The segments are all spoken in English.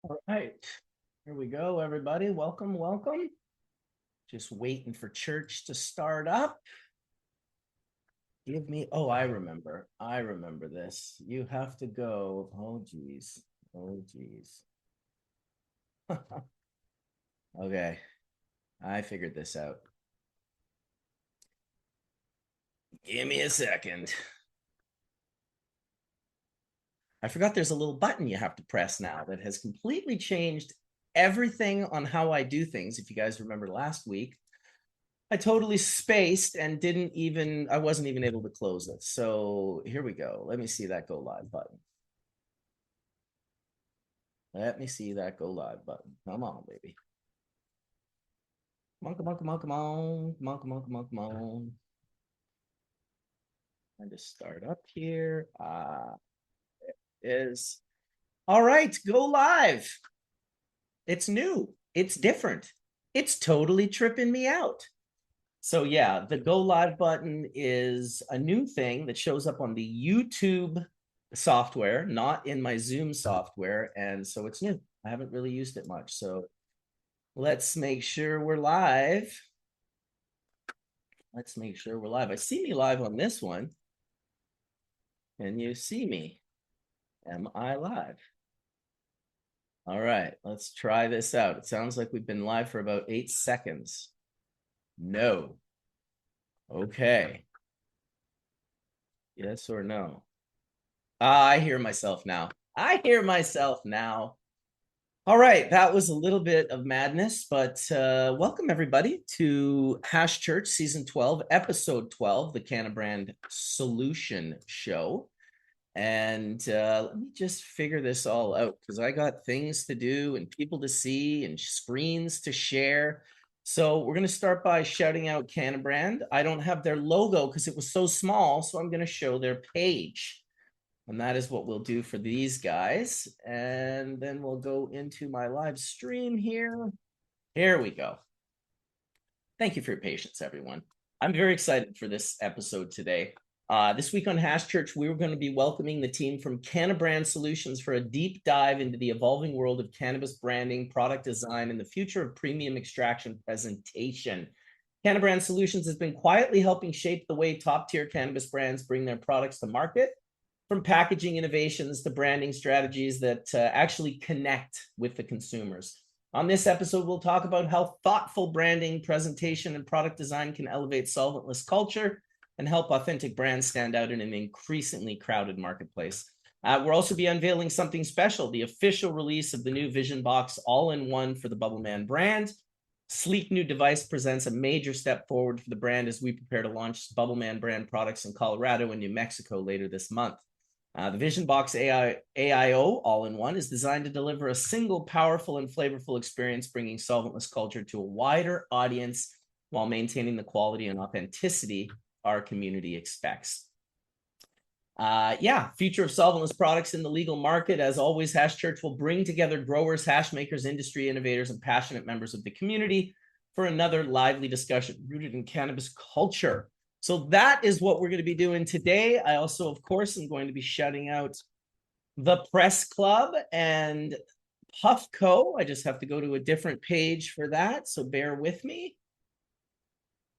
All right, here we go, everybody. Welcome, welcome. Just waiting for church to start up. Oh, I remember. I remember this. You have to go. Oh, geez. Oh, geez. Okay, I figured this out. Give me a second. I forgot there's a little button you have to press now that has completely changed everything on how I do things. If you guys remember last week, I totally spaced and I wasn't even able to close it. So here we go. Let me see that go live button. Let me see that go live button. Come on, baby. Come on, come on, come on, come on. Come on, come on, come on, come on. I just start up here. Is all right, go live. It's new. It's different. It's totally tripping me out. So yeah, the go live button is a new thing that shows up on the YouTube software, not in my Zoom software. And so it's new. I haven't really used it much. So let's make sure we're live. Let's make sure we're live. I see me live on this one. Can you see me? Am I live? All right, let's try this out. It sounds like we've been live for about 8 seconds. No. Okay. Yes or no? I hear myself now. I hear myself now. All right, that was a little bit of madness, but welcome everybody to Hash Church Season 12, Episode 12, the CannaBrand Solution Show. And let me just figure this all out because I got things to do and people to see and screens to share. So we're going to start by shouting out CannaBrand. I don't have their logo because it was so small, so I'm going to show their page. And that is what we'll do for these guys. And then we'll go into my live stream here. Here we go. Thank you for your patience, everyone. I'm very excited for this episode today. This week on Hash Church, we were going to be welcoming the team from CannaBrand Solutions for a deep dive into the evolving world of cannabis branding, product design, and the future of premium extraction presentation. CannaBrand Solutions has been quietly helping shape the way top-tier cannabis brands bring their products to market, from packaging innovations to branding strategies that actually connect with the consumers. On this episode, we'll talk about how thoughtful branding, presentation, and product design can elevate solventless culture and help authentic brands stand out in an increasingly crowded marketplace. We'll also be unveiling something special, the official release of the new Vision Box all-in-one for the Bubbleman brand. Sleek new device presents a major step forward for the brand as we prepare to launch Bubbleman brand products in Colorado and New Mexico later this month. The Vision Box AIO all-in-one is designed to deliver a single, powerful, and flavorful experience, bringing solventless culture to a wider audience while maintaining the quality and authenticity our community expects. Future of solventless products in the legal market. As always, Hash Church will bring together growers, hash makers, industry innovators, and passionate members of the community for another lively discussion rooted in cannabis culture. So that is what we're going to be doing today. I also, of course, am going to be shouting out the Press Club and Puffco. I just have to go to a different page for that, so bear with me.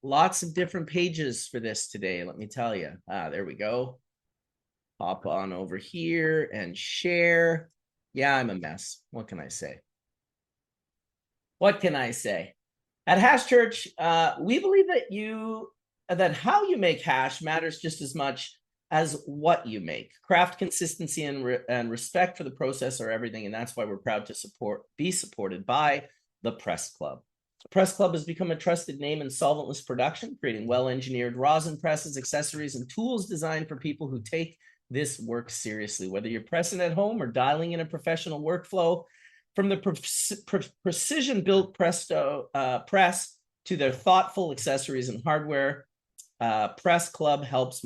Lots of different pages for this today, let me tell you. There we go. Hop on over here and share. Yeah, I'm a mess. What can I say? What can I say? At Hash Church, we believe that how you make hash matters just as much as what you make. Craft consistency and respect for the process are everything, and that's why we're proud to be supported by the Press Club. The Press Club has become a trusted name in solventless production, creating well-engineered rosin presses, accessories, and tools designed for people who take this work seriously. Whether you're pressing at home or dialing in a professional workflow, from the precision-built press to their thoughtful accessories and hardware, Press Club helps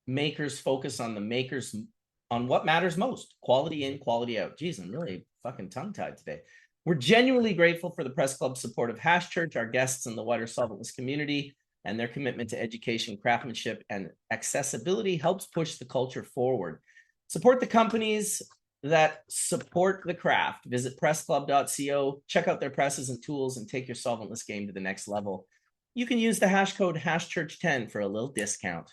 makers focus on what matters most: quality in, quality out. Geez, I'm really fucking tongue-tied today. We're genuinely grateful for the Press Club's support of Hash Church, our guests, and the wider solventless community, and their commitment to education, craftsmanship, and accessibility helps push the culture forward. Support the companies that support the craft. Visit pressclub.co, check out their presses and tools, and take your solventless game to the next level. You can use the hash code HashChurch10 for a little discount.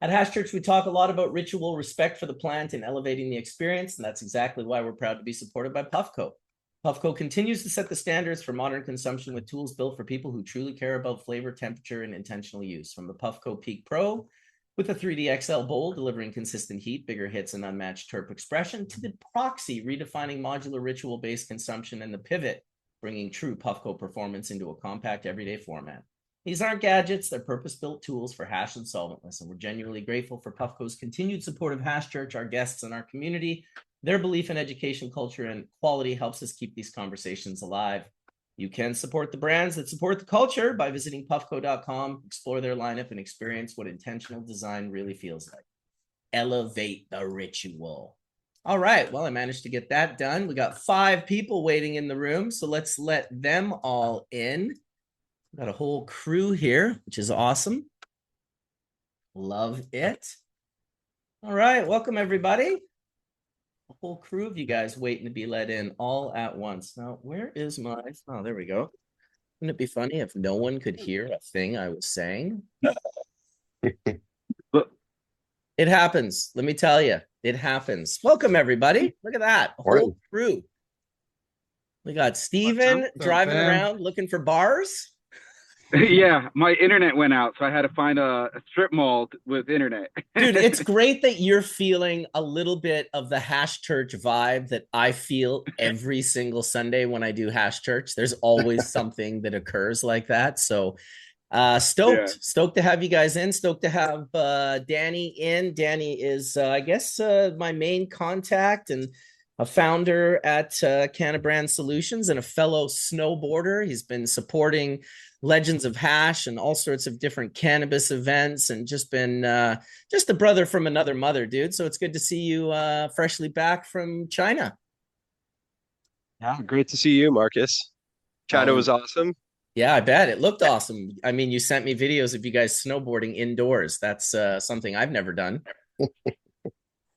At Hash Church, we talk a lot about ritual, respect for the plant, and elevating the experience, and that's exactly why we're proud to be supported by Puffco. Puffco continues to set the standards for modern consumption with tools built for people who truly care about flavor, temperature, and intentional use. From the Puffco Peak Pro, with the 3D XL bowl delivering consistent heat, bigger hits, and unmatched terp expression, to the Proxy redefining modular ritual-based consumption, and the Pivot bringing true Puffco performance into a compact everyday format. These aren't gadgets, they're purpose-built tools for hash and solventless, and we're genuinely grateful for Puffco's continued support of Hash Church, our guests, and our community. Their belief in education, culture, and quality helps us keep these conversations alive. You can support the brands that support the culture by visiting puffco.com, explore their lineup, and experience what intentional design really feels like. Elevate the ritual. All right, well, I managed to get that done. We got 5 people waiting in the room, so let's let them all in. Got a whole crew here, which is awesome. Love it. All right, welcome everybody. A whole crew of you guys waiting to be let in all at once. Now, where is my... Oh, there we go. Wouldn't it be funny if no one could hear a thing I was saying? It happens. Let me tell you, it happens. Welcome everybody. Look at that. A whole crew. We got Steven driving around looking for bars. Yeah, my internet went out, so I had to find a strip mall with internet. Dude, it's great that you're feeling a little bit of the Hash Church vibe that I feel every single Sunday when I do Hash Church. There's always something that occurs like that. So stoked to have you guys in. Stoked to have Danny in. Danny is, I guess, my main contact and a founder at CannaBrand Solutions and a fellow snowboarder. He's been supporting Legends of Hash and all sorts of different cannabis events, and just been just a brother from another mother, dude. So it's good to see you freshly back from China. Yeah, great to see you, Marcus. China was awesome. Yeah, I bet. It looked awesome. I mean, you sent me videos of you guys snowboarding indoors. That's something I've never done.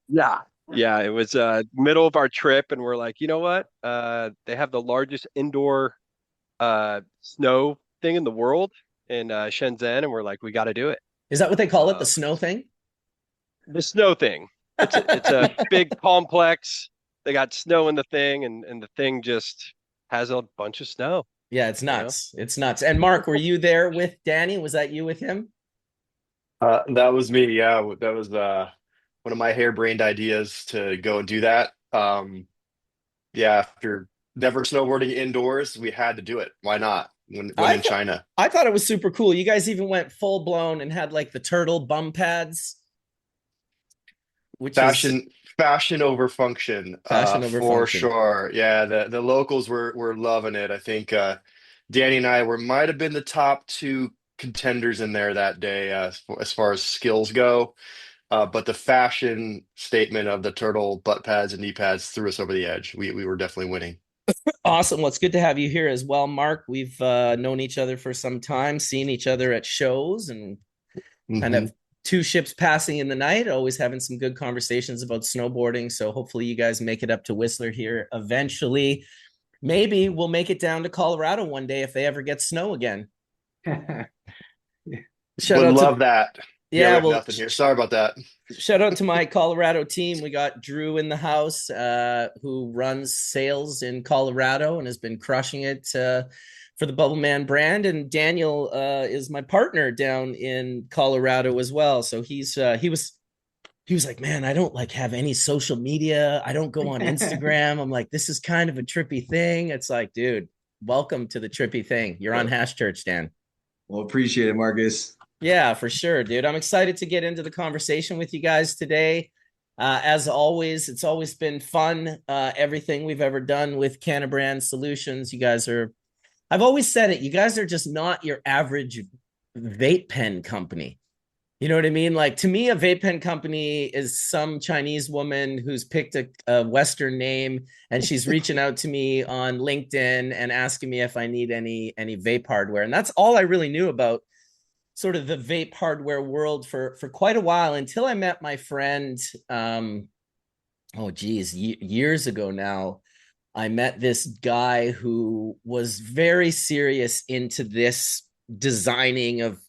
Yeah, it was middle of our trip, and we're like, you know what? They have the largest indoor snow thing in the world in Shenzhen, and we're like, we got to do it. Is that what they call it? The snow thing? The snow thing. It's a big complex. They got snow in the thing, and the thing just has a bunch of snow. Yeah, it's nuts. You know? It's nuts. And Mark, were you there with Danny? Was that you with him? That was me. Yeah, that was one of my harebrained ideas to go and do that. Yeah, after never snowboarding indoors, we had to do it. Why not? When in China. I thought it was super cool. You guys even went full blown and had like the turtle bum pads. Which fashion over function. For sure. Yeah, the locals were loving it. I think Danny and I might have been the top 2 contenders in there that day as far as skills go. But the fashion statement of the turtle butt pads and knee pads threw us over the edge. We were definitely winning. Awesome. Well, it's good to have you here as well, Mark. We've known each other for some time, seen each other at shows, and kind of 2 ships passing in the night, always having some good conversations about snowboarding. So hopefully you guys make it up to Whistler here eventually. Maybe we'll make it down to Colorado one day if they ever get snow again. Would love that. Yeah, well, nothing here. Sorry about that. Shout out to my Colorado team. We got Drew in the house, who runs sales in Colorado and has been crushing it for the Bubbleman brand. And Daniel is my partner down in Colorado as well. So he was like, man, I don't like have any social media. I don't go on Instagram. I'm like, this is kind of a trippy thing. It's like, dude, welcome to the trippy thing. You're on Hash Church, Dan. Well, appreciate it, Marcus. Yeah, for sure, dude. I'm excited to get into the conversation with you guys today. As always, it's always been fun. Everything we've ever done with CannaBrand Solutions. You guys are, I've always said it, you guys are just not your average vape pen company. You know what I mean? Like, to me, a vape pen company is some Chinese woman who's picked a Western name, and she's reaching out to me on LinkedIn and asking me if I need any vape hardware. And that's all I really knew about sort of the vape hardware world for quite a while, until I met my friend oh geez, years ago now, I met this guy who was very serious into this designing of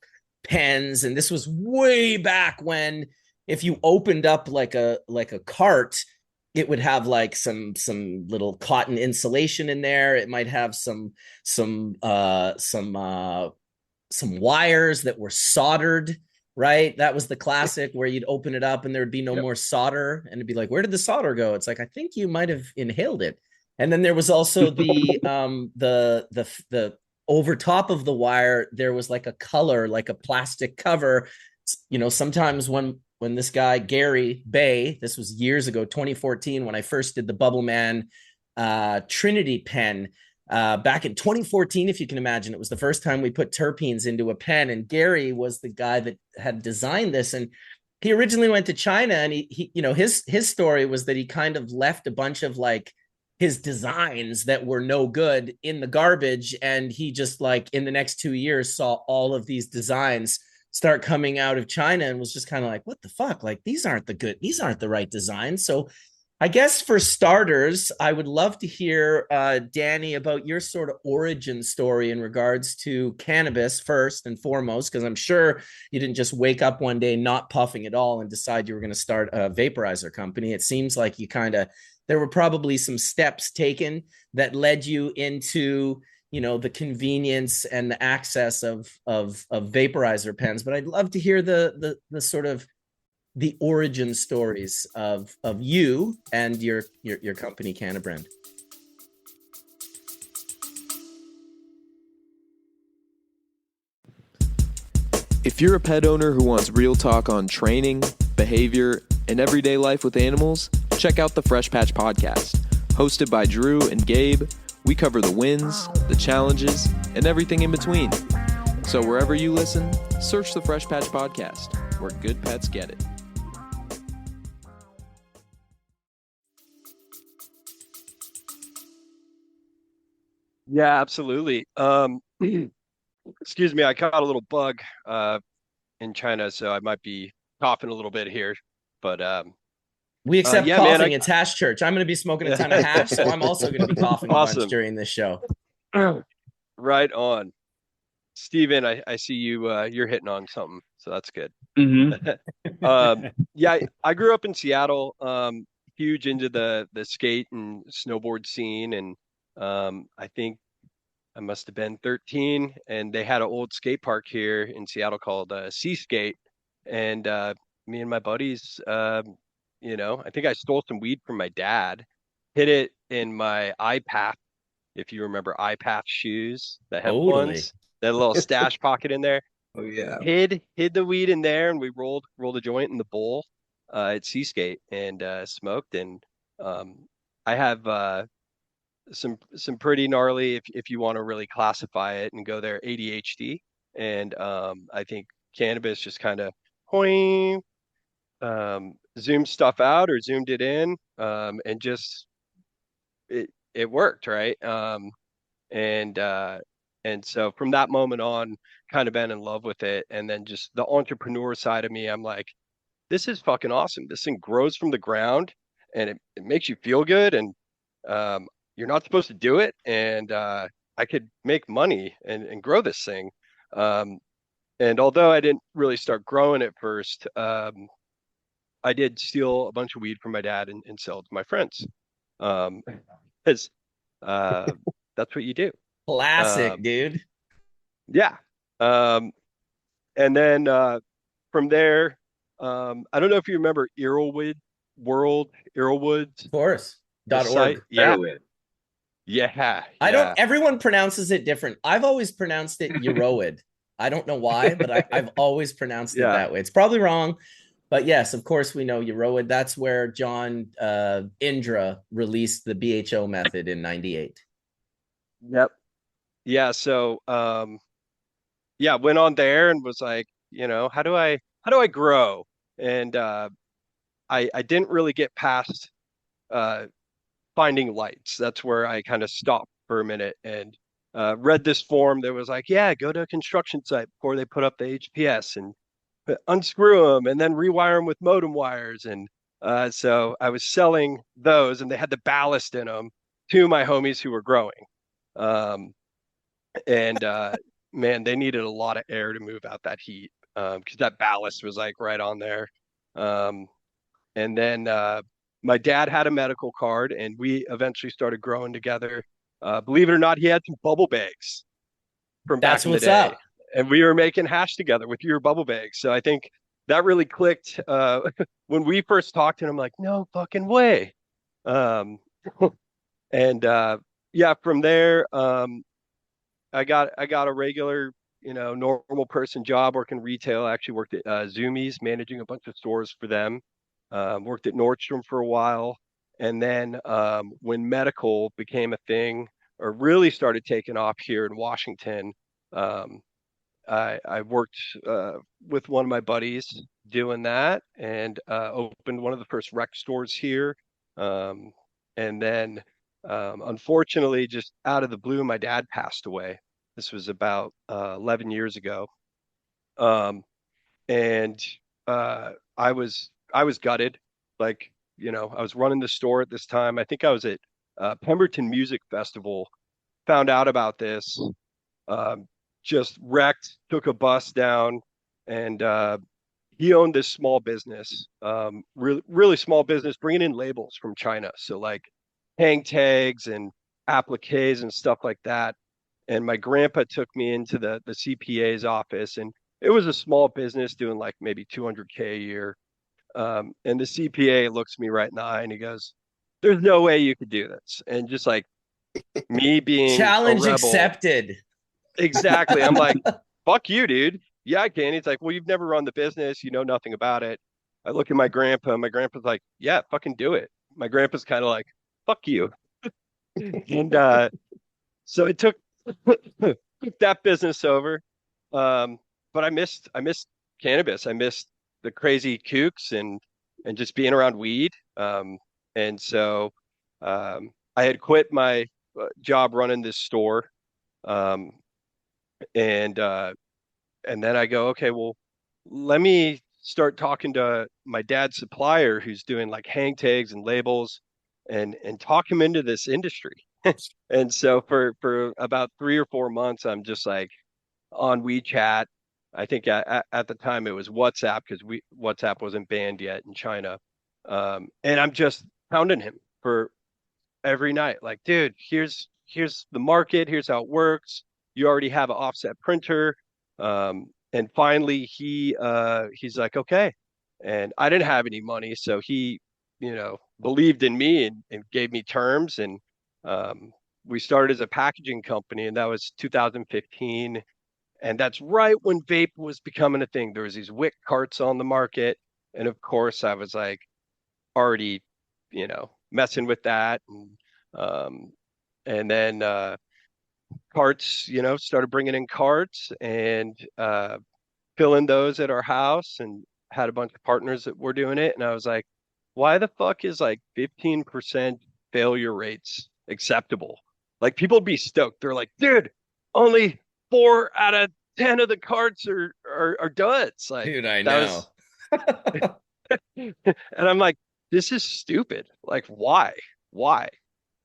pens, and this was way back when if you opened up like a cart, it would have like some little cotton insulation in there. It might have some wires that were soldered, right? That was the classic where you'd open it up and there would be no Yep. more solder. And it'd be like, where did the solder go? It's like, I think you might have inhaled it. And then there was also the over top of the wire, there was like a color, like a plastic cover. Sometimes when this guy, Gary Bay, this was years ago, 2014, when I first did the Bubbleman Trinity pen, back in 2014, if you can imagine. It was the first time we put terpenes into a pen, and Gary was the guy that had designed this. And he originally went to China, and he his story was that he kind of left a bunch of like his designs that were no good in the garbage, and he just like in the next 2 years saw all of these designs start coming out of China and was just kind of like, what the fuck? Like, these aren't the right designs. So I guess for starters, I would love to hear, Danny, about your sort of origin story in regards to cannabis first and foremost, because I'm sure you didn't just wake up one day not puffing at all and decide you were going to start a vaporizer company. It seems like there were probably some steps taken that led you into, the convenience and the access of vaporizer pens. But I'd love to hear the sort of the origin stories of you and your company, CannaBrand. If you're a pet owner who wants real talk on training, behavior, and everyday life with animals, check out the Fresh Patch Podcast. Hosted by Drew and Gabe, we cover the wins, the challenges, and everything in between. So wherever you listen, search the Fresh Patch Podcast, where good pets get it. Yeah, absolutely. Excuse me, I caught a little bug in China, so I might be coughing a little bit here. But we accept yeah, coughing. man, It's hash church. I'm going to be smoking a ton of hash, so I'm also going to be coughing a bunch during this show. Right on. Steven, I see you're hitting on something, so that's good. Mm-hmm. Yeah, I grew up in Seattle, huge into the skate and snowboard scene, and I think I must have been 13, and they had an old skate park here in Seattle called Seagate, and me and my buddies, I think I stole some weed from my dad, hid it in my iPath, if you remember iPath shoes, the hemp ones, that little stash pocket in there. Oh yeah. Hid the weed in there, and we rolled a joint in the bowl at Seagate and smoked. And I have some pretty gnarly, if you want to really classify it and go there, ADHD. And I think cannabis just kind of zoomed stuff out or zoomed it in, and just it worked, right? And so from that moment on, kind of been in love with it. And then just the entrepreneur side of me, I'm like, this is fucking awesome. This thing grows from the ground, and it makes you feel good. And you're not supposed to do it. And I could make money and grow this thing. And although I didn't really start growing it first, I did steal a bunch of weed from my dad and sell it to my friends. Because that's what you do. Classic, dude. Yeah. And then from there, I don't know if you remember Earlwood World, Earlwoods. Of course. .org. Yeah. Yeah. Everyone pronounces it different. I've always pronounced it Euroid. I don't know why, but I've always pronounced it that way. It's probably wrong, but yes, of course we know Euroid. That's where John Indra released the BHO method in '98. Yep. Yeah. So, went on there and was like, how do I grow? And I didn't really get past finding lights. That's where I kind of stopped for a minute and read this form that was like, yeah, go to a construction site before they put up the HPS and unscrew them and then rewire them with modem wires. And So I was selling those, and they had the ballast in them to my homies who were growing. Um, and man, they needed a lot of air to move out that heat because that ballast was like right on there. Um, and then my dad had a medical card, and we eventually started growing together. Believe it or not, he had some bubble bags from That's back in the what's day, up. and we were making hash together with your bubble bags. So I think that really clicked when we first talked, and I'm like, no fucking way. Um, and yeah, from there, I got a regular, normal person job working retail. I actually worked at Zoomies, managing a bunch of stores for them. Worked at Nordstrom for a while, and then when medical became a thing, or really started taking off here in Washington, um, I worked with one of my buddies doing that, and opened one of the first rec stores here. Um, and then, unfortunately, just out of the blue, my dad passed away. This was about 11 years ago. Um, and I was gutted. Like, I was running the store at this time. I think I was at Pemberton Music Festival, found out about this, um, just wrecked, took a bus down, and he owned this small business, really, really small business, bringing in labels from China. So like hang tags and appliques and stuff like that. And my grandpa took me into the CPA's office, and it was a small business doing like maybe 200K a year. And the CPA looks me right in the eye and he goes, "There's no way you could do this." And just like me being a Challenge rebel, accepted. exactly. I'm like, fuck you, dude. Yeah, I can. He's like, "Well, you've never run the business. You know nothing about it." I look at my grandpa. My grandpa's like, "Yeah, fucking do it." My grandpa's kind of like, "Fuck you." And so it took that business over. Um, but I missed cannabis. I missed the crazy kooks and just being around weed. And so I had quit my job running this store. Um, and and then I go, okay, well, let me start talking to my dad's supplier who's doing like hang tags and labels and talk him into this industry. And so for about 3 or 4 months, I'm just like on WeChat. I think at the time it was WhatsApp because we WhatsApp wasn't banned yet in China. And I'm just pounding him for every night. Like, dude, here's the market. Here's how it works. You already have an offset printer. And finally, he's like, okay. And I didn't have any money, so he, believed in me and gave me terms. And we started as a packaging company, and that was 2015. And that's right when vape was becoming a thing. There was these wick carts on the market, and of course, I was like already, messing with that, um, and then carts, started bringing in carts and filling those at our house, and had a bunch of partners that were doing it. And I was like, why the fuck is like 15% failure rates acceptable? Like people would be stoked. They're like, dude, only 4 out of 10 of the carts are duds. Like Dude, I that know. was, and I'm like, this is stupid. Like, why? Why?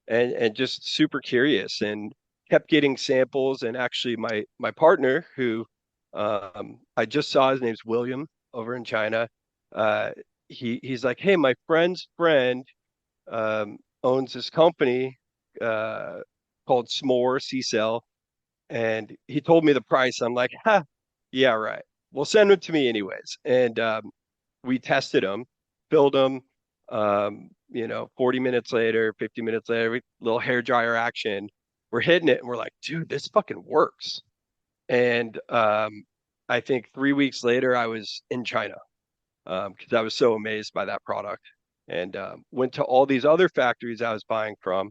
And just super curious, and kept getting samples. And actually my partner who I just saw, his name's William over in China. Uh he's like, hey, my friend's friend owns this company uh called S'more C-Cell, and he told me the price. I'm like, ha, yeah, right. Well, send it to me anyways. And we tested them, filled them. 40 minutes later, 50 minutes later, little hair dryer action. We're hitting it, and we're like, dude, this fucking works. And I think 3 weeks later, I was in China because I was so amazed by that product, and went to all these other factories I was buying from.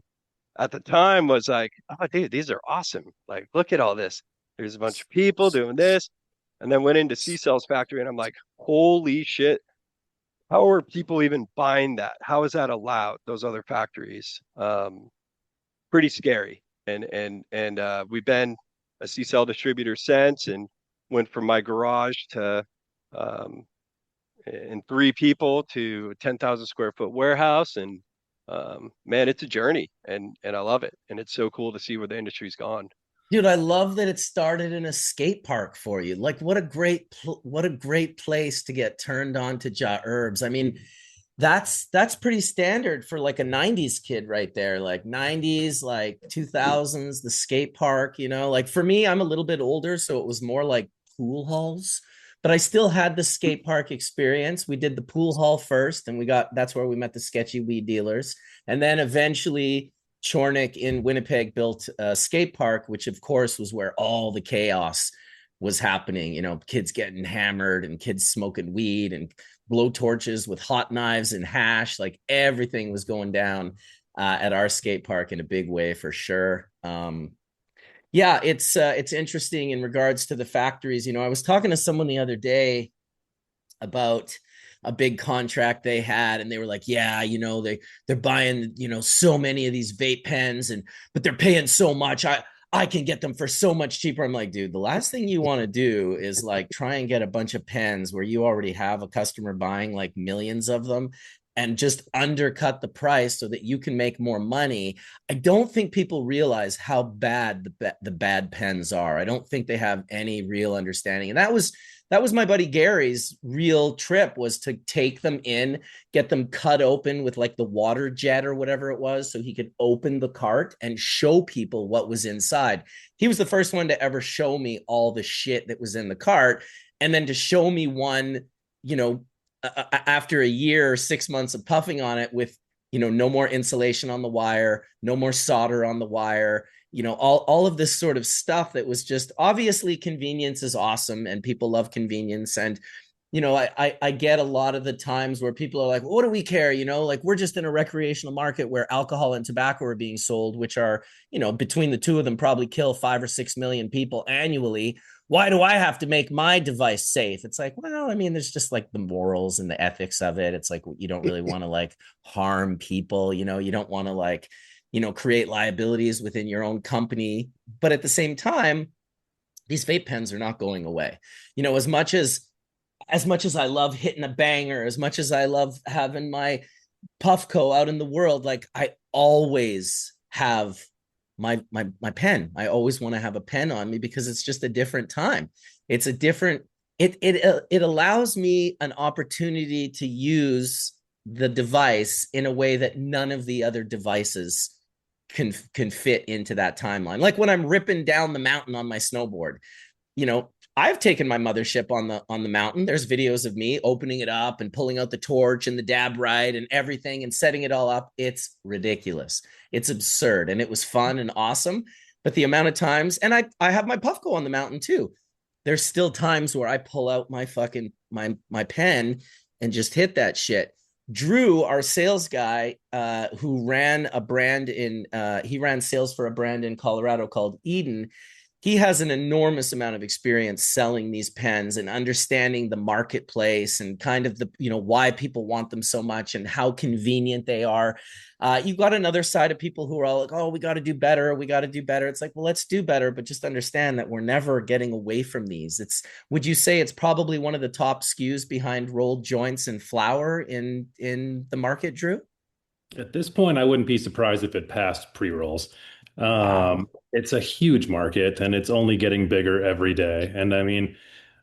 At the time, was like, oh, dude, these are awesome. Like, look at all this. There's a bunch of people doing this. And then went into C-Cell's factory, and I'm like, holy shit, how are people even buying that? How is that allowed? Those other factories, pretty scary. And we've been a C-Cell distributor since, and went from my garage to um, and 3 people to a 10,000 square foot warehouse. And man, it's a journey, and I love it. And it's so cool to see where the industry's gone. Dude, I love that it started in a skate park for you. Like, what a great place to get turned on to Ja Herbs. I mean, that's pretty standard for like a 90s kid right there. Like 90s, like 2000s, the skate park, you know. Like for me, I'm a little bit older, so it was more like pool halls, but I still had the skate park experience. We did the pool hall first, and that's where we met the sketchy weed dealers. And then eventually Chornik in Winnipeg built a skate park, which of course was where all the chaos was happening. You know, kids getting hammered and kids smoking weed and blow torches with hot knives and hash. Like everything was going down at our skate park in a big way for sure. Yeah, it's interesting in regards to the factories. You know, I was talking to someone the other day about a big contract they had, and they were like, yeah, you know, they're buying, you know, so many of these vape pens, and but they're paying so much. I can get them for so much cheaper. I'm like, dude, the last thing you want to do is like try and get a bunch of pens where you already have a customer buying like millions of them and just undercut the price so that you can make more money. I don't think people realize how bad the bad pens are. I don't think they have any real understanding. And that was my buddy Gary's real trip, was to take them in, get them cut open with like the water jet or whatever it was, so he could open the cart and show people what was inside. He was the first one to ever show me all the shit that was in the cart. And then to show me one, you know, after a year or 6 months of puffing on it with, you know, no more insulation on the wire, no more solder on the wire, you know, all of this sort of stuff that was just, obviously convenience is awesome and people love convenience. And, you know, I get a lot of the times where people are like, well, what do we care? You know, like we're just in a recreational market where alcohol and tobacco are being sold, which are, you know, between the two of them probably kill 5 or 6 million people annually. Why do I have to make my device safe? It's like, well, I mean, there's just like the morals and the ethics of it. It's like, you don't really want to like harm people, you know, you don't want to like, you know, create liabilities within your own company. But at the same time, these vape pens are not going away. You know, as much as I love hitting a banger, as much as I love having my Puffco out in the world, like I always have my pen. I always want to have a pen on me because it's just a different time. It's a different, it allows me an opportunity to use the device in a way that none of the other devices can fit into that timeline. Like when I'm ripping down the mountain on my snowboard, you know, I've taken my mothership on the mountain. There's videos of me opening it up and pulling out the torch and the dab right and everything and setting it all up. It's ridiculous. It's absurd. And it was fun and awesome. But the amount of times, and I have my Puffco on the mountain too. There's still times where I pull out my fucking my pen and just hit that shit. Drew, our sales guy, who ran a brand he ran sales for a brand in Colorado called Eden. He has an enormous amount of experience selling these pens and understanding the marketplace and kind of the, you know, why people want them so much and how convenient they are. You've got another side of people who are all like, oh, we got to do better. We got to do better. It's like, well, let's do better, but just understand that we're never getting away from these. Would you say it's probably one of the top SKUs behind rolled joints and flower in the market, Drew? At this point, I wouldn't be surprised if it passed pre-rolls. It's a huge market and it's only getting bigger every day. And I mean,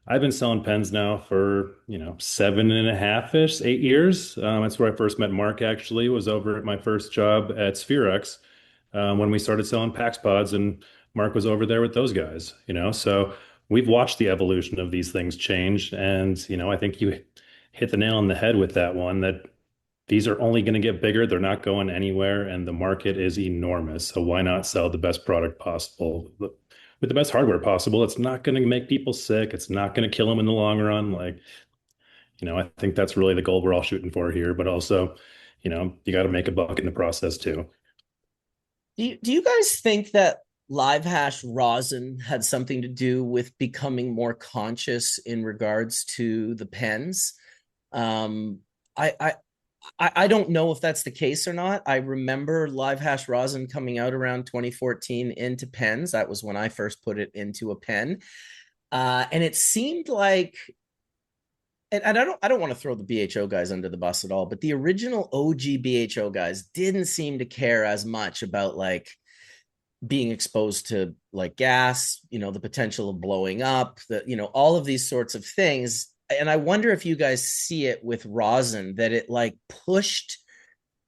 I've been selling pens now for, 7.5-ish, 8 years. That's where I first met Mark, actually, was over at my first job at Spherex, when we started selling Pax Pods, and Mark was over there with those guys, so we've watched the evolution of these things change. And, I think you hit the nail on the head with that one, that these are only going to get bigger. They're not going anywhere, and the market is enormous. So why not sell the best product possible with the best hardware possible? It's not going to make people sick. It's not going to kill them in the long run. I think that's really the goal we're all shooting for here. But also, you got to make a buck in the process too. Do you guys think that live hash rosin had something to do with becoming more conscious in regards to the pens? I don't know if that's the case or not. I remember live hash rosin coming out around 2014 into pens. That was when I first put it into a pen. And it seemed like and I don't want to throw the BHO guys under the bus at all, but the original OG BHO guys didn't seem to care as much about like being exposed to like gas, the potential of blowing up, all of these sorts of things. And I wonder if you guys see it with rosin, that it like pushed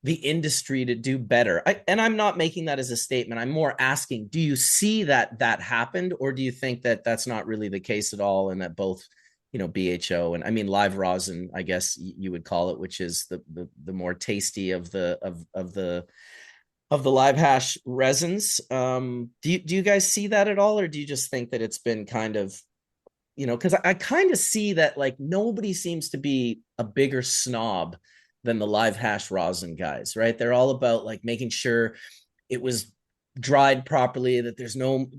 the industry to do better. And I'm not making that as a statement. I'm more asking, do you see that happened, or do you think that that's not really the case at all, and that both, BHO and I mean live rosin, I guess you would call it, which is the more tasty of the live hash resins. Do you guys see that at all, or do you just think that it's been kind of, because I kind of see that like nobody seems to be a bigger snob than the live hash rosin guys, right? They're all about like making sure it was dried properly, that there's no,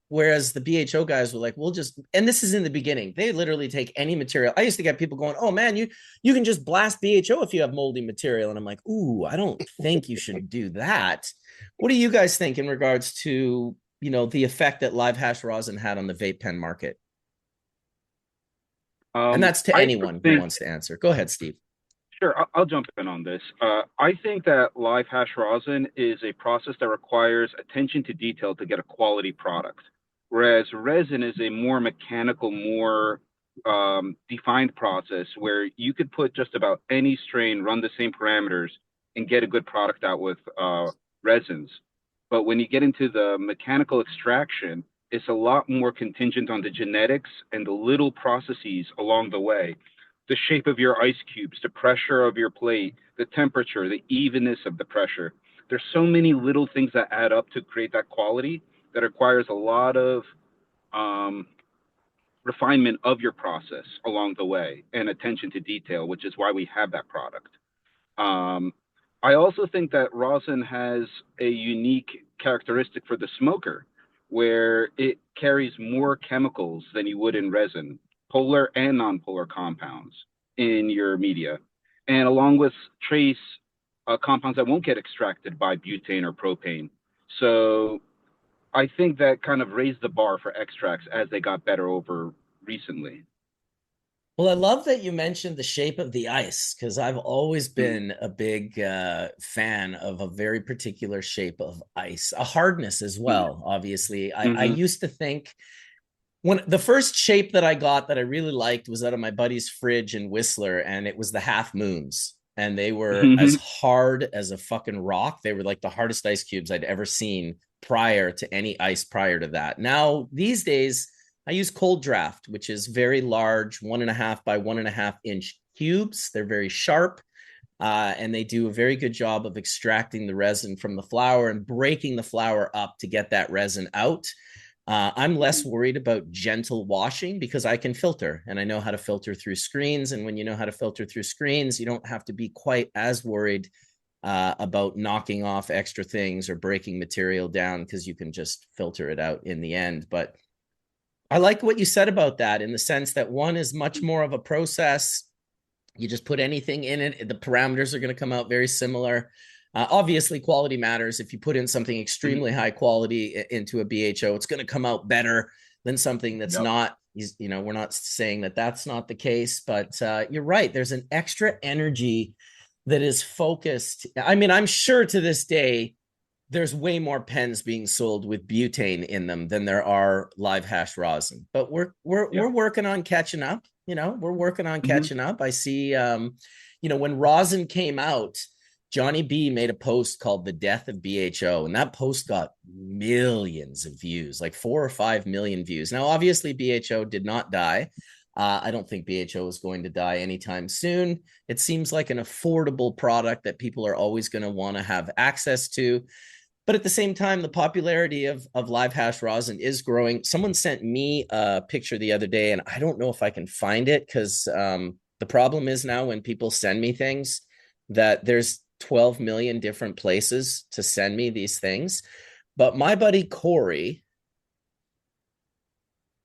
whereas the BHO guys were like, we'll just, and this is in the beginning, they literally take any material. I used to get people going, oh man, you can just blast BHO if you have moldy material. And I'm like, ooh, I don't think you should do that. What do you guys think in regards to, the effect that live hash rosin had on the vape pen market? And that's to anyone who wants to answer. Go ahead, Steve. Sure, I'll jump in on this. I think that live hash rosin is a process that requires attention to detail to get a quality product, whereas resin is a more mechanical, more defined process where you could put just about any strain, run the same parameters, and get a good product out with resins. But when you get into the mechanical extraction, it's a lot more contingent on the genetics and the little processes along the way. The shape of your ice cubes, the pressure of your plate, the temperature, the evenness of the pressure. There's so many little things that add up to create that quality that requires a lot of refinement of your process along the way and attention to detail, which is why we have that product. I also think that rosin has a unique characteristic for the smoker, where it carries more chemicals than you would in resin, polar and non-polar compounds in your media, and along with trace compounds that won't get extracted by butane or propane. So I think that kind of raised the bar for extracts as they got better over recently. Well, I love that you mentioned the shape of the ice, because I've always been a big fan of a very particular shape of ice, a hardness as well. Obviously, I used to think, when the first shape that I got that I really liked was out of my buddy's fridge in Whistler, and it was the half moons. And they were as hard as a fucking rock. They were like the hardest ice cubes I'd ever seen prior to any ice prior to that. Now, these days, I use cold draft, which is very large, 1.5 by 1.5 inch cubes. They're very sharp, and they do a very good job of extracting the resin from the flower and breaking the flower up to get that resin out. I'm less worried about gentle washing because I can filter, and I know how to filter through screens. And when you know how to filter through screens, you don't have to be quite as worried about knocking off extra things or breaking material down, because you can just filter it out in the end. But I like what you said about that, in the sense that one is much more of a process. You just put anything in it, the parameters are going to come out very similar. Obviously, quality matters. If you put in something extremely high quality into a BHO, it's going to come out better than something that's not. We're not saying that that's not the case, but you're right. There's an extra energy that is focused. I mean, I'm sure to this day, there's way more pens being sold with butane in them than there are live hash rosin. But we're working on catching up. We're working on catching up. I see, when rosin came out, Johnny B made a post called "The Death of BHO," and that post got millions of views, like 4 or 5 million views. Now, obviously, BHO did not die. I don't think BHO is going to die anytime soon. It seems like an affordable product that people are always going to want to have access to. But at the same time, the popularity of live hash rosin is growing. Someone sent me a picture the other day, and I don't know if I can find it, because the problem is now when people send me things, that there's 12 million different places to send me these things. But my buddy Corey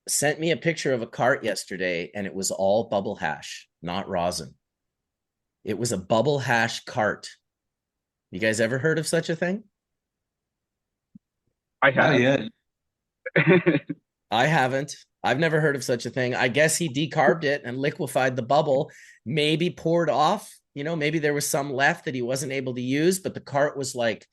sent me a picture of a cart yesterday, and it was all bubble hash, not rosin. It was a bubble hash cart. You guys ever heard of such a thing? I have. Not yet. I haven't. I've never heard of such a thing. I guess he decarbed it and liquefied the bubble, maybe poured off. Maybe there was some left that he wasn't able to use, but the cart was like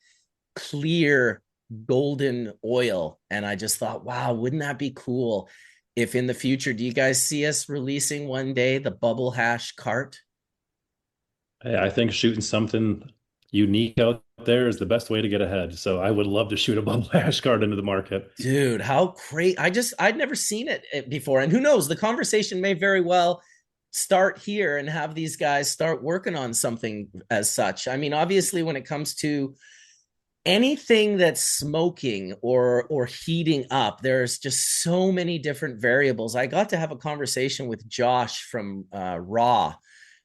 clear golden oil. And I just thought, wow, wouldn't that be cool if in the future, do you guys see us releasing one day the bubble hash cart? I think shooting something unique out there is the best way to get ahead. So I would love to shoot a bubble hash card into the market. Dude, how great. I'd never seen it before. And who knows, the conversation may very well start here and have these guys start working on something as such. I mean, obviously, when it comes to anything that's smoking or heating up, there's just so many different variables. I got to have a conversation with Josh from Raw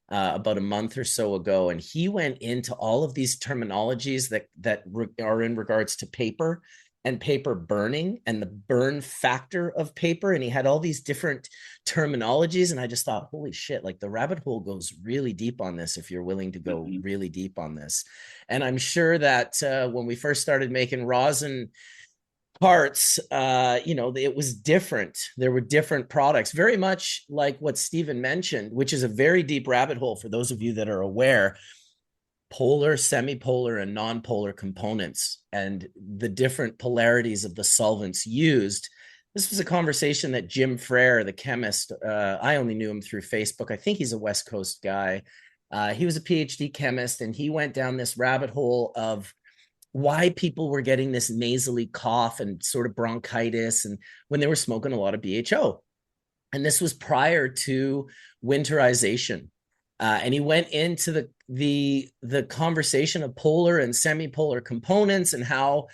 about a month or so ago, and he went into all of these terminologies that are in regards to paper and paper burning and the burn factor of paper, and he had all these different terminologies, and I just thought, holy shit, like the rabbit hole goes really deep on this if you're willing to go really deep on this. And I'm sure that when we first started making rosin parts, it was different. There were different products, very much like what Stephen mentioned, which is a very deep rabbit hole for those of you that are aware. Polar, semi-polar, and non-polar components and the different polarities of the solvents used. This was a conversation that Jim Frere, the chemist, I only knew him through Facebook. I think he's a West Coast guy. He was a PhD chemist, and he went down this rabbit hole of why people were getting this nasally cough and sort of bronchitis and when they were smoking a lot of BHO. And this was prior to winterization. And he went into the conversation of polar and semi-polar components and how,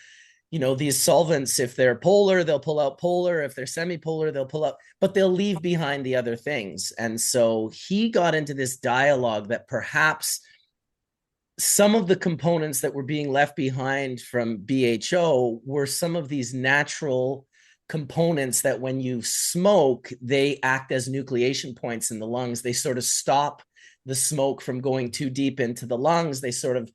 these solvents, if they're polar, they'll pull out polar. If they're semi-polar, they'll pull out, but they'll leave behind the other things. And so he got into this dialogue that perhaps some of the components that were being left behind from BHO were some of these natural components that when you smoke, they act as nucleation points in the lungs. They sort of stop the smoke from going too deep into the lungs. They sort of,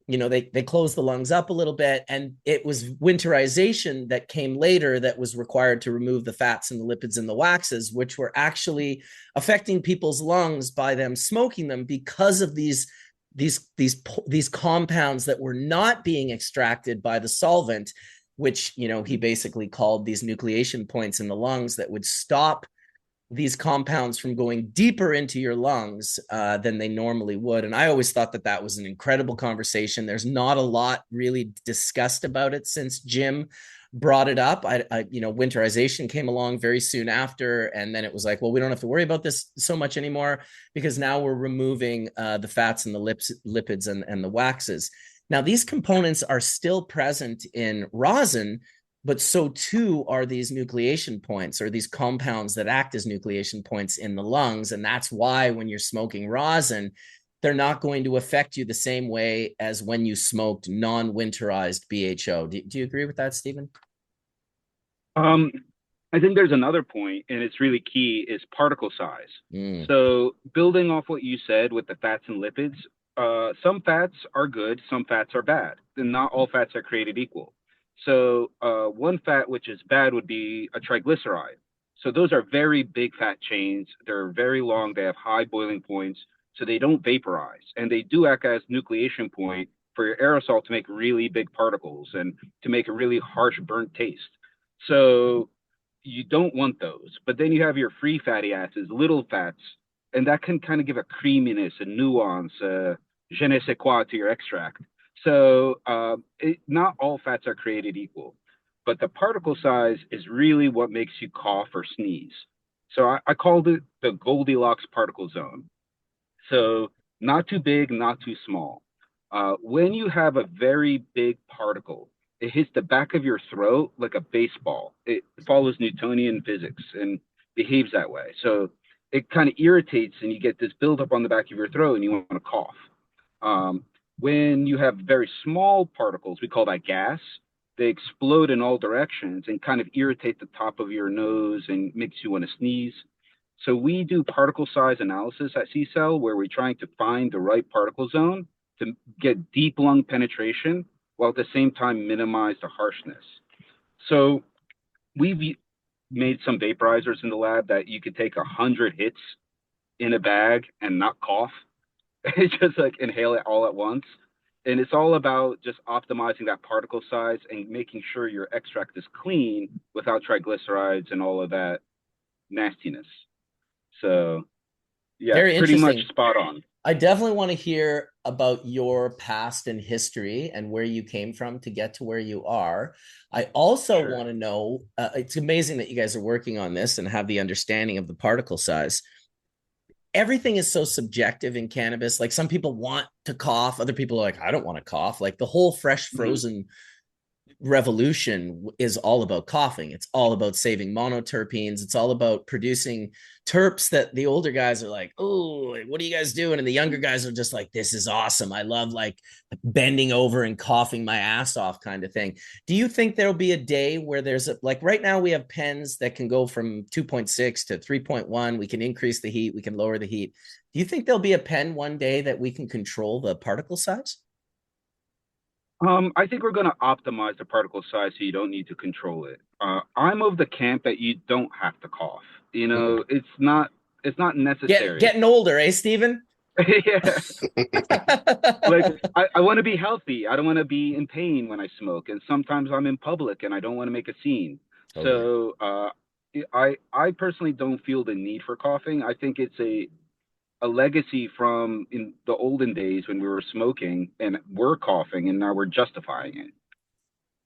they close the lungs up a little bit. And it was winterization that came later that was required to remove the fats and the lipids and the waxes, which were actually affecting people's lungs by them smoking them because of these compounds that were not being extracted by the solvent, which, he basically called these nucleation points in the lungs that would stop these compounds from going deeper into your lungs than they normally would. And I always thought that was an incredible conversation. There's not a lot really discussed about it since Jim brought it up. Winterization came along very soon after, and then it was like, well, we don't have to worry about this so much anymore because now we're removing the fats and the lipids and the waxes. Now, these components are still present in rosin, but so too are these nucleation points or these compounds that act as nucleation points in the lungs. And that's why when you're smoking rosin, they're not going to affect you the same way as when you smoked non-winterized BHO. Do you agree with that, Stephen? I think there's another point, and it's really key, is particle size. So building off what you said with the fats and lipids, some fats are good, some fats are bad. And not all fats are created equal. So one fat which is bad would be a triglyceride. So those are very big fat chains. They're very long. They have high boiling points, so they don't vaporize. And they do act as nucleation point for your aerosol to make really big particles and to make a really harsh burnt taste. So you don't want those. But then you have your free fatty acids, little fats, and that can kind of give a creaminess, a nuance, je ne sais quoi to your extract. So not all fats are created equal, but the particle size is really what makes you cough or sneeze. So I called it the Goldilocks particle zone. So not too big, not too small. When you have a very big particle, it hits the back of your throat like a baseball. It follows Newtonian physics and behaves that way. So it kind of irritates and you get this buildup on the back of your throat and you want to cough. When you have very small particles, we call that gas, they explode in all directions and kind of irritate the top of your nose and makes you want to sneeze. So we do particle size analysis at C-Cell where we're trying to find the right particle zone to get deep lung penetration while at the same time minimize the harshness. So we've made some vaporizers in the lab that you could take 100 hits in a bag and not cough. It's just like inhale it all at once. And it's all about just optimizing that particle size and making sure your extract is clean without triglycerides and all of that nastiness. So yeah, Very pretty much interesting. spot on. I definitely want to hear about your past and history and where you came from to get to where you are. I also want to know, it's amazing that you guys are working on this and have the understanding of the particle size. Everything is so subjective in cannabis. Like some people want to cough, other people are like, I don't want to cough. Like the whole fresh frozen revolution is all about coughing. It's all about saving monoterpenes. It's all about producing terps that the older guys are like, oh, what are you guys doing? And the younger guys are just like, this is awesome. I love like bending over and coughing my ass off kind of thing. Do you think there'll be a day where there's like right now we have pens that can go from 2.6 to 3.1. We can increase the heat. We can lower the heat. Do you think there'll be a pen one day that we can control the particle size? I think we're going to optimize the particle size so you don't need to control it. I'm of the camp that you don't have to cough. You know, it's not necessary. Getting older, eh, Steven? Yeah. Like I want to be healthy. I don't want to be in pain when I smoke. And sometimes I'm in public and I don't want to make a scene. So I personally don't feel the need for coughing. I think it's a legacy from in the olden days when we were smoking and we're coughing and now we're justifying it.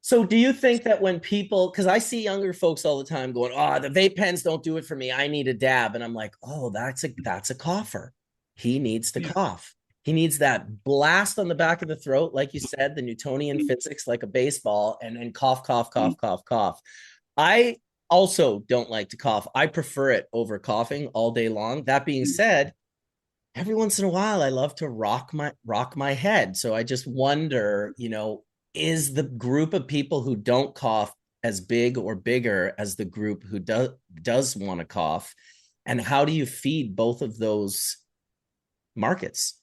So do you think that when people, because I see younger folks all the time going, oh, the vape pens don't do it for me, I need a dab. And I'm like, oh, that's a cougher. He needs to cough. He needs that blast on the back of the throat, like you said, the Newtonian physics, like a baseball, and then cough, cough, cough, cough, cough. I also don't like to cough. I prefer it over coughing all day long. That being said, every once in a while I love to rock my head. So I just wonder, is the group of people who don't cough as big or bigger as the group who does want to cough? And how do you feed both of those markets?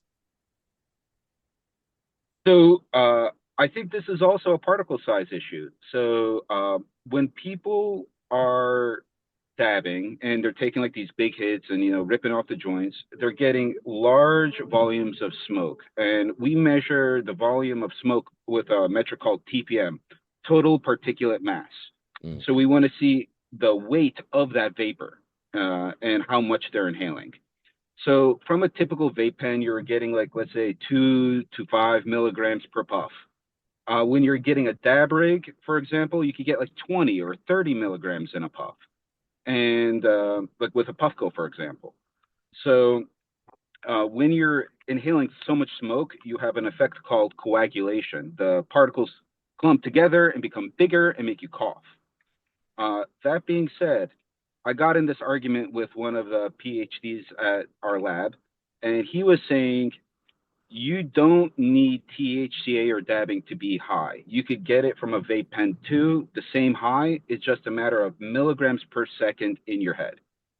So I think this is also a particle size issue. So when people are dabbing and they're taking like these big hits and ripping off the joints, they're getting large volumes of smoke, and we measure the volume of smoke with a metric called TPM, total particulate mass. So we want to see the weight of that vapor and how much they're inhaling. So from a typical vape pen, you're getting like, let's say 2 to 5 milligrams per puff. When you're getting a dab rig, for example, you could get like 20 or 30 milligrams in a puff. And like with a Puffco, for example. So when you're inhaling so much smoke, you have an effect called coagulation. The particles clump together and become bigger and make you cough. That being said, I got in this argument with one of the PhDs at our lab, and he was saying, you don't need THCA or dabbing to be high. You could get it from a vape pen too, the same high. It's just a matter of milligrams per second in your head.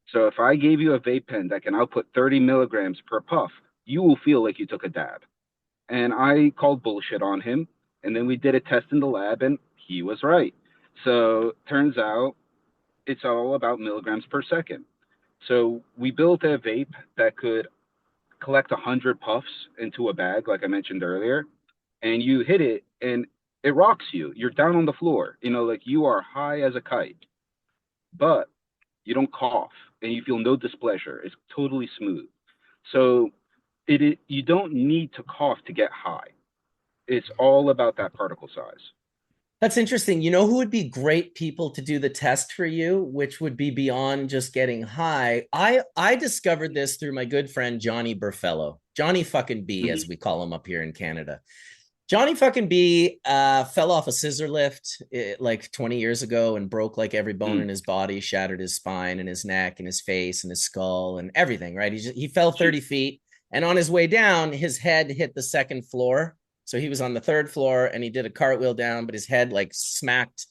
So if I gave you a vape pen that can output 30 milligrams per puff, you will feel like you took a dab. And I called bullshit on him. And then we did a test in the lab and he was right. So turns out it's all about milligrams per second. So we built a vape that could collect 100 puffs into a bag, like I mentioned earlier, and you hit it and it rocks you. You're down on the floor, like you are high as a kite, but you don't cough and you feel no displeasure. It's totally smooth. So you don't need to cough to get high. It's all about that particle size. That's interesting. You know who would be great people to do the test for you, which would be beyond just getting high? I discovered this through my good friend Johnny Burfello, Johnny fucking B, as we call him up here in Canada. Johnny fucking B fell off a scissor lift like 20 years ago and broke like every bone in his body, shattered his spine and his neck and his face and his skull and everything, right? He fell 30 feet, and on his way down, his head hit the second floor. So he was on the third floor and he did a cartwheel down, but his head like smacked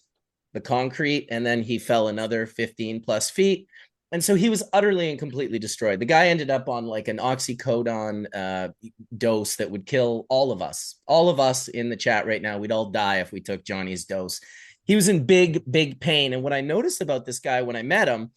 the concrete, and then he fell another 15 plus feet. And so he was utterly and completely destroyed. The guy ended up on like an oxycodone dose that would kill all of us in the chat right now. We'd all die if we took Johnny's dose. he was in big pain. And what I noticed about this guy when I met him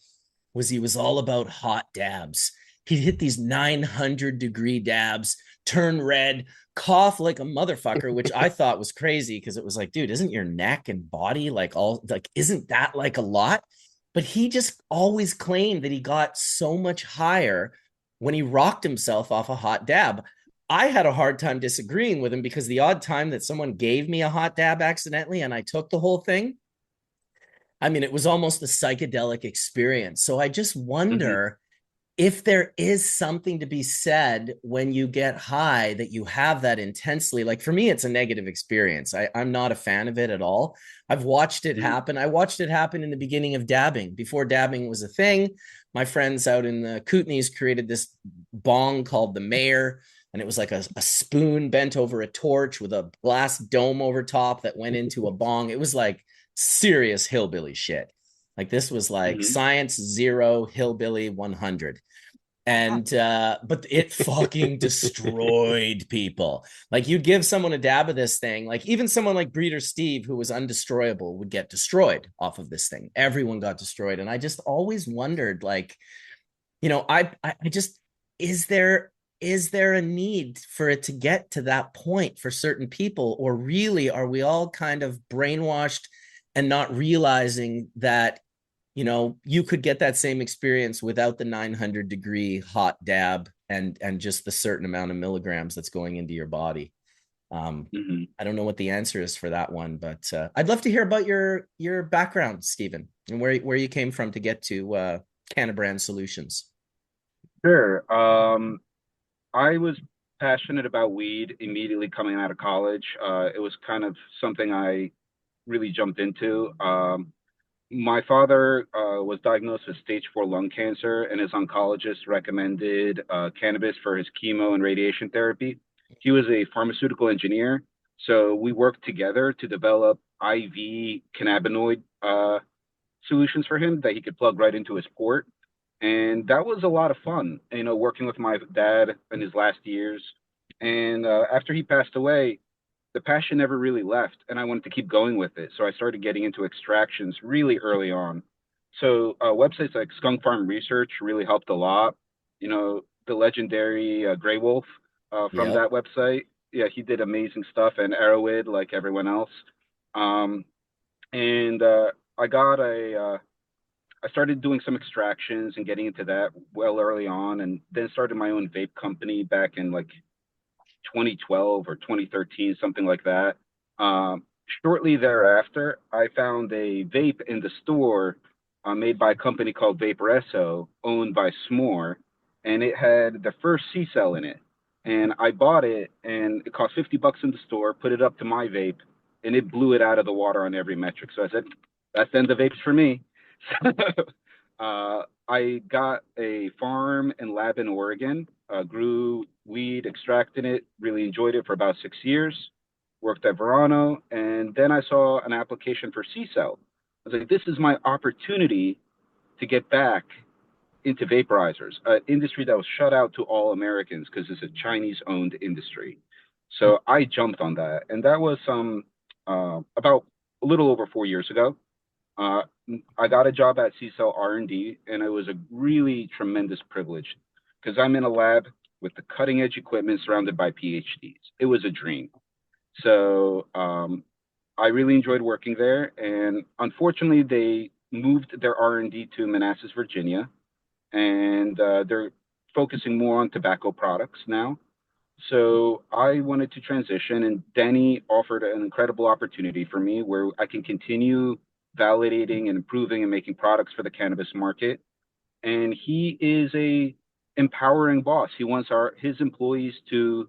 was he was all about hot dabs. He'd hit these 900-degree dabs, turn red, cough like a motherfucker, which I thought was crazy because it was like, dude, isn't your neck and body like all like, isn't that like a lot? But he just always claimed that he got so much higher when he rocked himself off a hot dab. I had a hard time disagreeing with him because the odd time that someone gave me a hot dab accidentally and I took the whole thing, I mean, it was almost a psychedelic experience. So I just wonder if there is something to be said when you get high that you have that intensely. Like for me, it's a negative experience. I'm not a fan of it at all. I've watched it happen. I watched it happen in the beginning of dabbing. Before dabbing was a thing, my friends out in the Kootenays created this bong called the Mayor. And it was like a spoon bent over a torch with a glass dome over top that went into a bong. It was like serious hillbilly shit. Like this was like science 0, hillbilly 100. And but it fucking destroyed people. Like you'd give someone a dab of this thing, like even someone like Breeder Steve, who was undestroyable, would get destroyed off of this thing. Everyone got destroyed. And I just always wondered, like, you know, I just, is there a need for it to get to that point for certain people, or really are we all kind of brainwashed and not realizing that, you know, you could get that same experience without the 900-degree hot dab and just the certain amount of milligrams that's going into your body. I don't know what the answer is for that one, but I'd love to hear about your background, Stephen, and where you came from to get to CannaBrand Solutions. Sure. I was passionate about weed immediately coming out of college. It was kind of something I really jumped into. My father was diagnosed with stage 4 lung cancer, and his oncologist recommended cannabis for his chemo and radiation therapy. He was a pharmaceutical engineer, so we worked together to develop IV cannabinoid solutions for him that he could plug right into his port. And that was a lot of fun, you know, working with my dad in his last years. And after he passed away, the passion never really left, and I wanted to keep going with it. So I started getting into extractions really early on. So websites like Skunk Farm Research really helped a lot. You know, the legendary Grey Wolf from that website. Yeah, he did amazing stuff, and Arrowhead, like everyone else. And I got I started doing some extractions and getting into that well early on, and then started my own vape company back in like 2012 or 2013, something like that. Shortly thereafter, I found a vape in the store made by a company called Vaporesso, owned by S'more, and it had the first C-cell in it. And I bought it, and it cost $50 in the store, put it up to my vape, and it blew it out of the water on every metric. So I said, that's the end of vapes for me. I got a farm and lab in Oregon, grew weed, extracted it, really enjoyed it for about 6 years, worked at Verano, and then I saw an application for C-Cell. I was like, this is my opportunity to get back into vaporizers, an industry that was shut out to all Americans because it's a Chinese-owned industry. So I jumped on that, and that was about a little over 4 years ago. I got a job at C-Cell R&D, and it was a really tremendous privilege because I'm in a lab with the cutting edge equipment surrounded by PhDs. It was a dream. So I really enjoyed working there. And unfortunately, they moved their R&D to Manassas, Virginia, and they're focusing more on tobacco products now. So I wanted to transition, and Danny offered an incredible opportunity for me where I can continue validating and improving and making products for the cannabis market. And he is a empowering boss. He wants his employees to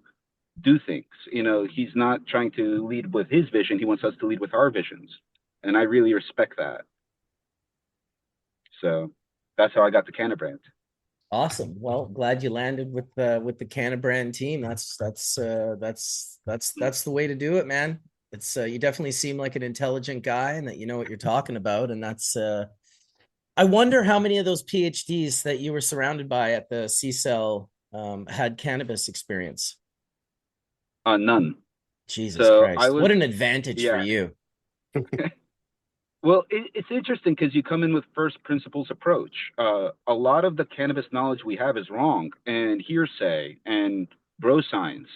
do things. You know, he's not trying to lead with his vision. He wants us to lead with our visions. And I really respect that. So that's how I got the CannaBrand. Awesome. Well, glad you landed with the CannaBrand team. That's the way to do it, man. It's you definitely seem like an intelligent guy and that you know what you're talking about. And that's I wonder how many of those PhDs that you were surrounded by at the C-Cell had cannabis experience. None. Jesus Christ. What an advantage for you. Well, it's interesting because you come in with first principles approach. A lot of the cannabis knowledge we have is wrong and hearsay and bro science.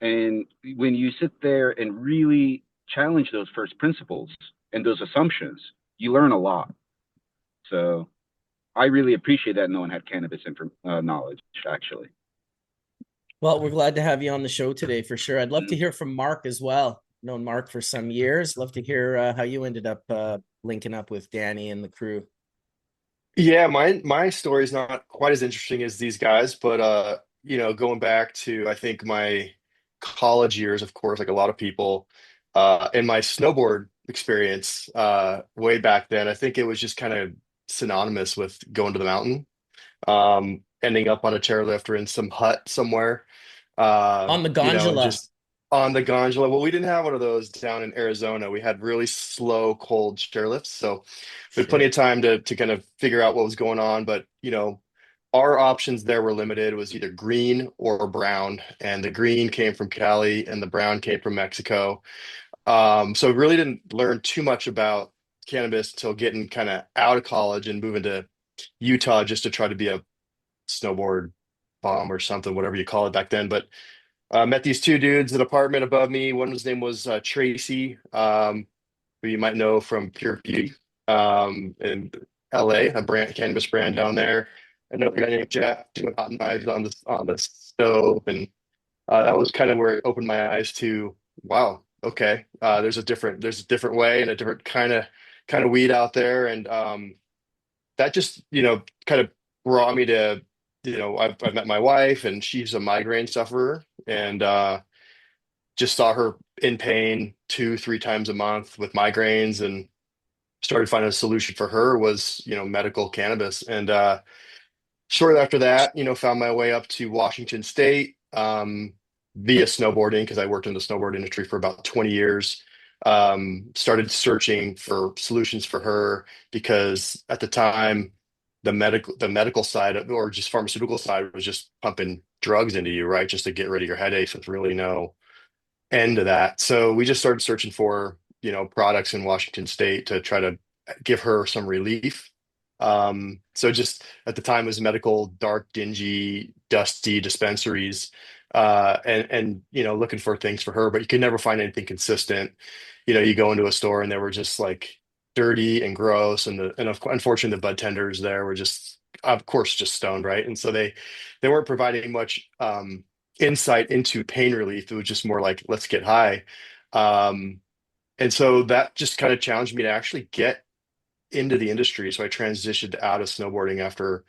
And when you sit there and really challenge those first principles and those assumptions, you learn a lot. So I really appreciate that no one had cannabis knowledge, actually. Well, we're glad to have you on the show today for sure. I'd love to hear from Mark as well. Known Mark for some years. Love to hear how you ended up linking up with Danny and the crew. Yeah, my story is not quite as interesting as these guys, but going back to I think my college years, of course, like a lot of people, and my snowboard experience way back then, I think it was just kind of synonymous with going to the mountain, ending up on a chairlift or in some hut somewhere, On the gondola. just on the gondola. Well, we didn't have one of those down in Arizona. We had really slow, cold chairlifts, so we had plenty Shit. of time to kind of figure out what was going on. But our options there were limited. It was either green or brown, and the green came from Cali, and the brown came from Mexico. So really didn't learn too much about cannabis until getting kind of out of college and moving to Utah just to try to be a snowboard bum or something, whatever you call it back then. But met these two dudes in an apartment above me. One his name was Tracy, who you might know from Pure Beauty in LA, a brand cannabis brand down there. Another guy named Jeff doing hot knives on the stove, and that was kind of where it opened my eyes to wow, okay, there's a different way and a different kind of weed out there, and that just kind of brought me to I've met my wife, and she's a migraine sufferer, and just saw her in pain 2, 3 times a month with migraines, and started finding a solution for her was medical cannabis. And shortly after that, found my way up to Washington State, via snowboarding, because I worked in the snowboard industry for about 20 years. Started searching for solutions for her because at the time the medical side or just pharmaceutical side was just pumping drugs into you, right? Just to get rid of your headaches with really no end to that. So we just started searching for, products in Washington State to try to give her some relief. So just at the time it was medical, dark, dingy, dusty dispensaries, and looking for things for her, but you could never find anything consistent. You go into a store and they were just like dirty and gross, unfortunately the bud tenders there were just, of course, just stoned, right? And so they weren't providing much insight into pain relief. It was just more like, let's get high. Um, and so that just kind of challenged me to actually get into the industry. So I transitioned out of snowboarding after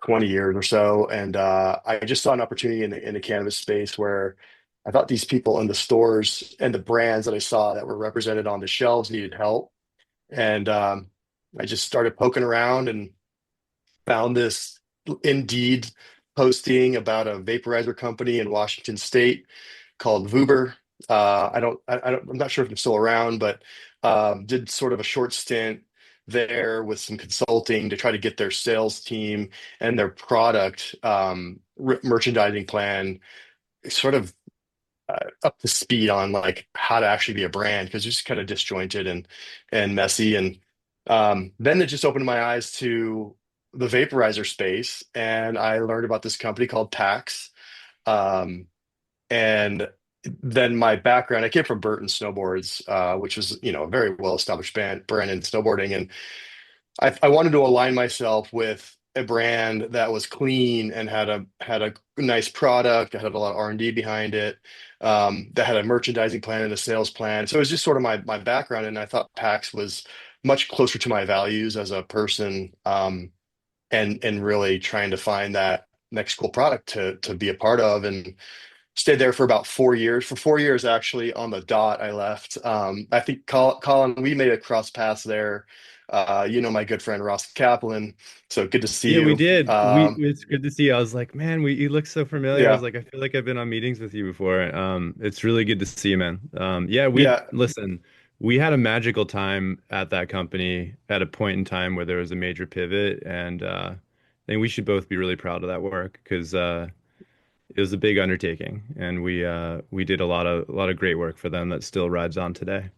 20 years or so. And I just saw an opportunity in the cannabis space where I thought these people in the stores and the brands that I saw that were represented on the shelves needed help. And I just started poking around and found this Indeed posting about a vaporizer company in Washington State called Vuber. I'm not sure if it's still around, but did sort of a short stint there with some consulting to try to get their sales team and their product merchandising plan sort of up to speed on like how to actually be a brand because it's just kind of disjointed and messy. And then it just opened my eyes to the vaporizer space, and I learned about this company called PAX. Um, and then my background, I came from Burton Snowboards, which was, a very well-established brand in snowboarding. And I wanted to align myself with a brand that was clean and had a nice product, that had a lot of R&D behind it, that had a merchandising plan and a sales plan. So it was just sort of my background, and I thought PAX was much closer to my values as a person, and really trying to find that next cool product to be a part of. And stayed there for about 4 years. For 4 years, actually, on the dot, I left. I think Colin, we made a cross paths there. My good friend Ross Kaplan. So good to see Yeah, we you. did. It's good to see you. I was like, man, you look so familiar. I was Yeah, like, I feel like I've been on meetings with you before. It's really good to see you, man. Yeah, we yeah. listen, we had a magical time at that company at a point in time where there was a major pivot, and I think we should both be really proud of that work because it was a big undertaking, and we did a lot of great work for them that still rides on today.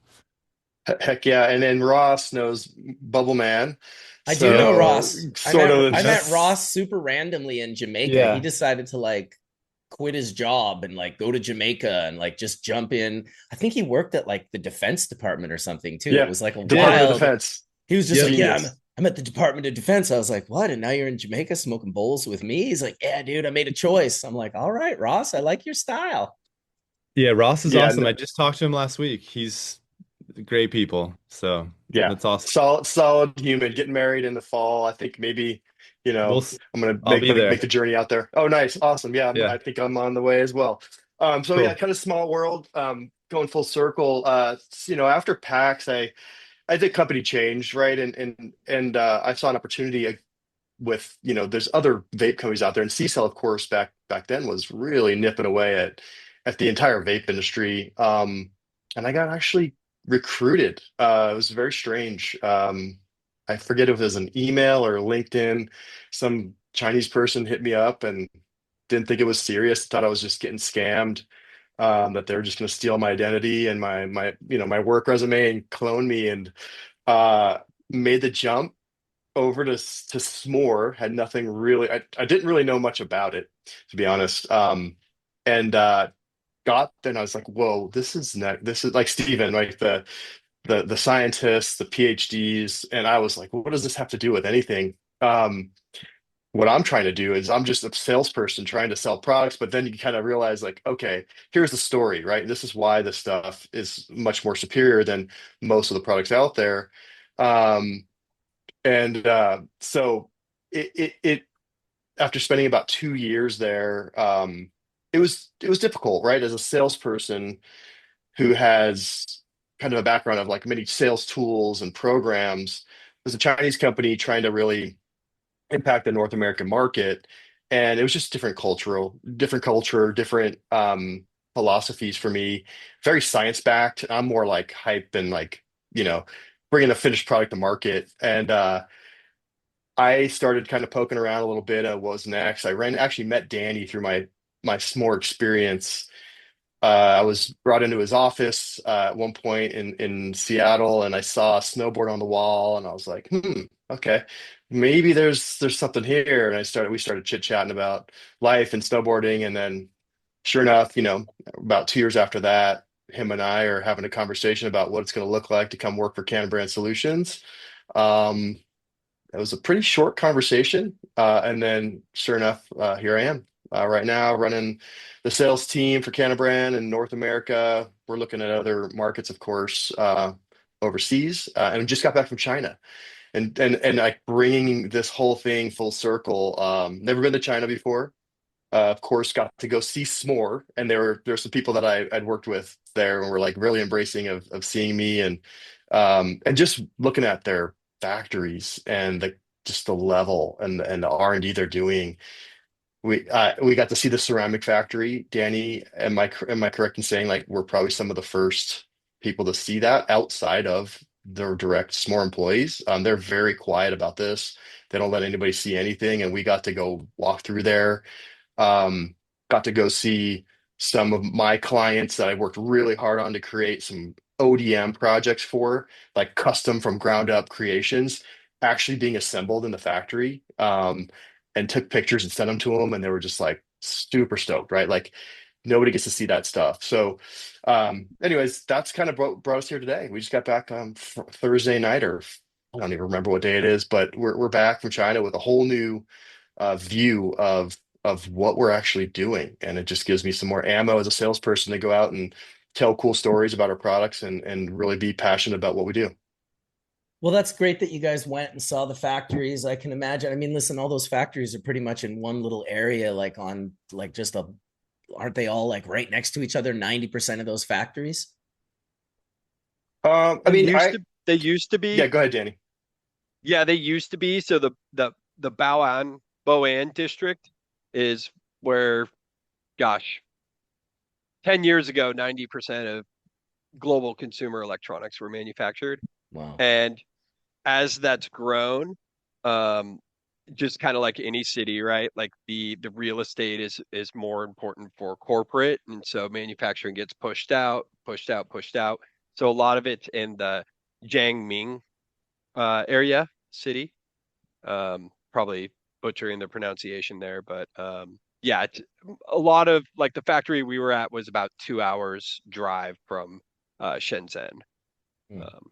Heck yeah. And then Ross knows Bubbleman. I do know So Ross. I sort met of I met just, Ross super randomly in Jamaica. He Yeah. decided to like quit his job and like go to Jamaica and like just jump in. I think he worked at like the Defense Department or something too. It yeah, was like a Department of wild. Defense. He was just Yep. like, yeah, Genius. I'm at the Department of Defense. I was like, what? And now you're in Jamaica smoking bowls with me? He's like, yeah, dude, I made a choice. I'm like, all right, Ross, I like your style. Yeah, Ross is Yeah. awesome. I just talked to him last week. He's great people. So Yeah. that's awesome. Solid human. Getting married in the fall. I think maybe, We'll s- I'm gonna I'll make be make there. the journey out there. Oh, nice, awesome. Yeah, Yeah, I think I'm on the way as well. So yeah, cool. kind of small world. Going full circle. After PAX, I did company change, right? And I saw an opportunity with, there's other vape companies out there, and CCELL, of course, back then was really nipping away at the entire vape industry. And I got actually recruited. It was very strange. I forget if it was an email or LinkedIn. Some Chinese person hit me up and didn't think it was serious. Thought I was just getting scammed. That they were just going to steal my identity and my work resume and clone me, and uh, made the jump over to S'more. Had nothing really. I didn't really know much about it, to be honest. And got then I was like, whoa, this is like Steven, like the scientists, the PhDs, and I was like, what does this have to do with anything? What I'm trying to do is I'm just a salesperson trying to sell products, but then you kind of realize like, okay, here's the story, right? This is why this stuff is much more superior than most of the products out there. Um, and so it after spending about 2 years there, it was difficult, right? As a salesperson who has kind of a background of like many sales tools and programs, there's a Chinese company trying to really impact the North American market, and it was just different culture, different philosophies for me. Very science backed. I'm more like hype and like you know bringing a finished product to market, and I started kind of poking around a little bit at what was next. Actually met Danny through my s'more experience. I was brought into his office at one point in Seattle, and I saw a snowboard on the wall, and I was like, okay, maybe there's something here. And we started chit-chatting about life and snowboarding, and then sure enough, about 2 years after that, him and I are having a conversation about what it's going to look like to come work for CannaBrand Solutions. Um, it was a pretty short conversation. And then, sure enough, here I am right now running the sales team for CannaBrand in North America. We're looking at other markets, of course, overseas, and just got back from China. And like bringing this whole thing full circle. Never been to China before. Of course, got to go see S'more, and there's some people that I'd worked with there and were like really embracing of seeing me, and just looking at their factories and just the level and the R&D they're doing. We got to see the ceramic factory. Danny, am I correct in saying like we're probably some of the first people to see that outside of their direct S'more employees? They're very quiet about this. They don't let anybody see anything, and we got to go walk through there. um, Got to go see some of my clients that I worked really hard on to create some ODM projects for, like custom from ground up creations, actually being assembled in the factory. And took pictures and sent them to them, and they were just like super stoked, right? Like nobody gets to see that stuff. So, anyways, that's kind of brought us here today. We just got back on Thursday night, or I don't even remember what day it is, but we're back from China with a whole new view of what we're actually doing, and it just gives me some more ammo as a salesperson to go out and tell cool stories about our products and really be passionate about what we do. Well, that's great that you guys went and saw the factories. I can imagine. I mean, listen, all those factories are pretty much in one little area, like on like just a, aren't they all like right next to each other? 90% of those factories. I They mean, used to they used to yeah, be. go ahead, Danny. Yeah, they used to be. So the Boan district is where, gosh, 10 years ago, 90% of global consumer electronics were manufactured. Wow. And as that's grown, um, just kind of like any city, right? Like the real estate is more important for corporate, and so manufacturing gets pushed out, pushed out, pushed out. So a lot of it's in the Jiangming area city. Probably butchering the pronunciation there, but yeah, a lot of like the factory we were at was about 2 hours drive from Shenzhen. Um,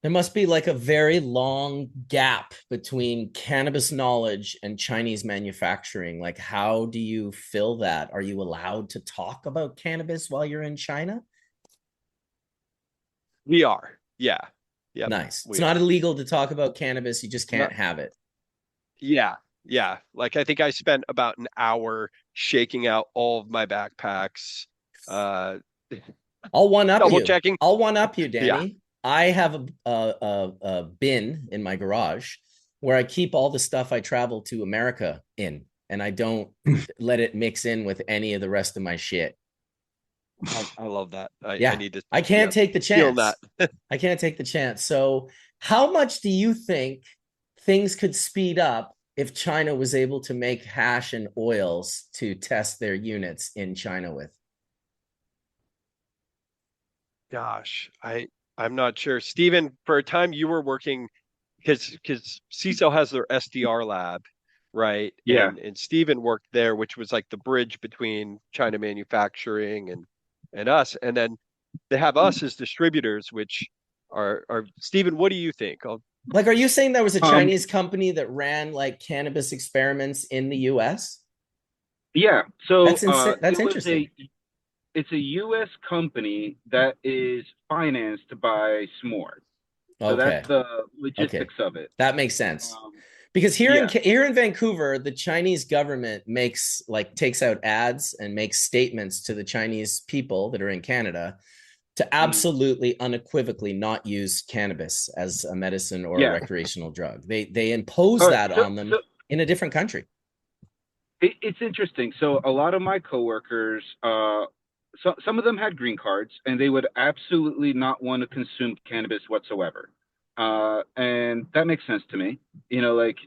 There must be like a very long gap between cannabis knowledge and Chinese manufacturing. Like, how do you fill that? Are you allowed to talk about cannabis while you're in China? we are, yeah, yep, Nice. It's we not are. illegal to talk about cannabis. You just can't Not, have it. yeah, yeah. Like I think I spent about an hour shaking out all of my backpacks, uh, I'll one up double you. checking. I'll one up you, Yeah. Danny. I have a bin in my garage where I keep all the stuff I travel to America in, and I don't let it mix in with any of the rest of my shit. I love that. I Yeah, need to, I yeah, can't take the steal chance. that. I can't take the chance. So, how much do you think things could speed up if China was able to make hash and oils to test their units in China with? Gosh, I'm not sure. Stephen, for a time you were working because CISO has their SDR lab, right? Yeah. And Stephen worked there, which was like the bridge between China manufacturing and us. And then they have us as distributors, which are Stephen, what do you think? Like, are you saying there was a Um, Chinese company that ran like cannabis experiments in the US? yeah. So That's insane. That's interesting. it's a U.S. company that is financed by S'more. So that's Okay. the Okay. logistics of it. That makes sense. Um, Because yeah. here in Vancouver, the Chinese government makes like takes out ads and makes statements to the Chinese people that are in Canada to Mhm. absolutely unequivocally not use cannabis as a medicine or a Yeah. recreational drug. They impose All right. that on them in a different country. It's interesting. So a lot of my coworkers, some of them had green cards, and they would absolutely not want to consume cannabis whatsoever. And that makes sense to me. Like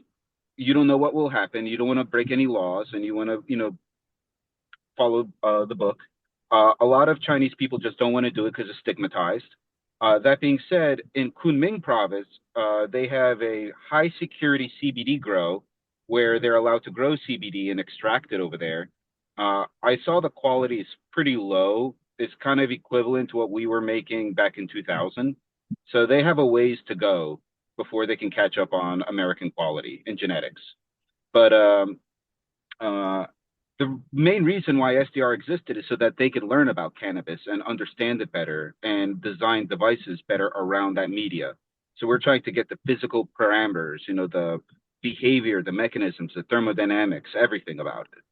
you don't know what will happen. You don't want to break any laws, and you want to, follow the book. A lot of Chinese people just don't want to do it because it's stigmatized. That being said, in Kunming province, they have a high security CBD grow where they're allowed to grow CBD and extract it over there. I saw the quality is pretty low. It's kind of equivalent to what we were making back in 2000. So they have a ways to go before they can catch up on American quality and genetics. But uh, the main reason why SDR existed is so that they could learn about cannabis and understand it better and design devices better around that media. So we're trying to get the physical parameters, the behavior, the mechanisms, the thermodynamics, everything about it.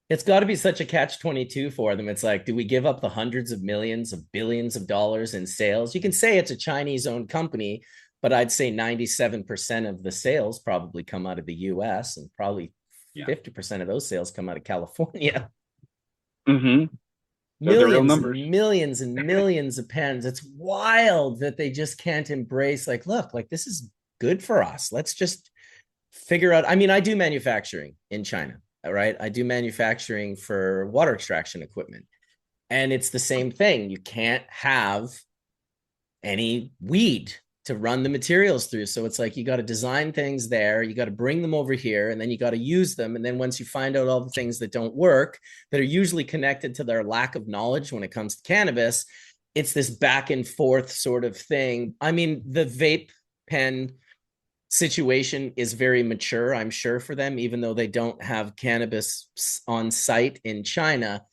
It's got to be such a catch 22 for them. It's like, do we give up the hundreds of millions of billions of dollars in sales? You can say it's a Chinese owned company, but I'd say 97% of the sales probably come out of the US and probably 50% of those sales come out of California. Mm-hmm. Millions and millions and millions of pens. It's wild that they just can't embrace, like, look, like this is good for us. Let's just figure out. I mean, I do manufacturing in China, right? I do manufacturing for water extraction equipment. And it's the same thing. You can't have any weed to run the materials through. So it's like you got to design things there, you got to bring them over here, and then you got to use them. And then once you find out all the things that don't work, that are usually connected to their lack of knowledge when it comes to cannabis, it's this back and forth sort of thing. I mean, the vape pen situation is very mature, I'm sure, for them, even though they don't have cannabis on site in China.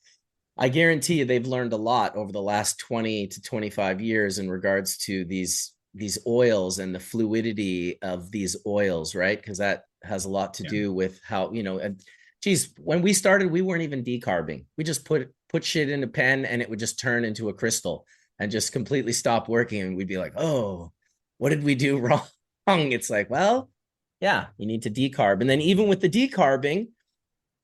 I guarantee you they've learned a lot over the last 20 to 25 years in regards to these oils and the fluidity of these oils, right? Because that has a lot to do with how, geez, when we started, we weren't even decarbing. We just put shit in a pen and it would just turn into a crystal and just completely stop working. And we'd be like, oh, what did we do wrong? It's like, well, yeah, you need to decarb. And then even with the decarbing,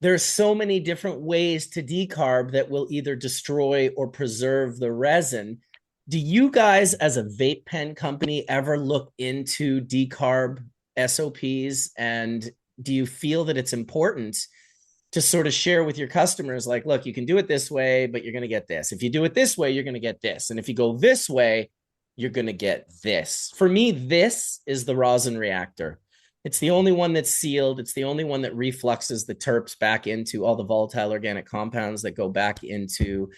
there's so many different ways to decarb that will either destroy or preserve the resin. Do you guys, as a vape pen company, ever look into decarb SOPs? And do you feel that it's important to sort of share with your customers, like, look, you can do it this way, but you're going to get this. If you do it this way, you're going to get this. And if you go this way, you're going to get this. For me, this is the rosin reactor. It's the only one that's sealed. It's the only one that refluxes the terps back into all the volatile organic compounds that go back into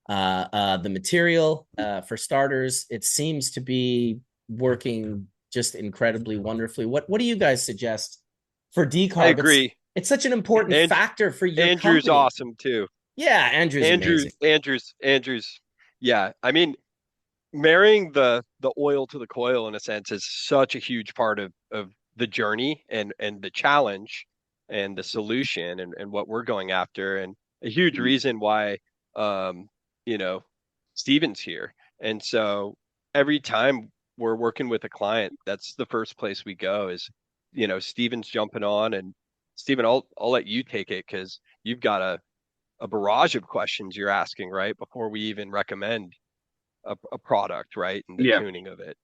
the material. For starters, it seems to be working just incredibly wonderfully. What do you guys suggest for decarb? I agree. It's such an important factor for your Andrew's company. awesome too. Yeah, Andrew's amazing. Andrew's. Yeah, I mean, marrying the oil to the coil in a sense is such a huge part of the journey and the challenge and the solution and what we're going after, and a huge reason why you know Steven's here. And so every time we're working with a client, that's the first place we go is Steven's jumping on. And Steven, I'll let you take it because you've got a barrage of questions you're asking right before we even recommend a product, right? And the tuning of it.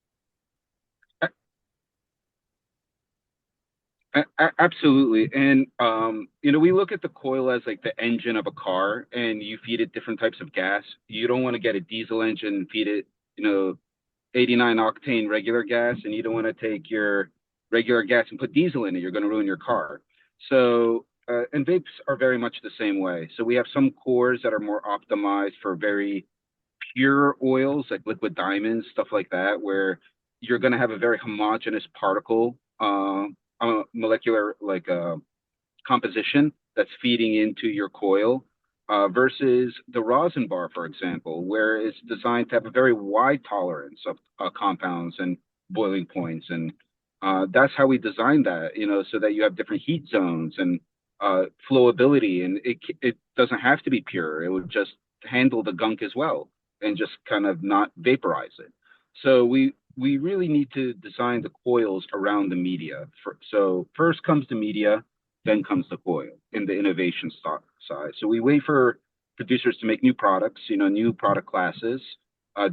Absolutely. And we look at the coil as like the engine of a car, and you feed it different types of gas. You don't want to get a diesel engine and feed it 89 octane regular gas, and you don't want to take your regular gas and put diesel in it. You're going to ruin your car. So and vapes are very much the same way. So we have some cores that are more optimized for very pure oils like liquid diamonds, stuff like that, where you're going to have a very homogeneous particle molecular composition that's feeding into your coil, versus the rosin bar, for example, where it's designed to have a very wide tolerance of compounds and boiling points. And that's how we designed that, so that you have different heat zones and flowability. And it doesn't have to be pure. It would just handle the gunk as well and just kind of not vaporize it. So we really need to design the coils around the media. So first comes the media, then comes the coil in the innovation side. So we wait for producers to make new products, new product classes,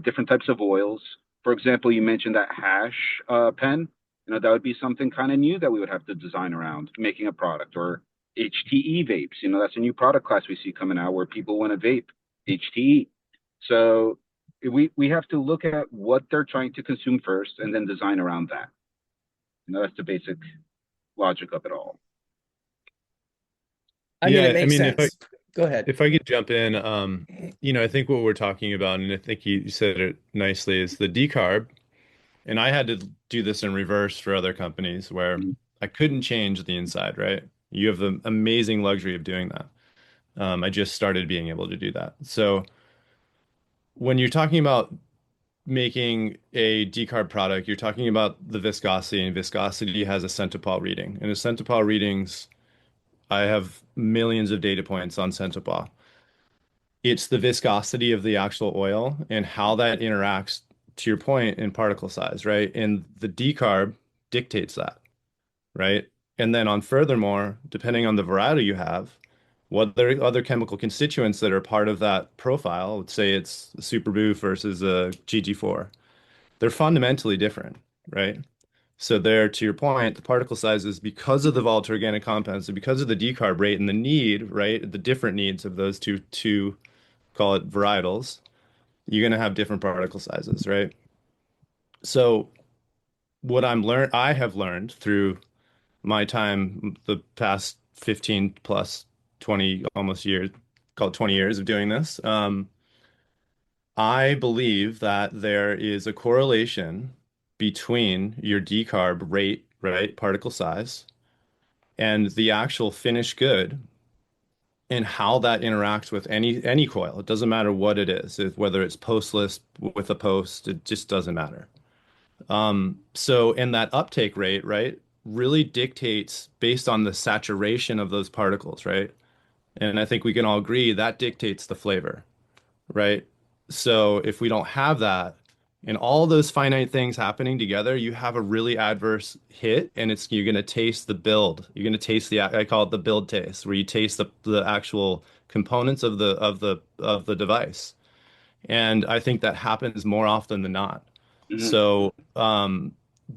different types of oils. For example, you mentioned that hash pen. That would be something kind of new that we would have to design around making a product. Or HTE vapes. That's a new product class we see coming out where people want to vape HTE. So we have to look at what they're trying to consume first and then design around that. That's the basic logic of it all. It makes sense. Go ahead. If I could jump in, I think what we're talking about, and I think you said it nicely, is the decarb. And I had to do this in reverse for other companies where I couldn't change the inside, right? You have the amazing luxury of doing that. I just started being able to do that. So when you're talking about making a decarb product, you're talking about the viscosity, and viscosity has a centipal reading. And the centipal readings, I have millions of data points on centipal. It's the viscosity of the actual oil and how that interacts, to your point, in particle size, right? And the decarb dictates that, right? And then on furthermore, depending on the variety you have, what other chemical constituents that are part of that profile, let's say it's a Super Boof versus a GG4, they're fundamentally different, right? So there, to your point, the particle sizes, because of the volatile organic compounds and because of the decarb rate and the need, right, the different needs of those two call it varietals, you're going to have different particle sizes, right? So what I have learned through my time, the past 15 plus 20 almost years, call it 20 years of doing this, I believe that there is a correlation between your decarb rate, right, particle size, and the actual finished good and how that interacts with any coil. It doesn't matter what it is, whether it's postless with a post, it just doesn't matter. So, and that uptake rate, right, really dictates based on the saturation of those particles, right? And I think we can all agree that dictates the flavor, right? So if we don't have that and all those finite things happening together, you have a really adverse hit, and you're going to taste the build. You're going to taste I call it the build taste, where you taste the actual components of the device. And I think that happens more often than not. So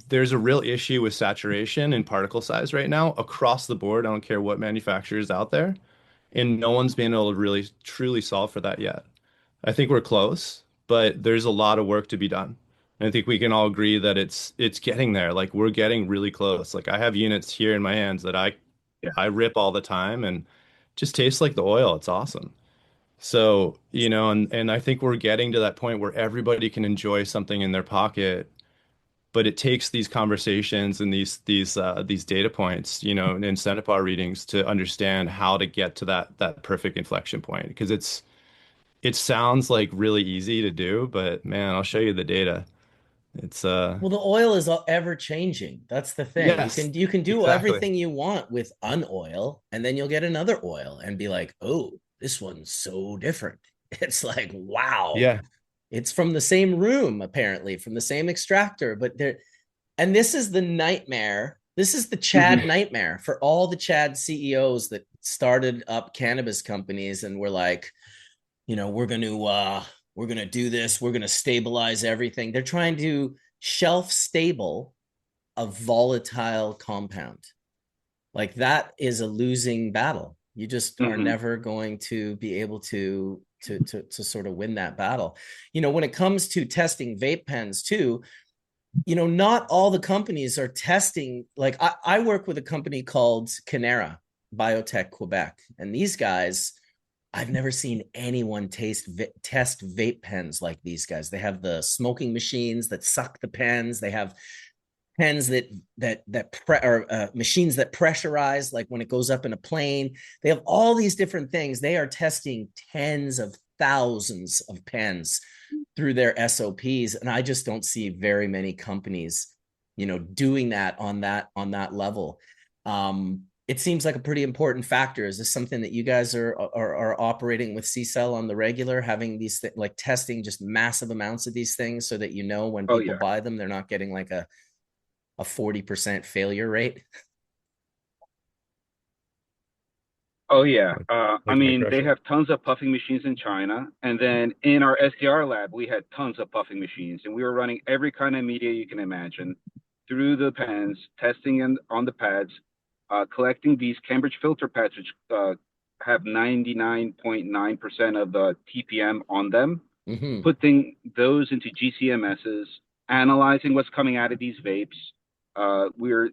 there's a real issue with saturation and particle size right now across the board. I don't care what manufacturer is out there. And no one's been able to really truly solve for that yet. I think we're close, but there's a lot of work to be done. And I think we can all agree that it's getting there. Like we're getting really close. Like I have units here in my hands that Yeah. I rip all the time and just tastes like the oil. It's awesome. So, and I think we're getting to that point where everybody can enjoy something in their pocket, but it takes these conversations and these data points, and incentive bar readings to understand how to get to that perfect inflection point. Because it sounds like really easy to do, but man, I'll show you the data. It's Well, the oil is ever changing. That's the thing. You yes, can you can do exactly. everything you want with unoil, and then you'll get another oil and be like, oh, this one's so different. It's like, wow. Yeah. It's from the same room, apparently, from the same extractor, but there, and this is the nightmare. This is the Chad Mhm. nightmare for all the Chad CEOs that started up cannabis companies and were like, we're gonna do this, we're gonna stabilize everything. They're trying to shelf stable a volatile compound. Like that is a losing battle. You just are Mhm. never going to be able to sort of win that battle. When it comes to testing vape pens too, not all the companies are testing. Like I work with a company called Canara Biotech Quebec, and these guys, I've never seen anyone test vape pens like these guys. They have the smoking machines that suck the pens. They have pens or machines that pressurize, like when it goes up in a plane. They have all these different things. They are testing tens of thousands of pens through their SOPs, and I just don't see very many companies, doing that on that level. It seems like a pretty important factor. Is this something that you guys are operating with C-Cell on the regular, having these like testing just massive amounts of these things so that when Oh people yeah. buy them, they're not getting like a 40% failure rate? Oh yeah. I Like high mean, they pressure. have tons of puffing machines in China, and then in our SDR lab, we had tons of puffing machines, and we were running every kind of media you can imagine through the pens, testing on the pads, collecting these Cambridge filter pads, which have 99.9% of the TPM on them, Mm-hmm. putting those into GCMSs, analyzing what's coming out of these vapes. We're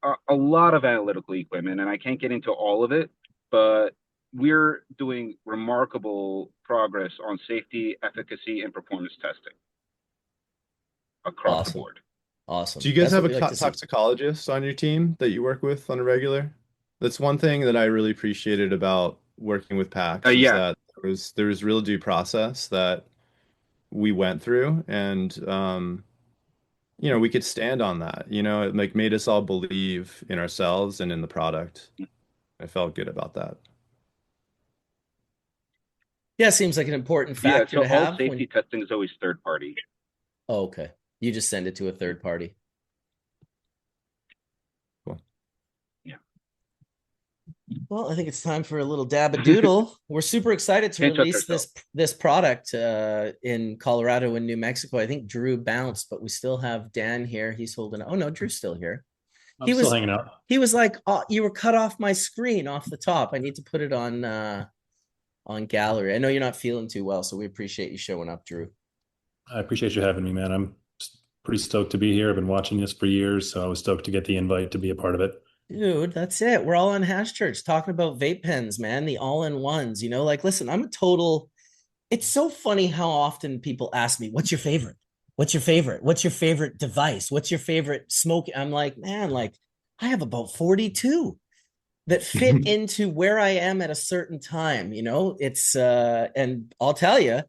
a lot of analytical equipment, and I can't get into all of it, but we're doing remarkable progress on safety, efficacy, and performance testing across the Awesome. board. Do Awesome. you guys That's what have a we like to see. toxicologist on your team that you work with on a regular? That's one thing that I really appreciated about working with PAX is Yeah. that there was real due process that we went through, and we could stand on that. It like made us all believe in ourselves and in the product. I felt good about that. Yeah, seems like an important Yeah. factor So to all have safety when. testing is always third party. Oh, okay. You just send it to a third party. Cool. Yeah. Well, I think it's time for a little dab a doodle. We're super excited to Can't trust release ourselves. this product in Colorado and New Mexico. I think Drew bounced, but we still have Dan here. He's holding. Oh no, Drew's still here. I'm He still was hanging out. he was like, "Oh, you were cut off my screen off the top. I need to put it on gallery." I know you're not feeling too well, so we appreciate you showing up, Drew. I appreciate you having me, man. I'm pretty stoked to be here. I've been watching this for years, so I was stoked to get the invite to be a part of it. Dude, that's it. We're all on Hash Church talking about vape pens, man, the all-in-ones. Like, listen, I'm a total. It's so funny how often people ask me, "What's your favorite? What's your favorite? What's your favorite device? What's your favorite smoke?" I'm like, man, like I have about 42 that fit into where I am at a certain time. It's and I'll tell you,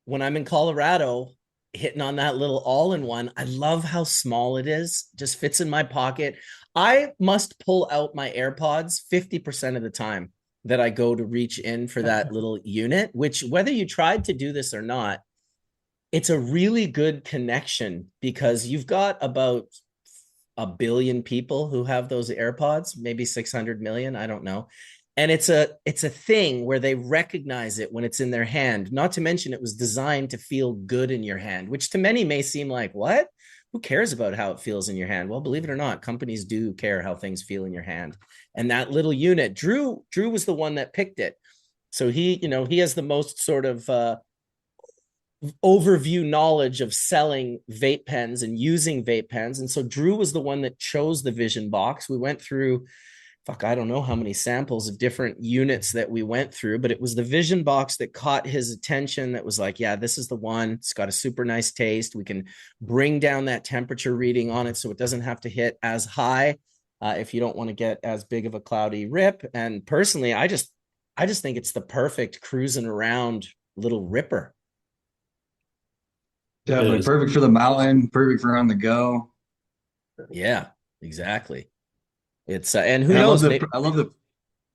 when I'm in Colorado hitting on that little all-in-one, I love how small it is. Just fits in my pocket. I must pull out my AirPods 50% of the time that I go to reach in for that little unit, which whether you tried to do this or not, it's a really good connection because you've got about a billion people who have those AirPods, maybe 600 million, I don't know. And it's a thing where they recognize it when it's in their hand. Not to mention it was designed to feel good in your hand, which to many may seem like, what? Who cares about how it feels in your hand? Well, believe it or not, companies do care how things feel in your hand. And that little unit, Drew was the one that picked it. So he has the most sort of overview knowledge of selling vape pens and using vape pens. And so Drew was the one that chose the Vision Box. We went through, I don't know how many samples of different units that we went through, but it was the Vision Box that caught his attention. That was like, yeah, this is the one. It's got a super nice taste. We can bring down that temperature reading on it so it doesn't have to hit as high if you don't want to get as big of a cloudy rip. And personally, I just think it's the perfect cruising around little ripper. Definitely perfect for the mountain, perfect for on the go. Yeah, exactly. It's and who knows? I love the.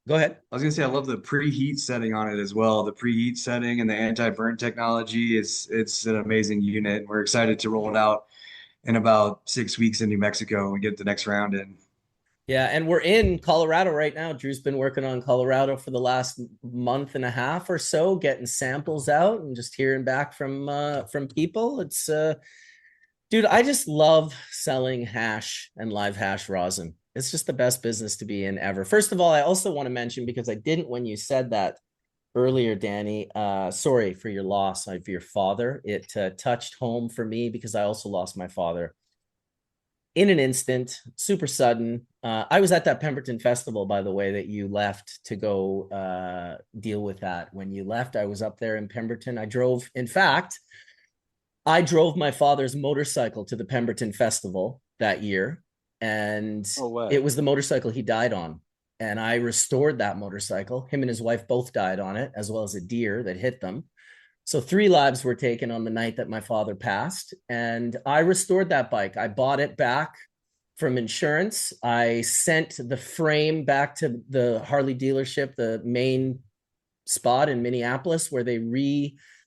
Go ahead. I was gonna say I love the preheat setting on it as well. The preheat setting and the anti-burn technology it's an amazing unit. We're excited to roll it out in about 6 weeks in New Mexico and we get the next round in. Yeah, and we're in Colorado right now. Drew's been working on Colorado for the last month and a half or so, getting samples out and just hearing back from people. It's dude, I just love selling hash and live hash rosin. It's just the best business to be in ever. First of all, I also want to mention, because I didn't when you said that earlier, Danny, sorry for your loss of your father. It touched home for me because I also lost my father in an instant, super sudden. I was at that Pemberton Festival, by the way, that you left to go deal with that. When you left, I was up there in Pemberton. I drove my father's motorcycle to the Pemberton Festival that year. And it was the motorcycle he died on. And I restored that motorcycle. Him and his wife both died on it, as well as a deer that hit them. So 3 lives were taken on the night that my father passed. And I restored that bike. I bought it back from insurance. I sent the frame back to the Harley dealership, the main spot in Minneapolis, where they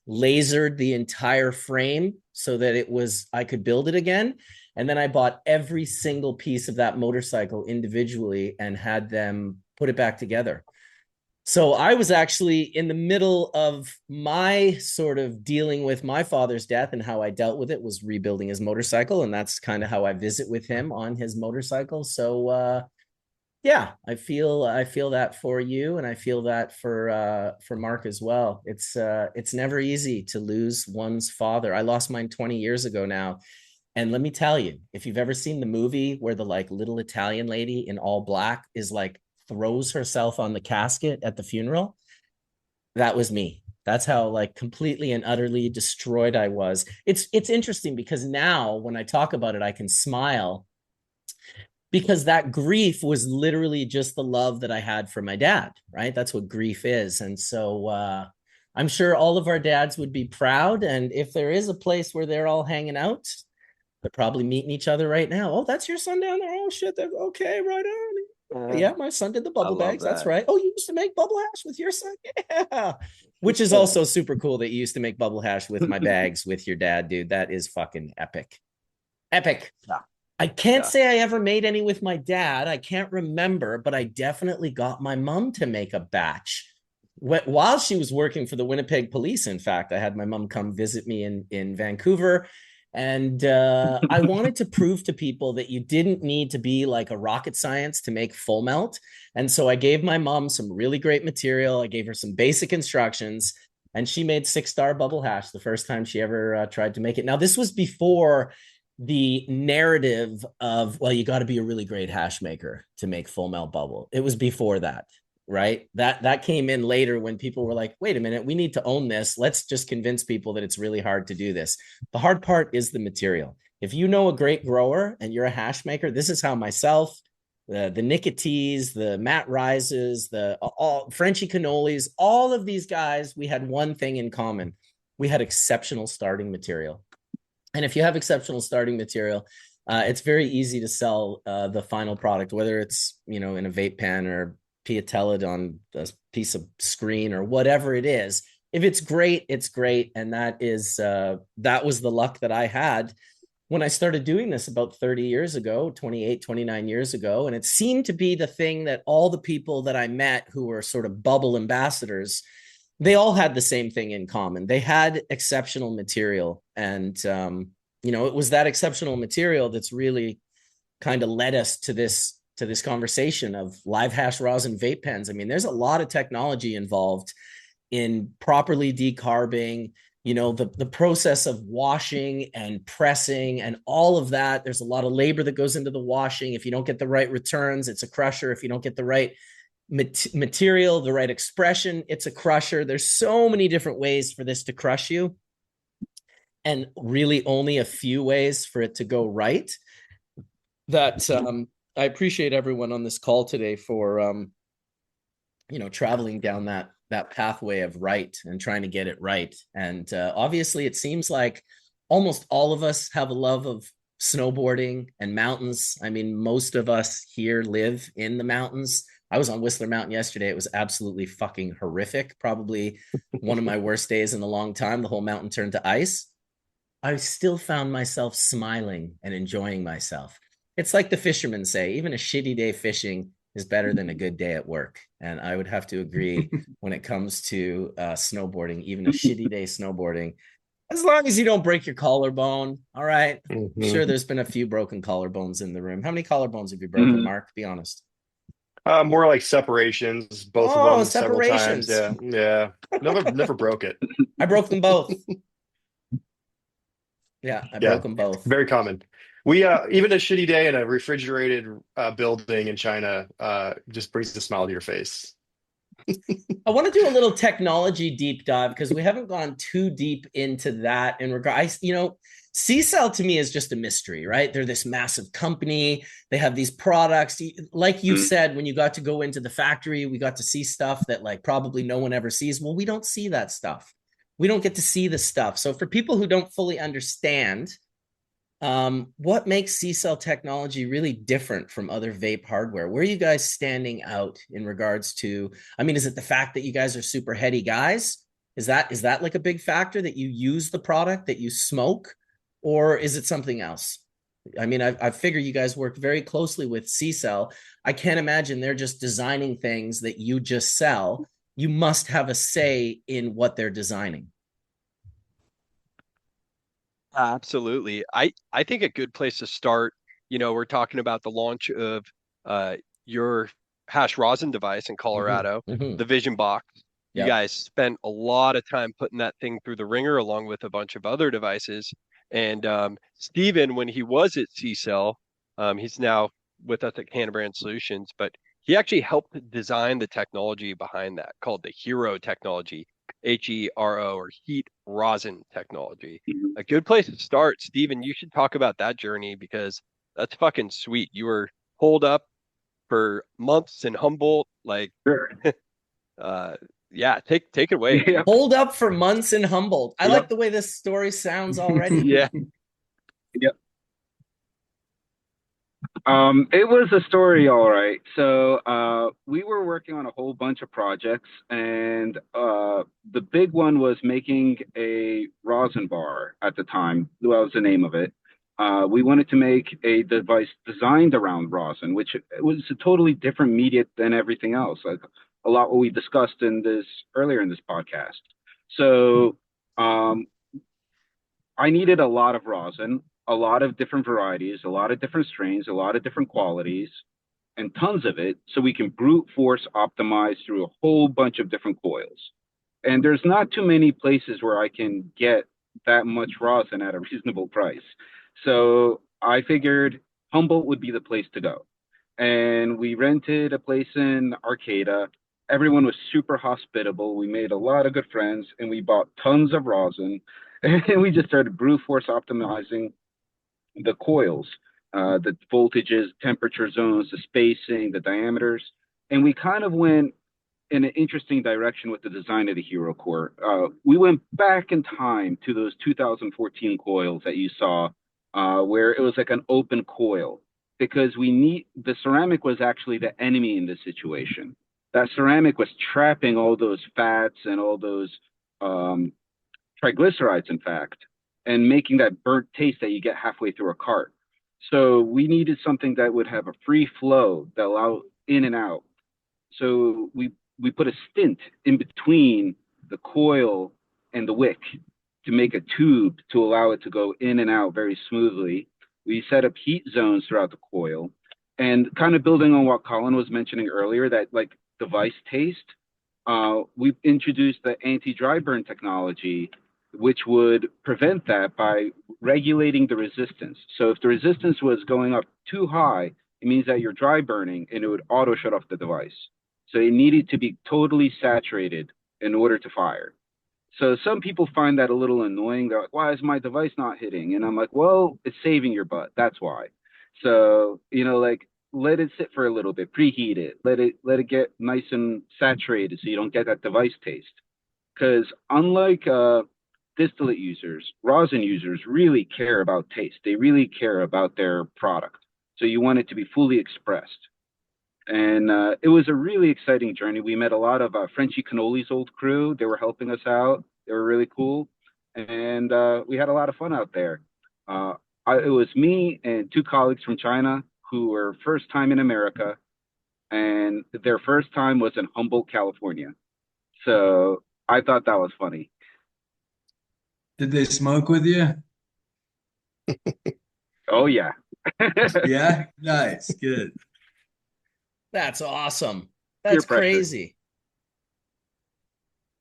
lasered the entire frame so that I could build it again. And then I bought every single piece of that motorcycle individually and had them put it back together. So I was actually in the middle of my sort of dealing with my father's death, and how I dealt with it was rebuilding his motorcycle. And that's kind of how I visit with him on his motorcycle. So yeah, I feel that for you, and I feel that for Mark as well. It's never easy to lose one's father. I lost mine 20 years ago now. And let me tell you, if you've ever seen the movie where the like little Italian lady in all black is like throws herself on the casket at the funeral, that was me. That's how like completely and utterly destroyed I was. It's interesting because now when I talk about it, I can smile, because that grief was literally just the love that I had for my dad, right? That's what grief is. And so I'm sure all of our dads would be proud. And if there is a place where they're all hanging out, they're probably meeting each other right now. Oh, that's your son down there. Oh shit. Okay, right on. Yeah, my son did the bubble bags. That. That's right. Oh, you used to make bubble hash with your son? Yeah. Which is also super cool that you used to make bubble hash with my bags with your dad, dude. That is fucking epic. Epic. Yeah. I can't say I ever made any with my dad. I can't remember, but I definitely got my mom to make a batch. While she was working for the Winnipeg Police, in fact, I had my mom come visit me in Vancouver. And I wanted to prove to people that you didn't need to be like a rocket science to make full melt. And so I gave my mom some really great material. I gave her some basic instructions, and she made 6-star bubble hash the first time she ever tried to make it. Now, this was before the narrative of, well, you got to be a really great hash maker to make full melt bubble. It was before that. Right? That came in later when people were like, wait a minute, we need to own this. Let's just convince people that it's really hard to do this. The hard part is the material. If you know a great grower and you're a hash maker, this is how myself, the Nicotees, the Matt Rises, all Frenchy Cannolis, all of these guys, we had one thing in common. We had exceptional starting material. And if you have exceptional starting material, it's very easy to sell the final product, whether it's, in a vape pen or Piatelid on a piece of screen or whatever it is. If it's great, it's great. And that was the luck that I had when I started doing this about 30 years ago, 28, 29 years ago. And it seemed to be the thing that all the people that I met who were sort of bubble ambassadors, they all had the same thing in common. They had exceptional material. And, it was that exceptional material that's really kind of led us to this conversation of live hash rosin vape pens. I mean, there's a lot of technology involved in properly decarbing, the process of washing and pressing and all of that. There's a lot of labor that goes into the washing. If you don't get the right returns, it's a crusher. If you don't get the right material, the right expression, it's a crusher. There's so many different ways for this to crush you, and really only a few ways for it to go right. That I appreciate everyone on this call today for traveling down that pathway of right and trying to get it right. And obviously it seems like almost all of us have a love of snowboarding and mountains. I mean, most of us here live in the mountains. I was on Whistler Mountain yesterday. It was absolutely fucking horrific. Probably one of my worst days in a long time. The whole mountain turned to ice. I still found myself smiling and enjoying myself. It's like the fishermen say, even a shitty day fishing is better than a good day at work. And I would have to agree when it comes to snowboarding, even a shitty day snowboarding, as long as you don't break your collarbone. All right. Mm-hmm. Sure, there's been a few broken collarbones in the room. How many collarbones have you broken, Mark? Be honest. More like separations, both of them separations. Several times. Yeah. Never broke it. I broke them both. Yeah, I broke them both. Very common. We even a shitty day in a refrigerated building in China just brings a smile to your face. I want to do a little technology deep dive because we haven't gone too deep into that in regard. C-Cell to me is just a mystery, right? They're this massive company. They have these products. Like you said, when you got to go into the factory, we got to see stuff that like probably no one ever sees. Well, we don't see that stuff. We don't get to see the stuff. So for people who don't fully understand, what makes C-Cell technology really different from other vape hardware? Where are you guys standing out in regards to, is it the fact that you guys are super heady guys? Is that like a big factor that you use the product, that you smoke, or is it something else? I figure you guys work very closely with C-Cell. I can't imagine they're just designing things that you just sell. You must have a say in what they're designing. Absolutely. I think a good place to start, we're talking about the launch of your hash rosin device in Colorado, the Vision Box. Yep. You guys spent a lot of time putting that thing through the ringer along with a bunch of other devices. And Steven, when he was at C-Cell, he's now with us at CannaBrand Solutions, but he actually helped design the technology behind that called the Hero technology. HERO, or heat rosin technology. A good place to start, Steven, you should talk about that journey because that's fucking sweet. You were holed up for months in Humboldt, like sure. Take it away. Yeah. Holed up for months in Humboldt. I like the way this story sounds already. Yeah. Yep. It was a story, all right. So we were working on a whole bunch of projects, and the big one was making a rosin bar at the time. That was the name of it. We wanted to make a device designed around rosin, which was a totally different media than everything else, like a lot what we discussed earlier in this podcast. So I needed a lot of rosin, a lot of different varieties, a lot of different strains, a lot of different qualities, and tons of it, so we can brute force optimize through a whole bunch of different coils. And there's not too many places where I can get that much rosin at a reasonable price. So I figured Humboldt would be the place to go. And we rented a place in Arcata. Everyone was super hospitable. We made a lot of good friends, and we bought tons of rosin. And we just started brute force optimizing the coils, the voltages, temperature zones, the spacing, the diameters. And we kind of went in an interesting direction with the design of the Hero Core. We went back in time to those 2014 coils that you saw, where it was like an open coil, because the ceramic was actually the enemy in this situation. That ceramic was trapping all those fats and all those triglycerides, in fact, and making that burnt taste that you get halfway through a cart. So we needed something that would have a free flow that allowed in and out. So we put a stint in between the coil and the wick to make a tube to allow it to go in and out very smoothly. We set up heat zones throughout the coil, and kind of building on what Colin was mentioning earlier, that like device taste, we've introduced the anti-dry burn technology, which would prevent that by regulating the resistance. So if the resistance was going up too high, it means that you're dry burning and it would auto shut off the device. So it needed to be totally saturated in order to fire. So some people find that a little annoying. They're like, why is my device not hitting? And I'm like, well, it's saving your butt. That's why. So, like, let it sit for a little bit, preheat it, let it get nice and saturated so you don't get that device taste. Because unlike distillate users, rosin users really care about taste. They really care about their product. So you want it to be fully expressed. And it was a really exciting journey. We met a lot of Frenchy Cannoli's old crew. They were helping us out. They were really cool. And we had a lot of fun out there. It was me and two colleagues from China who were first time in America. And their first time was in Humboldt, California. So I thought that was funny. Did they smoke with you? Oh, yeah. Yeah? Nice. Good. That's awesome. That's crazy.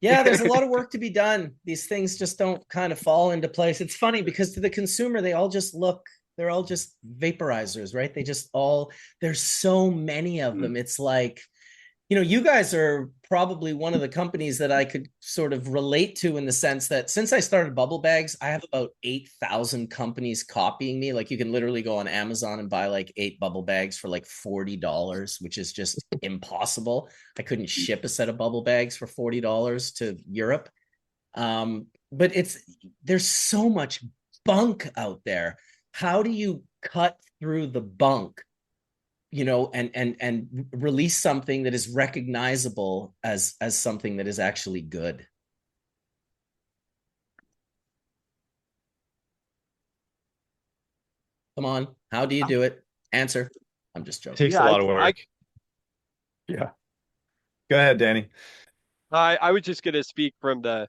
Yeah, there's a lot of work to be done. These things just don't kind of fall into place. It's funny because to the consumer, they're all just vaporizers, right? There's so many of them. It's like, you guys are probably one of the companies that I could sort of relate to in the sense that since I started Bubble Bags, I have about 8,000 companies copying me. Like you can literally go on Amazon and buy like 8 bubble bags for like $40, which is just impossible. I couldn't ship a set of bubble bags for $40 to Europe. But there's so much bunk out there. How do you cut through the bunk? And release something that is recognizable as something that is actually good. Come on, how do you do it? Answer. I'm just joking. It takes a lot of work. Yeah. Go ahead, Danny. I was just going to speak from the,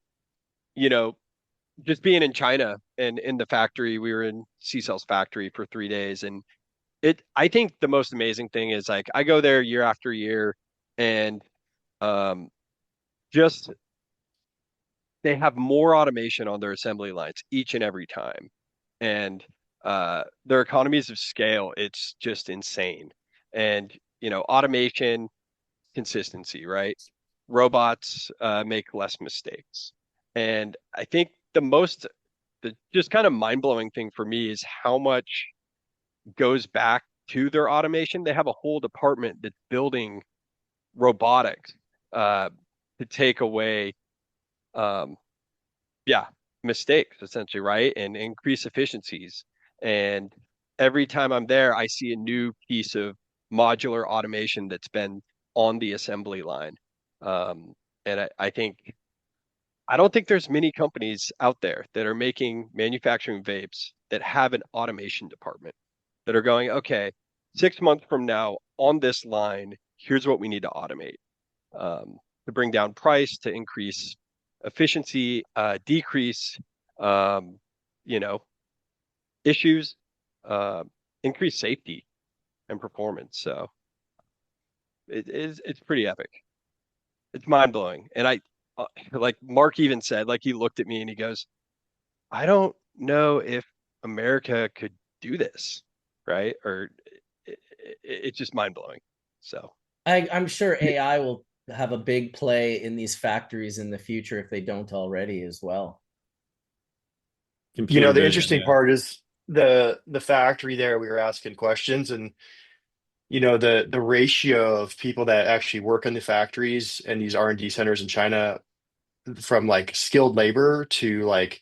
just being in China and in the factory. We were in C-Cell's factory for 3 days, and I think the most amazing thing is like I go there year after year, and just they have more automation on their assembly lines each and every time, and their economies of scale, it's just insane. And automation, consistency, right? Robots make less mistakes, and I think the just kind of mind-blowing thing for me is how much goes back to their automation. They have a whole department that's building robotics to take away, mistakes essentially, right, and increase efficiencies. And every time I'm there, I see a new piece of modular automation that's been on the assembly line. And I don't think there's many companies out there that are making manufacturing vapes that have an automation department that are going, okay, 6 months from now on this line, here's what we need to automate to bring down price, to increase efficiency, decrease, issues, increase safety and performance. So it's pretty epic. It's mind blowing. And like Mark even said, like he looked at me and he goes, I don't know if America could do this. Right? Or it's just mind blowing. So I'm sure AI will have a big play in these factories in the future if they don't already as well. The interesting part is the factory there. We were asking questions, and the ratio of people that actually work in the factories and these R&D centers in China, from like skilled labor to like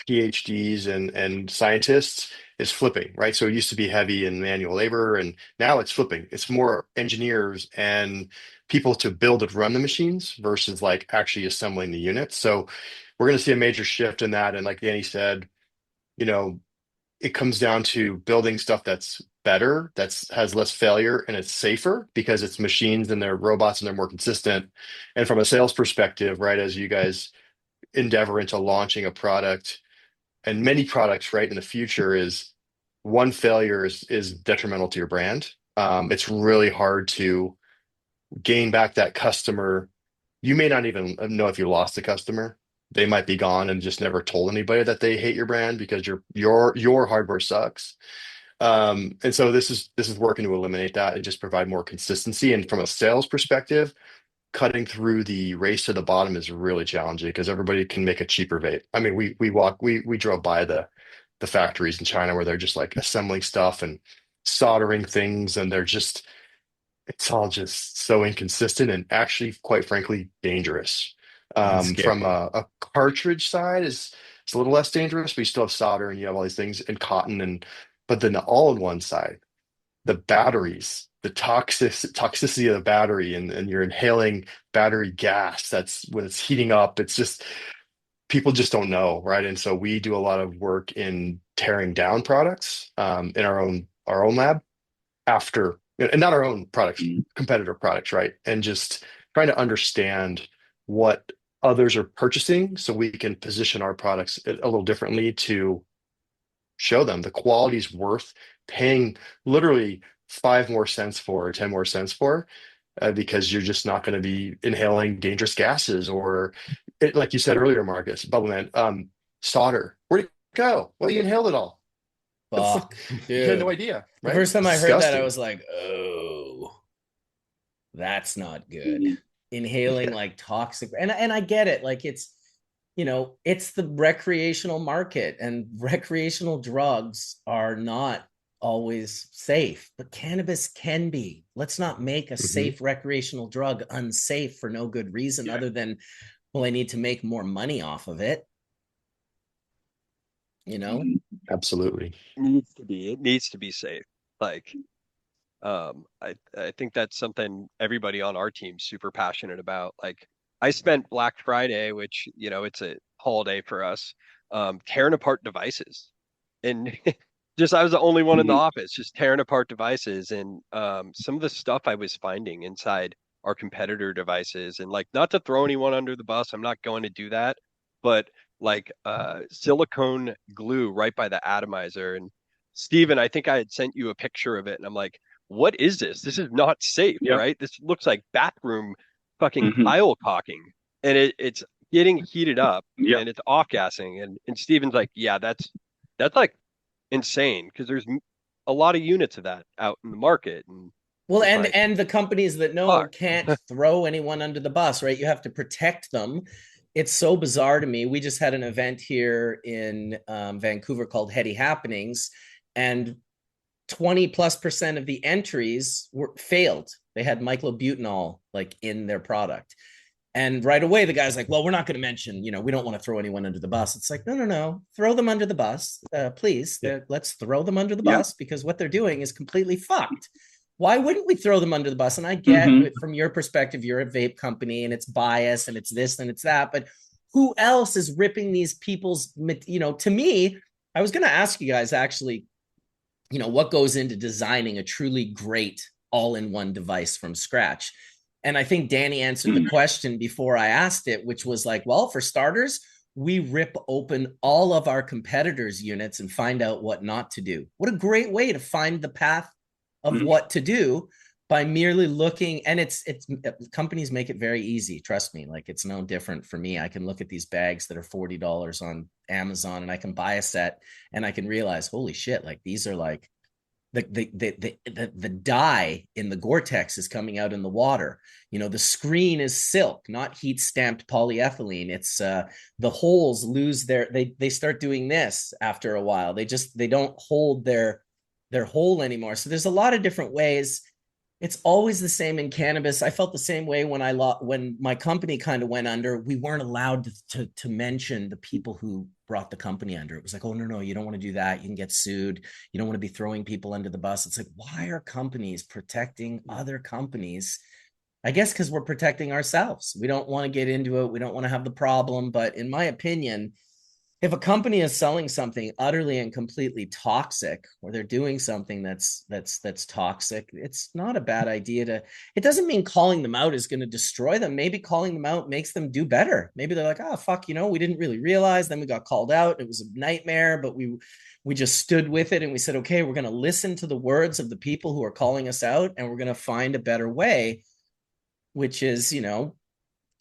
PhDs and scientists, is flipping, right? So it used to be heavy in manual labor, and now it's flipping. It's more engineers and people to build and run the machines versus like actually assembling the units. So we're going to see a major shift in that. And like Danny said, it comes down to building stuff that's better, has less failure, and it's safer because it's machines and they're robots and they're more consistent. And from a sales perspective, right, as you guys endeavor into launching a product, and many products, right, in the future, is one failure is detrimental to your brand. It's really hard to gain back that customer. You may not even know if you lost a customer, they might be gone and just never told anybody that they hate your brand because your hardware sucks. And so this is working to eliminate that and just provide more consistency. And from a sales perspective, cutting through the race to the bottom is really challenging because everybody can make a cheaper vape. I mean, we drove by the factories in China where they're just like assembling stuff and soldering things, and it's all just so inconsistent and actually, quite frankly, dangerous. And From scary. a cartridge side is it's a little less dangerous, but you still have solder and you have all these things and cotton, and but then the all-in-one side, the batteries, the toxicity of the battery, and you're inhaling battery gas. That's when it's heating up. It's just people just don't know, right? And so we do a lot of work in tearing down products in our own lab after, and not our own products, competitor products, right? And just trying to understand what others are purchasing so we can position our products a little differently to show them the quality is worth paying literally 5 more cents for or 10 more cents for, because you're just not going to be inhaling dangerous gases or like you said earlier, Marcus, Bubbleman, solder. Where'd it go? Well, you inhaled it all. That's Fuck, you had no dude. idea, The right? first time It's I heard that, I disgusting. was like, oh, that's not good. Inhaling Yeah. like toxic, and I get it. Like it's the recreational market, and recreational drugs are not always safe, but cannabis can be. Let's not make a Mhm. safe recreational drug unsafe for no good reason Yeah. other than, well, I need to make more money off of it, you know? Absolutely. It needs to be safe. Like, I think that's something everybody on our team's super passionate about. Like, I spent Black Friday, which, it's a holiday for us, tearing apart devices. And just I was the only one in the Mhm. office, just tearing apart devices. And some of the stuff I was finding inside our competitor devices, and like, not to throw anyone under the bus, I'm not going to do that, but like silicone glue right by the atomizer. And Steven, I think I had sent you a picture of it, and I'm like, what is this? This is not safe, Yep. right? This looks like bathroom fucking Hmm. tile caulking. And it's getting heated up Yep. and it's off gassing. And Steven's like, yeah, that's like insane because there's a lot of units of that out in the market. And Well, it's and like, and the companies that know fuck. can't throw anyone under the bus, right? You have to protect them. It's so bizarre to me. We just had an event here in Vancouver called Heady Happenings, and 20+% of the entries were failed. They had myclobutanol like in their product. And right away, the guy's like, well, we're not going to mention, we don't want to throw anyone under the bus. It's like, no, no, no, throw them under the bus. Please, Yeah. let's throw them under the Yep. bus because what they're doing is completely fucked. Why wouldn't we throw them under the bus? And I get Hmm. from your perspective, you're a vape company and it's bias and it's this and it's that. But who else is ripping these people's, to me, I was going to ask you guys actually, what goes into designing a truly great all-in-one device from scratch? And I think Danny answered the question before I asked it, which was like, well, for starters, we rip open all of our competitors' units and find out what not to do. What a great way to find the path of what to do by merely looking. And it's companies make it very easy. Trust me, like it's no different for me. I can look at these bags that are $40 on Amazon and I can buy a set and I can realize, holy shit, like these are like the dye in the Gore-Tex is coming out in the water. The screen is silk, not heat stamped polyethylene. It's the holes lose they start doing this after a while. They don't hold their hole anymore. So there's a lot of different ways. It's always the same in cannabis. I felt the same way when my company kind of went under. We weren't allowed to mention the people who brought the company under. It was like, oh no, you don't want to do that. You can get sued. You don't want to be throwing people under the bus. It's like, why are companies protecting other companies? I guess because we're protecting ourselves. We don't want to get into it. We don't want to have the problem. But in my opinion, if a company is selling something utterly and completely toxic, or they're doing something that's toxic, it's not a bad idea to. It doesn't mean calling them out is going to destroy them. Maybe calling them out makes them do better. Maybe they're like, oh fuck, we didn't really realize. Then we got called out. It was a nightmare, but we just stood with it and we said, okay, we're going to listen to the words of the people who are calling us out, and we're going to find a better way, which is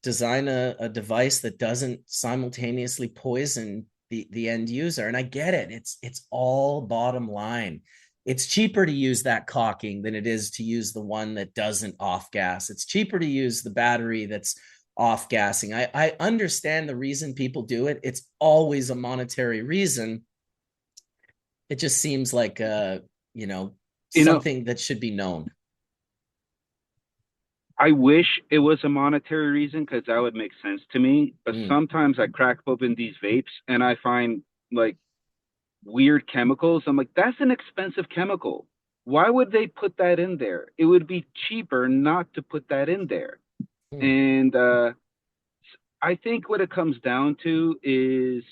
design a device that doesn't simultaneously poison the end user. And I get it. It's all bottom line. It's cheaper to use that caulking than it is to use the one that doesn't off gas. It's cheaper to use the battery that's off gassing. I understand the reason people do it. It's always a monetary reason. It just seems like something that should be known. I wish it was a monetary reason because that would make sense to me. But sometimes I crack open these vapes and I find like weird chemicals. I'm like, that's an expensive chemical. Why would they put that in there? It would be cheaper not to put that in there. And I think what it comes down to is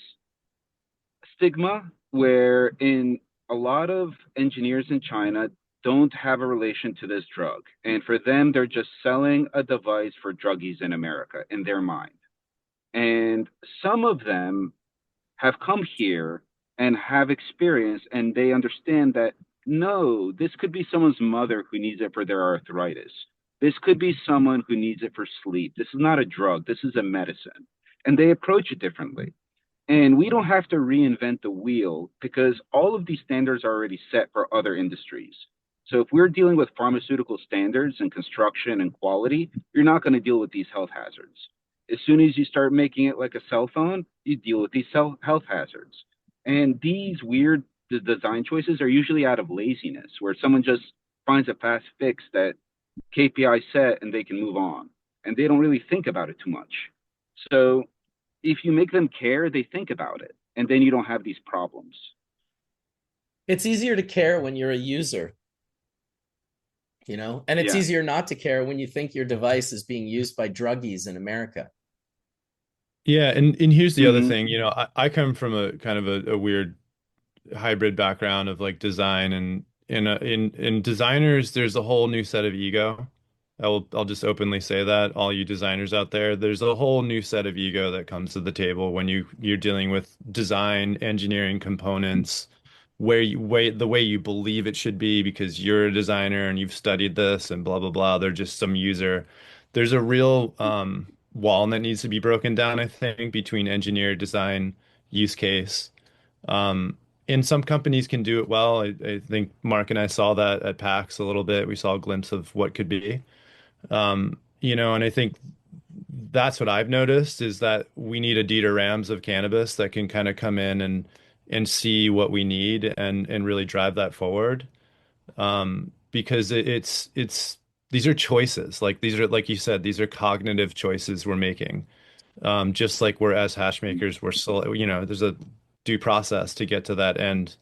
stigma, where in a lot of engineers in China don't have a relation to this drug. And for them, they're just selling a device for druggies in America in their mind. And some of them have come here and have experience, and they understand that, no, this could be someone's mother who needs it for their arthritis. This could be someone who needs it for sleep. This is not a drug. This is a medicine. And they approach it differently. And we don't have to reinvent the wheel because all of these standards are already set for other industries. So if we're dealing with pharmaceutical standards and construction and quality, you're not going to deal with these health hazards. As soon as you start making it like a cell phone, you deal with these health hazards. And these weird design choices are usually out of laziness, where someone just finds a fast fix that KPI set and they can move on. And they don't really think about it too much. So if you make them care, they think about it. And then you don't have these problems. It's easier to care when you're a user. And it's easier not to care when you think your device is being used by druggies in America. Yeah, and here's the other thing, I come from a kind of a weird hybrid background of like design, and in designers, there's a whole new set of ego. I'll just openly say that, all you designers out there, there's a whole new set of ego that comes to the table when you're dealing with design, engineering components, the way you believe it should be because you're a designer and you've studied this and blah blah blah. They're just some user. There's a real wall that needs to be broken down, I think, between engineer, design, use case. And some companies can do it well. I think Mark and I saw that at PAX a little bit. We saw a glimpse of what could be. And I think that's what I've noticed is that we need a Dieter Rams of cannabis that can kind of come in and see what we need and really drive that forward. Because it's these are choices. Like these are, like you said, these are cognitive choices we're making. Just like we're as hash makers, we're still, there's a due process to get to that end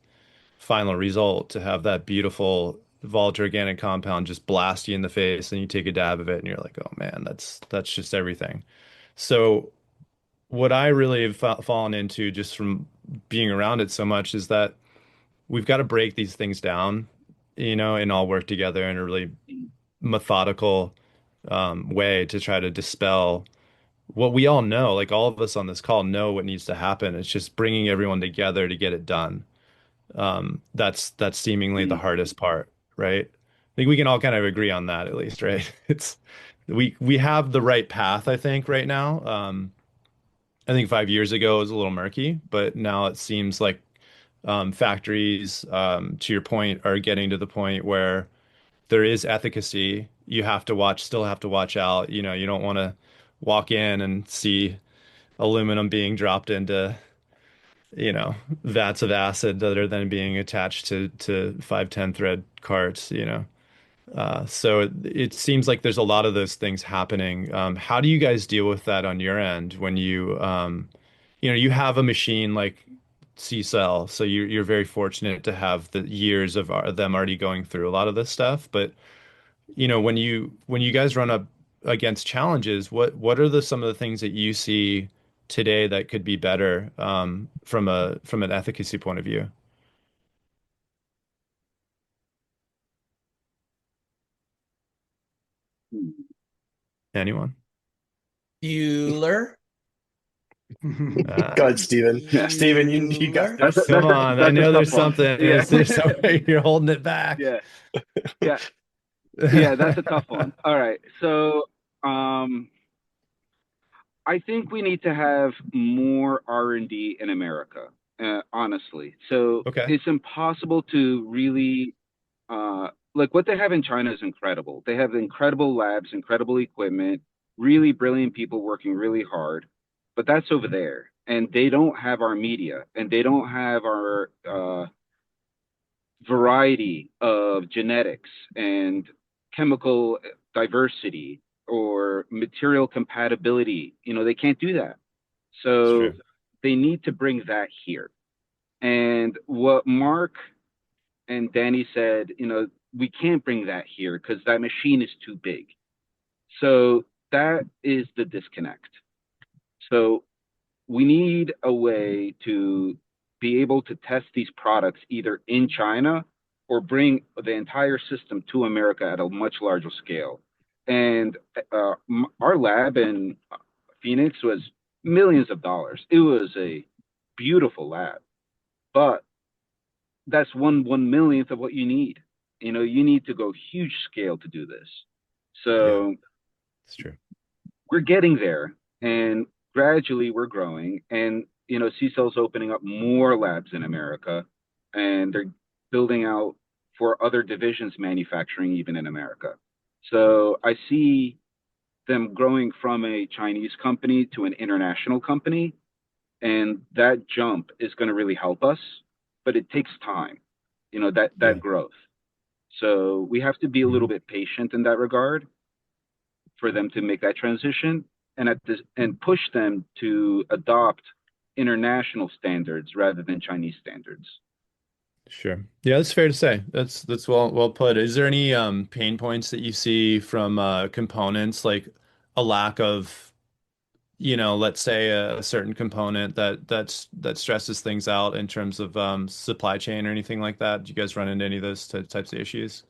final result, to have that beautiful volatile organic compound just blast you in the face and you take a dab of it and you're like, oh man, that's just everything. So what I really have fallen into just from being around it so much is that we've got to break these things down, and all work together in a really methodical way to try to dispel what we all know. Like all of us on this call know what needs to happen. It's just bringing everyone together to get it done. That's seemingly the hardest part, right? I think we can all kind of agree on that at least, right? We have the right path, I think, right now. I think 5 years ago it was a little murky, but now it seems like factories, to your point, are getting to the point where there is efficacy. You still have to watch out. You don't want to walk in and see aluminum being dropped into, vats of acid that are then being attached to 510 thread carts, So it seems like there's a lot of those things happening. How do you guys deal with that on your end when you have a machine like C-Cell, so you're very fortunate to have the years of them already going through a lot of this stuff. But when you guys run up against challenges, what are some of the things that you see today that could be better from an efficacy point of view? Anyone? Bueller. Go ahead, Steven. Steven, you got this. Come on. I know there's something. Yeah. There's something you're holding it back. Yeah. Yeah, that's a tough one. All right. So I think we need to have more R&D in America, honestly. So Okay. it's impossible to really like what they have in China is incredible. They have incredible labs, incredible equipment, really brilliant people working really hard, but that's over there. And they don't have our media, and they don't have our variety of genetics and chemical diversity or material compatibility. They can't do that. It's So true. they need to bring that here. And what Mark and Danny said, we can't bring that here because that machine is too big. So that is the disconnect. So we need a way to be able to test these products either in China or bring the entire system to America at a much larger scale. And our lab in Phoenix was millions of dollars. It was a beautiful lab, but that's one millionth of what you need. You need to go huge scale to do this. Yeah, So it's true. we're getting there, and gradually we're growing. And CCEL's opening up more labs in America, and they're building out for other divisions manufacturing even in America. So I see them growing from a Chinese company to an international company, and that jump is going to really help us, but it takes time, that Yeah. growth. So we have to be a little Mhm. bit patient in that regard for them to make that transition, and push them to adopt international standards rather than Chinese standards. Sure. Yeah, that's fair to say. That's well put. Is there any pain points that you see from components, like a lack of, let's say a certain component that stresses things out in terms of supply chain or anything like that? Do you guys run into any of those types of issues?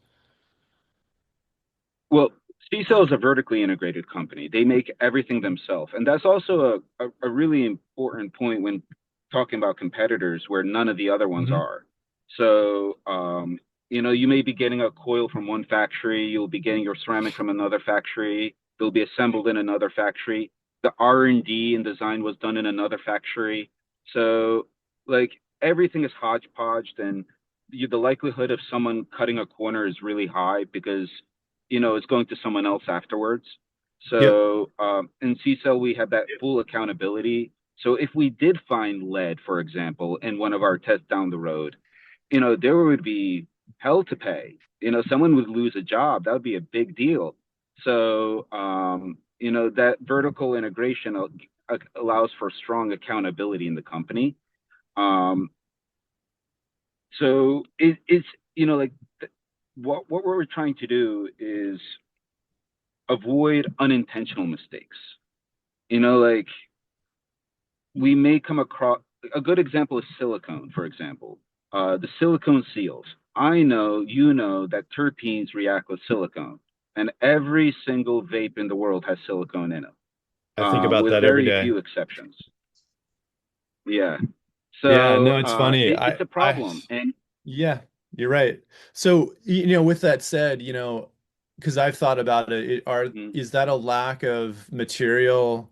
Well, CCEL is a vertically integrated company. They make everything themselves. And that's also a really important point when talking about competitors where none of the other ones Hmm. are. So, you may be getting a coil from one factory, you'll be getting your ceramic from another factory, they'll be assembled in another factory. The R&D and design was done in another factory. So, like, everything is hodgepodged, and the likelihood of someone cutting a corner is really high because it's going to someone else afterwards. Yep. So in CCEL, we have that full accountability. So if we did find lead, for example, in one of our tests down the road, there would be hell to pay. Someone would lose a job. That would be a big deal. So, that vertical integration allows for strong accountability in the company. Um, so it's, like what we're trying to do is avoid unintentional mistakes. Like we may come across a good example is silicone, for example. The silicone seals. I know that terpenes react with silicone, and every single vape in the world has silicone in it, I think about with that every very day. few exceptions. Yeah. Yeah, So no, it's funny. it's a problem, and Yeah, you're right. So, with that said, because I've thought about it, mm, is that a lack of material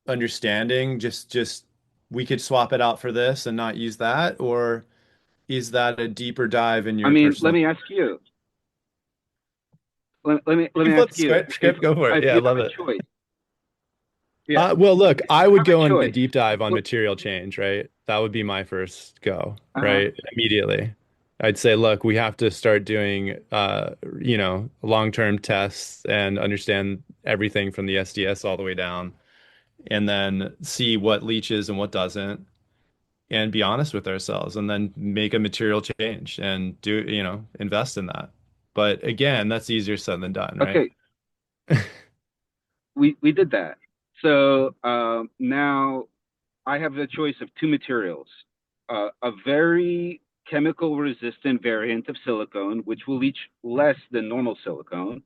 understanding? Just we could swap it out for this and not use that, or is that a deeper dive in I your mean, let personal? me ask you. You Let can me flip ask the you script, go for it. if Yeah, I you love have a it. choice. Yeah, Well, look, if I you would have a go on a choice. deep dive on Look, material change, right? That would be my first go, uh-huh. right? Immediately. I'd say, look, we have to start doing, long-term tests and understand everything from the SDS all the way down, and then see what leaches and what doesn't, and be honest with ourselves, and then make a material change and invest in that. But again, that's easier said than done, right? Okay, we did that. So now I have the choice of two materials: a very chemical resistant variant of silicone, which will leach less than normal silicone,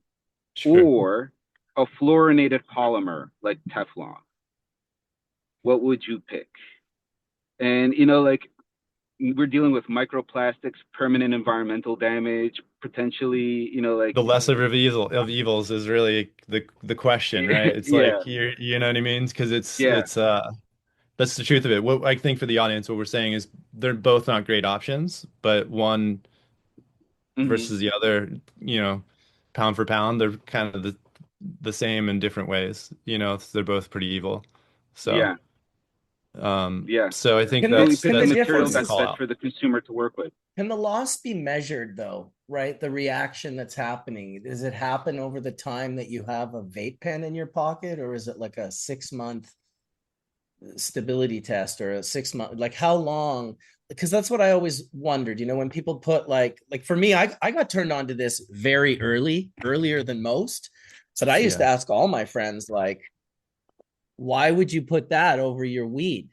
Sure. or a fluorinated polymer like Teflon. What would you pick? And like we're dealing with microplastics, permanent environmental damage, potentially, like the lesser of evils is really the question, right? It's yeah, like you know what I mean? Because yeah, it's that's the truth of it. What I think for the audience, what we're saying is they're both not great options, but one hmm versus the other, pound for pound, they're kind of the same in different ways. They're both pretty evil. So, yeah, yeah. so I think Can You only the that's pick can the the that's material important to that's differences call best out. for the consumer to work with. can the loss be measured though, right? The reaction that's happening. Does it happen over the time that you have a vape pen in your pocket, or is it like a 6 month stability test or a 6 month, like how long? Because that's what I always wondered, when people put like for me, I got turned on to this very earlier than most. But I used to Yeah. ask all my friends, like, why would you put that over your weed?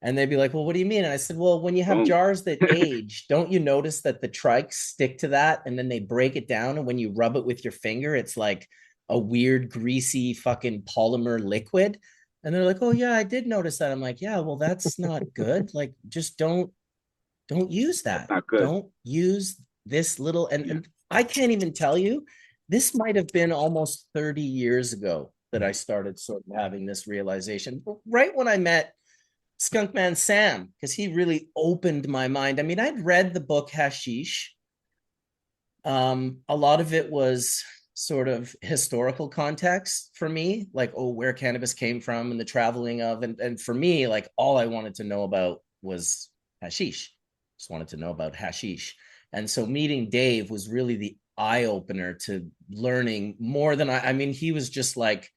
And they'd be like, well, what do you mean? And I said, well, when you have Boom. jars that age, don't you notice that the trikes stick to that and then they break it down? And when you rub it with your finger, it's like a weird, greasy fucking polymer liquid. And they're like, oh, yeah, I did notice that. I'm like, yeah, well, that's not good. Like, just don't use That's that. not good. Don't use this little. And, Yeah. and I can't even tell you, this might have been almost 30 years ago that I started sort of having this realization. Right when I met Skunkman Sam, because he really opened my mind. I mean, I'd read the book Hashish. A lot of it was sort of historical context for me, like, oh, where cannabis came from and the traveling of, and for me, like, all I wanted to know about was hashish. Just wanted to know about hashish. And so meeting Dave was really the eye opener to learning more than I mean, he was just like,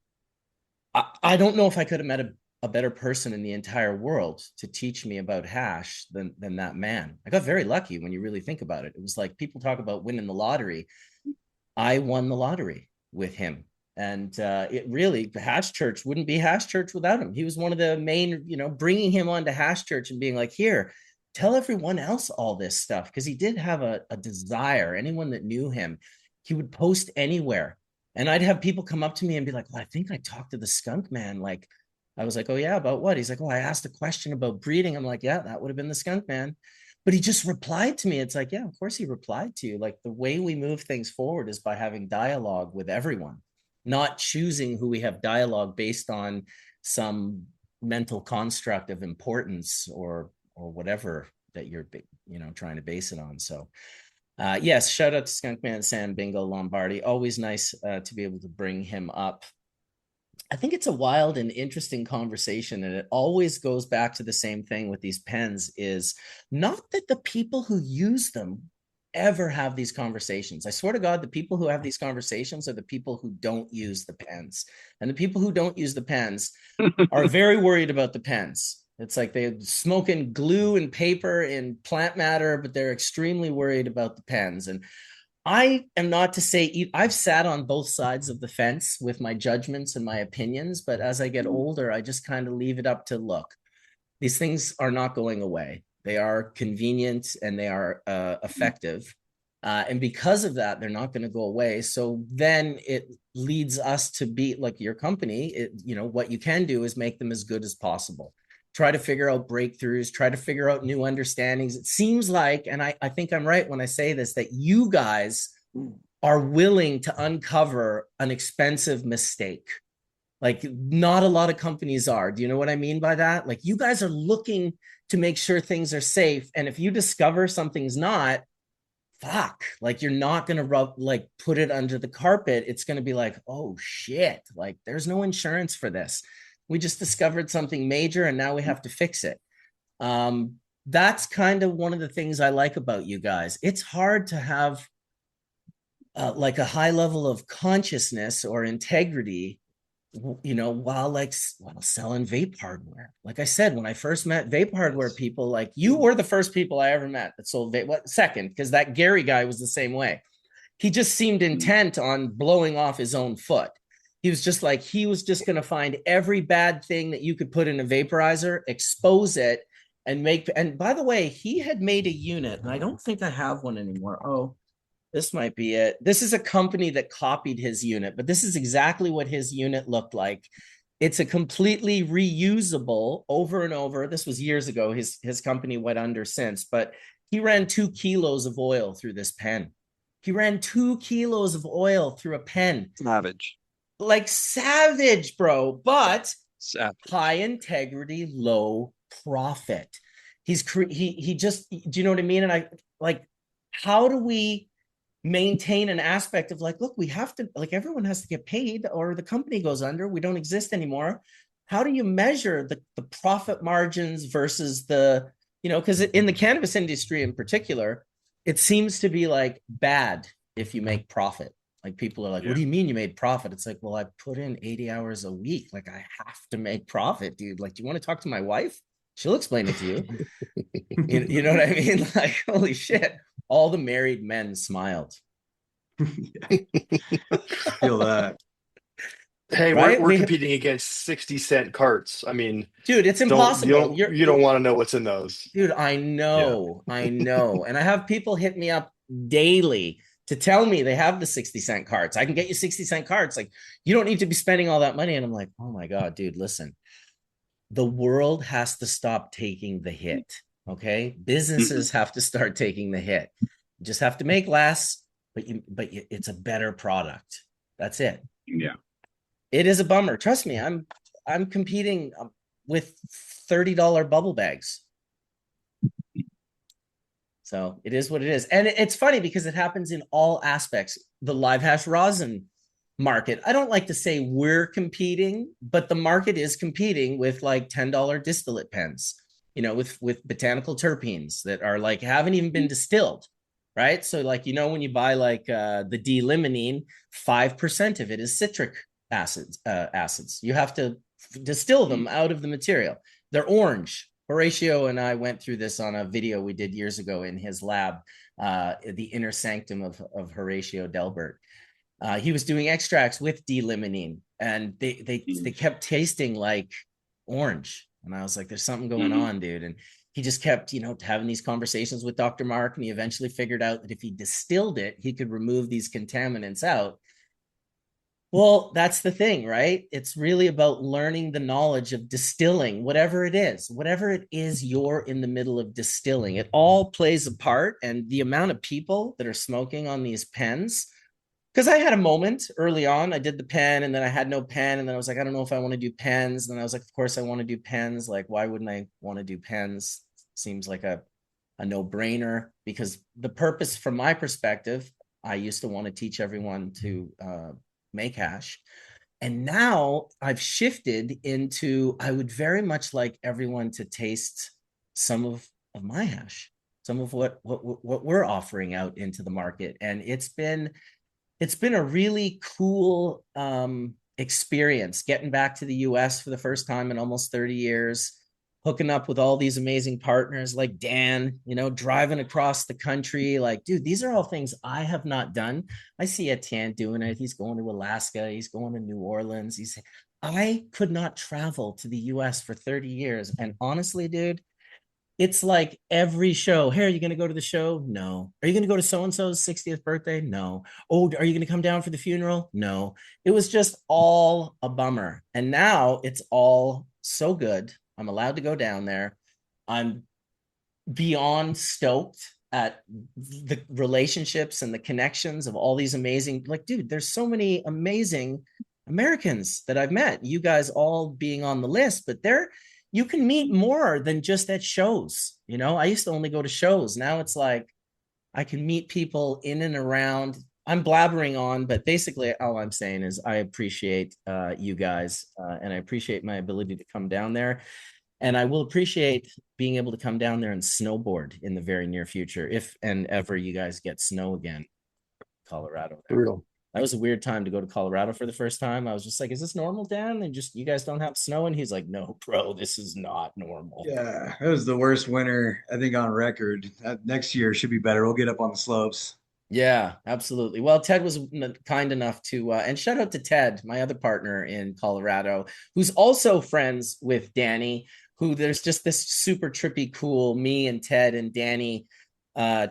I don't know if I could have met a better person in the entire world to teach me about hash than that man. I got very lucky when you really think about it. It was like people talk about winning the lottery. I won the lottery with him. And it really, Hash Church wouldn't be Hash Church without him. He was one of the main, bringing him on to Hash Church and being like, here, tell everyone else all this stuff. Because he did have a desire. Anyone that knew him, he would post anywhere. And I'd have people come up to me and be like, well, I think I talked to the skunk man. Like, I was like, oh, yeah, about what? He's like, oh, I asked a question about breeding. I'm like, yeah, that would have been the skunk man. But he just replied to me. It's like, yeah, of course he replied to you. Like, the way we move things forward is by having dialogue with everyone, not choosing who we have dialogue based on some mental construct of importance or whatever that you're trying to base it on. So yes, shout out to Skunkman Sam Bingo Lombardi. Always nice to be able to bring him up. I think it's a wild and interesting conversation, and it always goes back to the same thing with these pens, is not that the people who use them ever have these conversations. I swear to God, the people who have these conversations are the people who don't use the pens. And the people who don't use the pens are very worried about the pens. It's like they're smoking glue and paper and plant matter, but they're extremely worried about the pens. And I am not to say I've sat on both sides of the fence with my judgments and my opinions, but as I get older, I just kind of leave it up to look. These things are not going away. They are convenient and they are effective. And because of that, they're not going to go away. So then it leads us to be like your company. What you can do is make them as good as possible. Try to figure out breakthroughs, try to figure out new understandings. It seems like, and I think I'm right when I say this, that you guys are willing to uncover an expensive mistake. Like, not a lot of companies are. Do you know what I mean by that? Like, you guys are looking to make sure things are safe. And if you discover something's not, fuck, like, you're not going to put it under the carpet. It's going to be like, oh shit, like, there's no insurance for this. We just discovered something major and now we have to fix it. That's kind of one of the things I like about you guys. It's hard to have like a high level of consciousness or integrity, while selling vape hardware. Like I said, when I first met vape hardware people, like, you were the first people I ever met that sold vape. What, second, because that Gary guy was the same way. He just seemed intent on blowing off his own foot. He was just like, he was just going to find every bad thing that you could put in a vaporizer, expose it, and by the way, he had made a unit, and I don't think I have one anymore. Oh, this might be it. This is a company that copied his unit, but this is exactly what his unit looked like. It's a completely reusable over and over. This was years ago. His company went under since, but he ran 2 kilos of oil through this pen. He ran 2 kilos of oil through a pen. Savage. Like savage, bro, but Savage. high integrity, low profit. He just, do you know what I mean? And I like, how do we maintain an aspect of like, look, we have to, like, everyone has to get paid or the company goes under, we don't exist anymore. How do you measure the profit margins versus the, you know, because in the cannabis industry in particular, it seems to be like bad if you make profit. Like people are like, what do you mean you made profit? It's like, well, I put in 80 hours a week. Like I have to make profit, dude. Like, do you want to talk to my wife? She'll explain it to you. You know what I mean? Like, holy shit. All the married men smiled. I feel that. Hey, right? we're competing against 60-cent carts. I mean, dude, it's impossible. You don't want to know what's in those. Dude, I know. And I have people hit me up daily to tell me they have the 60-cent carts. I can get you 60-cent carts. Like, you don't need to be spending all that money. And I'm like, oh my God, dude, listen. The world has to stop taking the hit. Okay. Businesses have to start taking the hit. You just have to make less, but it's a better product. That's it. Yeah. It is a bummer. Trust me, I'm competing with $30 bubble bags. So it is what it is. And it's funny because it happens in all aspects. The live hash rosin market, I don't like to say we're competing, but the market is competing with like $10 distillate pens, you know, with botanical terpenes that are like haven't even been distilled, right? So like, you know, when you buy like the D-limonene, 5% of it is citric acids. You have to distill them out of the material. They're orange. Horatio and I went through this on a video we did years ago in his lab, the inner sanctum of Horatio Delbert. He was doing extracts with D-limonene, and they kept tasting like orange. And I was like, there's something going on, dude. And he just kept, you know, having these conversations with Dr. Mark, and he eventually figured out that if he distilled it, he could remove these contaminants out. Well, that's the thing, right? It's really about learning the knowledge of distilling, whatever it is you're in the middle of distilling. It all plays a part. And the amount of people that are smoking on these pens, because I had a moment early on, I did the pen and then I had no pen. And then I was like, I don't know if I want to do pens. And then I was like, of course I want to do pens. Like, why wouldn't I want to do pens? Seems like a no-brainer, because the purpose from my perspective, I used to want to teach everyone to make hash. And now I've shifted into, I would very much like everyone to taste some of my hash, some of what we're offering out into the market. And it's been a really cool experience getting back to the US for the first time in almost 30 years, hooking up with all these amazing partners like Dan, you know, driving across the country. Like, dude, these are all things I have not done. I see Etienne doing it. He's going to Alaska. He's going to New Orleans. I could not travel to the US for 30 years. And honestly, dude, it's like every show. Hey, are you going to go to the show? No. Are you going to go to so-and-so's 60th birthday? No. Oh, are you going to come down for the funeral? No. It was just all a bummer. And now it's all so good. I'm allowed to go down there. I'm beyond stoked at the relationships and the connections of all these amazing, like, dude, there's so many amazing Americans that I've met, you guys all being on the list, but you can meet more than just at shows. You know, I used to only go to shows. Now it's like I can meet people in and around. I'm blabbering on, but basically all I'm saying is I appreciate you guys and I appreciate my ability to come down there. And I will appreciate being able to come down there and snowboard in the very near future, if and ever you guys get snow again, Colorado. Brutal. That was a weird time to go to Colorado for the first time. I was just like, is this normal, Dan? And just, you guys don't have snow? And he's like, no, bro, this is not normal. Yeah, it was the worst winter, I think, on record. Next year should be better. We'll get up on the slopes. Yeah, absolutely. Well, Ted was kind enough to, and shout out to Ted, my other partner in Colorado, who's also friends with Danny, who there's just this super trippy, cool, me and Ted and Danny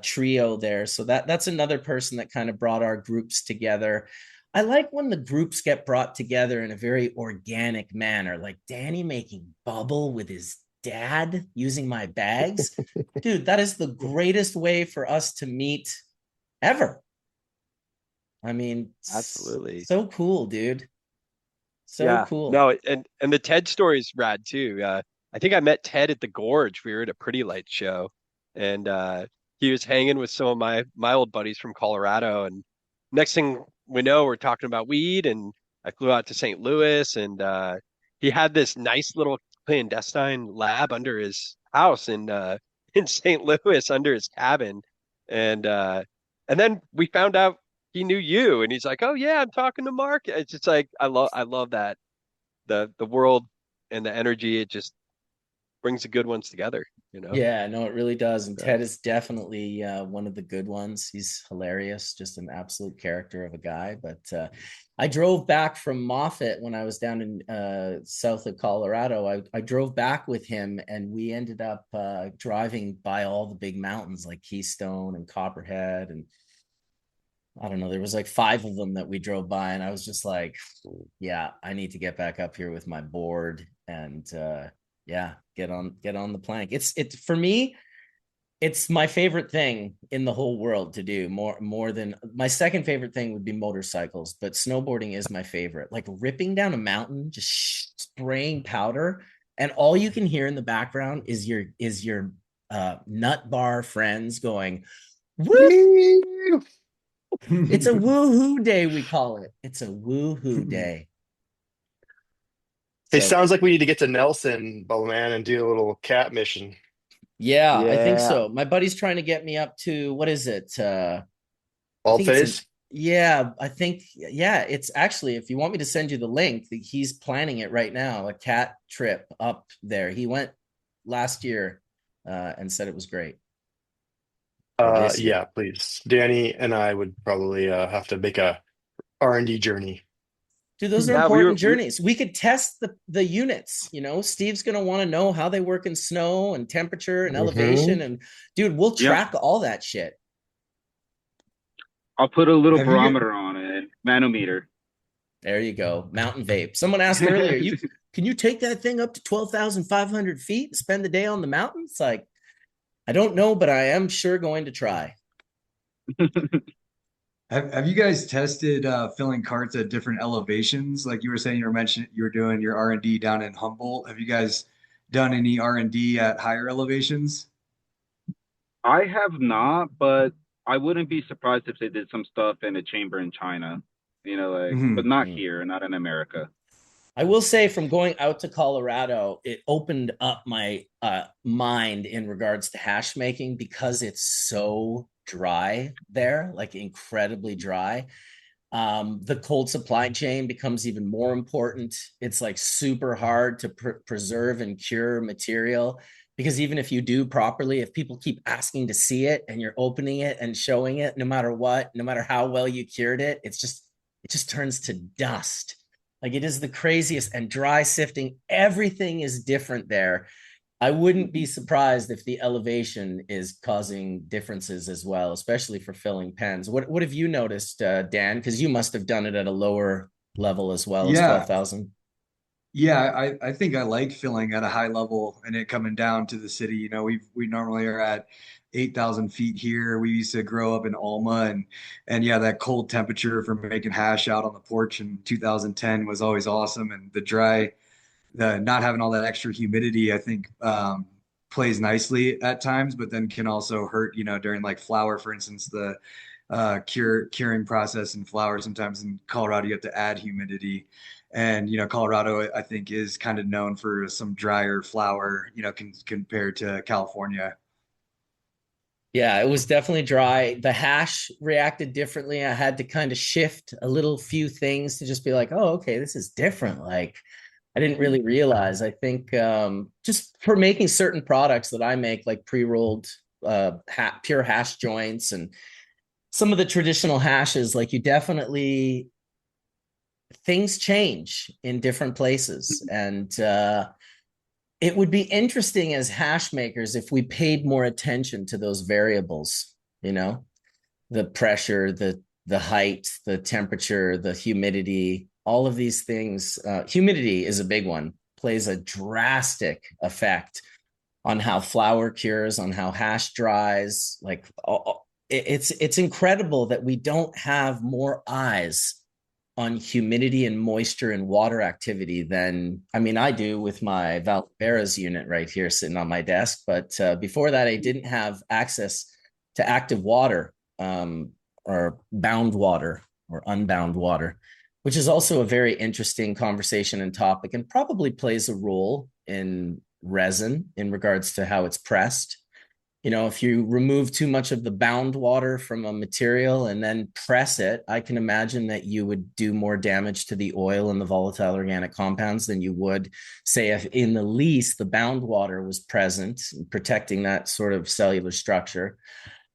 trio there. So that's another person that kind of brought our groups together. I like when the groups get brought together in a very organic manner, like Danny making bubble with his dad using my bags. Dude, that is the greatest way for us to meet ever. I mean, Absolutely. so cool, dude. So Yeah. cool. No, and the Ted story's rad too. I think I met Ted at the Gorge. We were at a Pretty Lights show, and he was hanging with some of my old buddies from Colorado. And next thing we know, we're talking about weed, and I flew out to St. Louis, and he had this nice little clandestine lab under his house in St. Louis, under his cabin, and and then we found out he knew you, and he's like, "Oh yeah, I'm talking to Mark." It's just like I love that the world and the energy. It just brings the good ones together, you know. Yeah, no, it really does. And Yeah. Ted is definitely one of the good ones. He's hilarious, just an absolute character of a guy. But I drove back from Moffat when I was down in south of Colorado. I drove back with him, and we ended up driving by all the big mountains like Keystone and Copperhead, and I don't know, there was like 5 of them that we drove by, and I was just like, yeah, I need to get back up here with my board and yeah, get on the plank. It's for me, it's my favorite thing in the whole world to do. More than my second favorite thing would be motorcycles, but snowboarding is my favorite. Like ripping down a mountain, just spraying powder, and all you can hear in the background is your nut bar friends going, woo! It's a woohoo day, we call it. It's a woohoo day. It So sounds like we need to get to Nelson, Bubbleman, and do a little cat mission. yeah, I think Yeah. so. My buddy's trying to get me up to, what is it? I All think it's in, phase. yeah, I think, yeah, it's actually, if you want me to send you the link, he's planning it right now, a cat trip up there. He went last year and said it was great. Or this year. Yeah, please. Danny and I would probably have to make a R&D journey. Dude, those are Yeah, we were important journeys. We could test the units. Steve's going to want to know how they work in snow and temperature and Hmm. elevation. And dude, we'll Yep. track all that shit. I'll put a little Have you, barometer on it, manometer. There you go. Mountain vape. Someone asked earlier, can you take that thing up to 12,500 feet and spend the day on the mountain? It's like, I don't know, but I am sure going to try. have you guys tested filling carts at different elevations? Like you were saying, you were doing your R&D down in Humboldt. Have you guys done any R&D at higher elevations? I have not, but I wouldn't be surprised if they did some stuff in a chamber in China, but Hmm. not here, not in America. I will say, from going out to Colorado, it opened up my mind in regards to hash making, because it's so dry there, like incredibly dry. The cold supply chain becomes even more important. It's like super hard to preserve and cure material, because even if you do properly, if people keep asking to see it and you're opening it and showing it, no matter what, no matter how well you cured it, it just turns to dust. Like, it is the craziest. And dry sifting, everything is different there. I wouldn't be surprised if the elevation is causing differences as well, especially for filling pens. What have you noticed, Dan? Because you must have done it at a lower level as well as Yeah, 12,000. yeah. I think I like filling at a high level and it coming down to the city. We normally are at 8,000 feet here. We used to grow up in Alma, and yeah, that cold temperature for making hash out on the porch in 2010 was always awesome. And the not having all that extra humidity, I think, plays nicely at times, but then can also hurt, during like flower, for instance, the curing process in flower. Sometimes in Colorado, you have to add humidity. And, Colorado, I think, is kind of known for some drier flower, compared to California. Yeah, it was definitely dry. The hash reacted differently. I had to kind of shift a little few things to just be like, oh, okay, this is different. Like, I didn't really realize. I think just for making certain products that I make, like pre-rolled pure hash joints and some of the traditional hashes, like, you definitely, things change in different places. And it would be interesting as hash makers if we paid more attention to those variables, the pressure, the height, the temperature, the humidity, all of these things. Humidity is a big one, plays a drastic effect on how flower cures, on how hash dries. Like it's incredible that we don't have more eyes on humidity and moisture and water activity than, I mean, I do with my Valvera's unit right here sitting on my desk. But before that, I didn't have access to active water, or bound water or unbound water, which is also a very interesting conversation and topic, and probably plays a role in resin in regards to how it's pressed. You know, if you remove too much of the bound water from a material and then press it, I can imagine that you would do more damage to the oil and the volatile organic compounds than you would, say, if in the least the bound water was present, protecting that sort of cellular structure.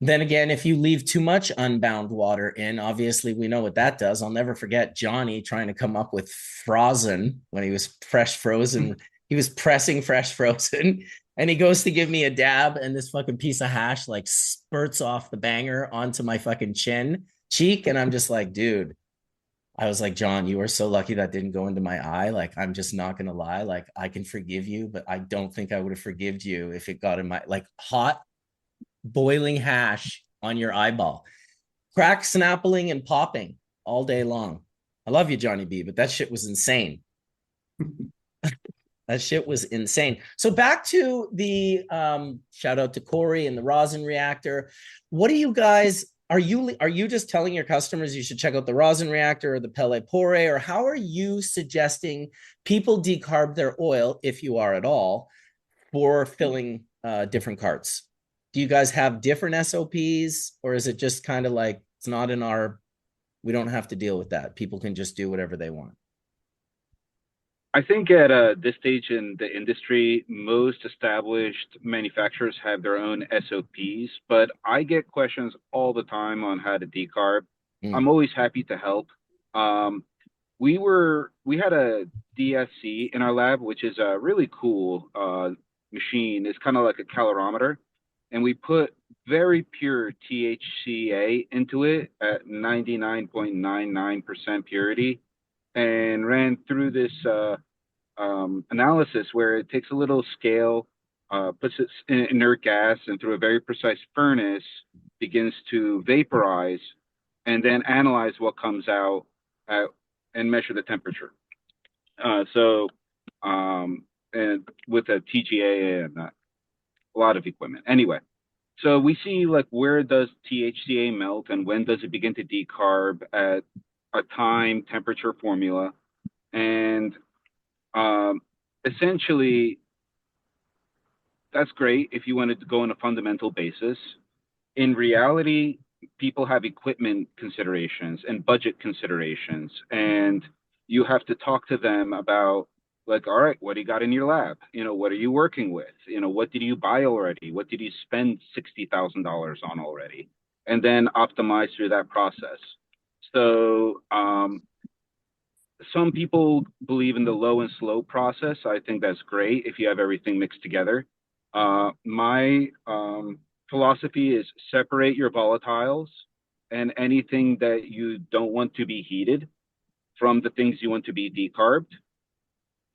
Then again, if you leave too much unbound water in, obviously we know what that does. I'll never forget Johnny trying to come up with frozen when he was fresh frozen. He was pressing fresh frozen. And he goes to give me a dab, and this fucking piece of hash like spurts off the banger onto my fucking cheek. And I'm just like, dude, I was like, John, you are so lucky that didn't go into my eye. Like, I'm just not going to lie. Like, I can forgive you, but I don't think I would have forgiven you if it got in my, like, hot, boiling hash on your eyeball. Crack snappling and popping all day long. I love you, Johnny B, but that shit was insane. That shit was insane. So back to the shout out to Corey and the rosin reactor. What do you guys, are you just telling your customers you should check out the rosin reactor or the Pelle Pore, or how are you suggesting people decarb their oil, if you are at all, for filling different carts? Do you guys have different SOPs, or is it just kind of like, it's not in our, we don't have to deal with that. People can just do whatever they want. I think at this stage in the industry, most established manufacturers have their own SOPs, but I get questions all the time on how to decarb. I'm always happy to help. We had a DSC in our lab, which is a really cool machine. It's kind of like a calorimeter, and we put very pure THCA into it at 99.99% purity, and ran through this analysis where it takes a little scale, puts it in inert gas, and through a very precise furnace begins to vaporize, and then analyze what comes out and measure the temperature. And with a TGA and a lot of equipment. Anyway, so we see like where does THCA melt and when does it begin to decarb at a time temperature formula, and essentially that's great if you wanted to go on a fundamental basis. In reality, people have equipment considerations and budget considerations, and you have to talk to them about, like, all right, what do you got in your lab? You know, what are you working with? You know, what did you buy already? What did you spend $60,000 on already? And then optimize through that process. So some people believe in the low and slow process. I think that's great if you have everything mixed together. My philosophy is separate your volatiles and anything that you don't want to be heated from the things you want to be decarbed.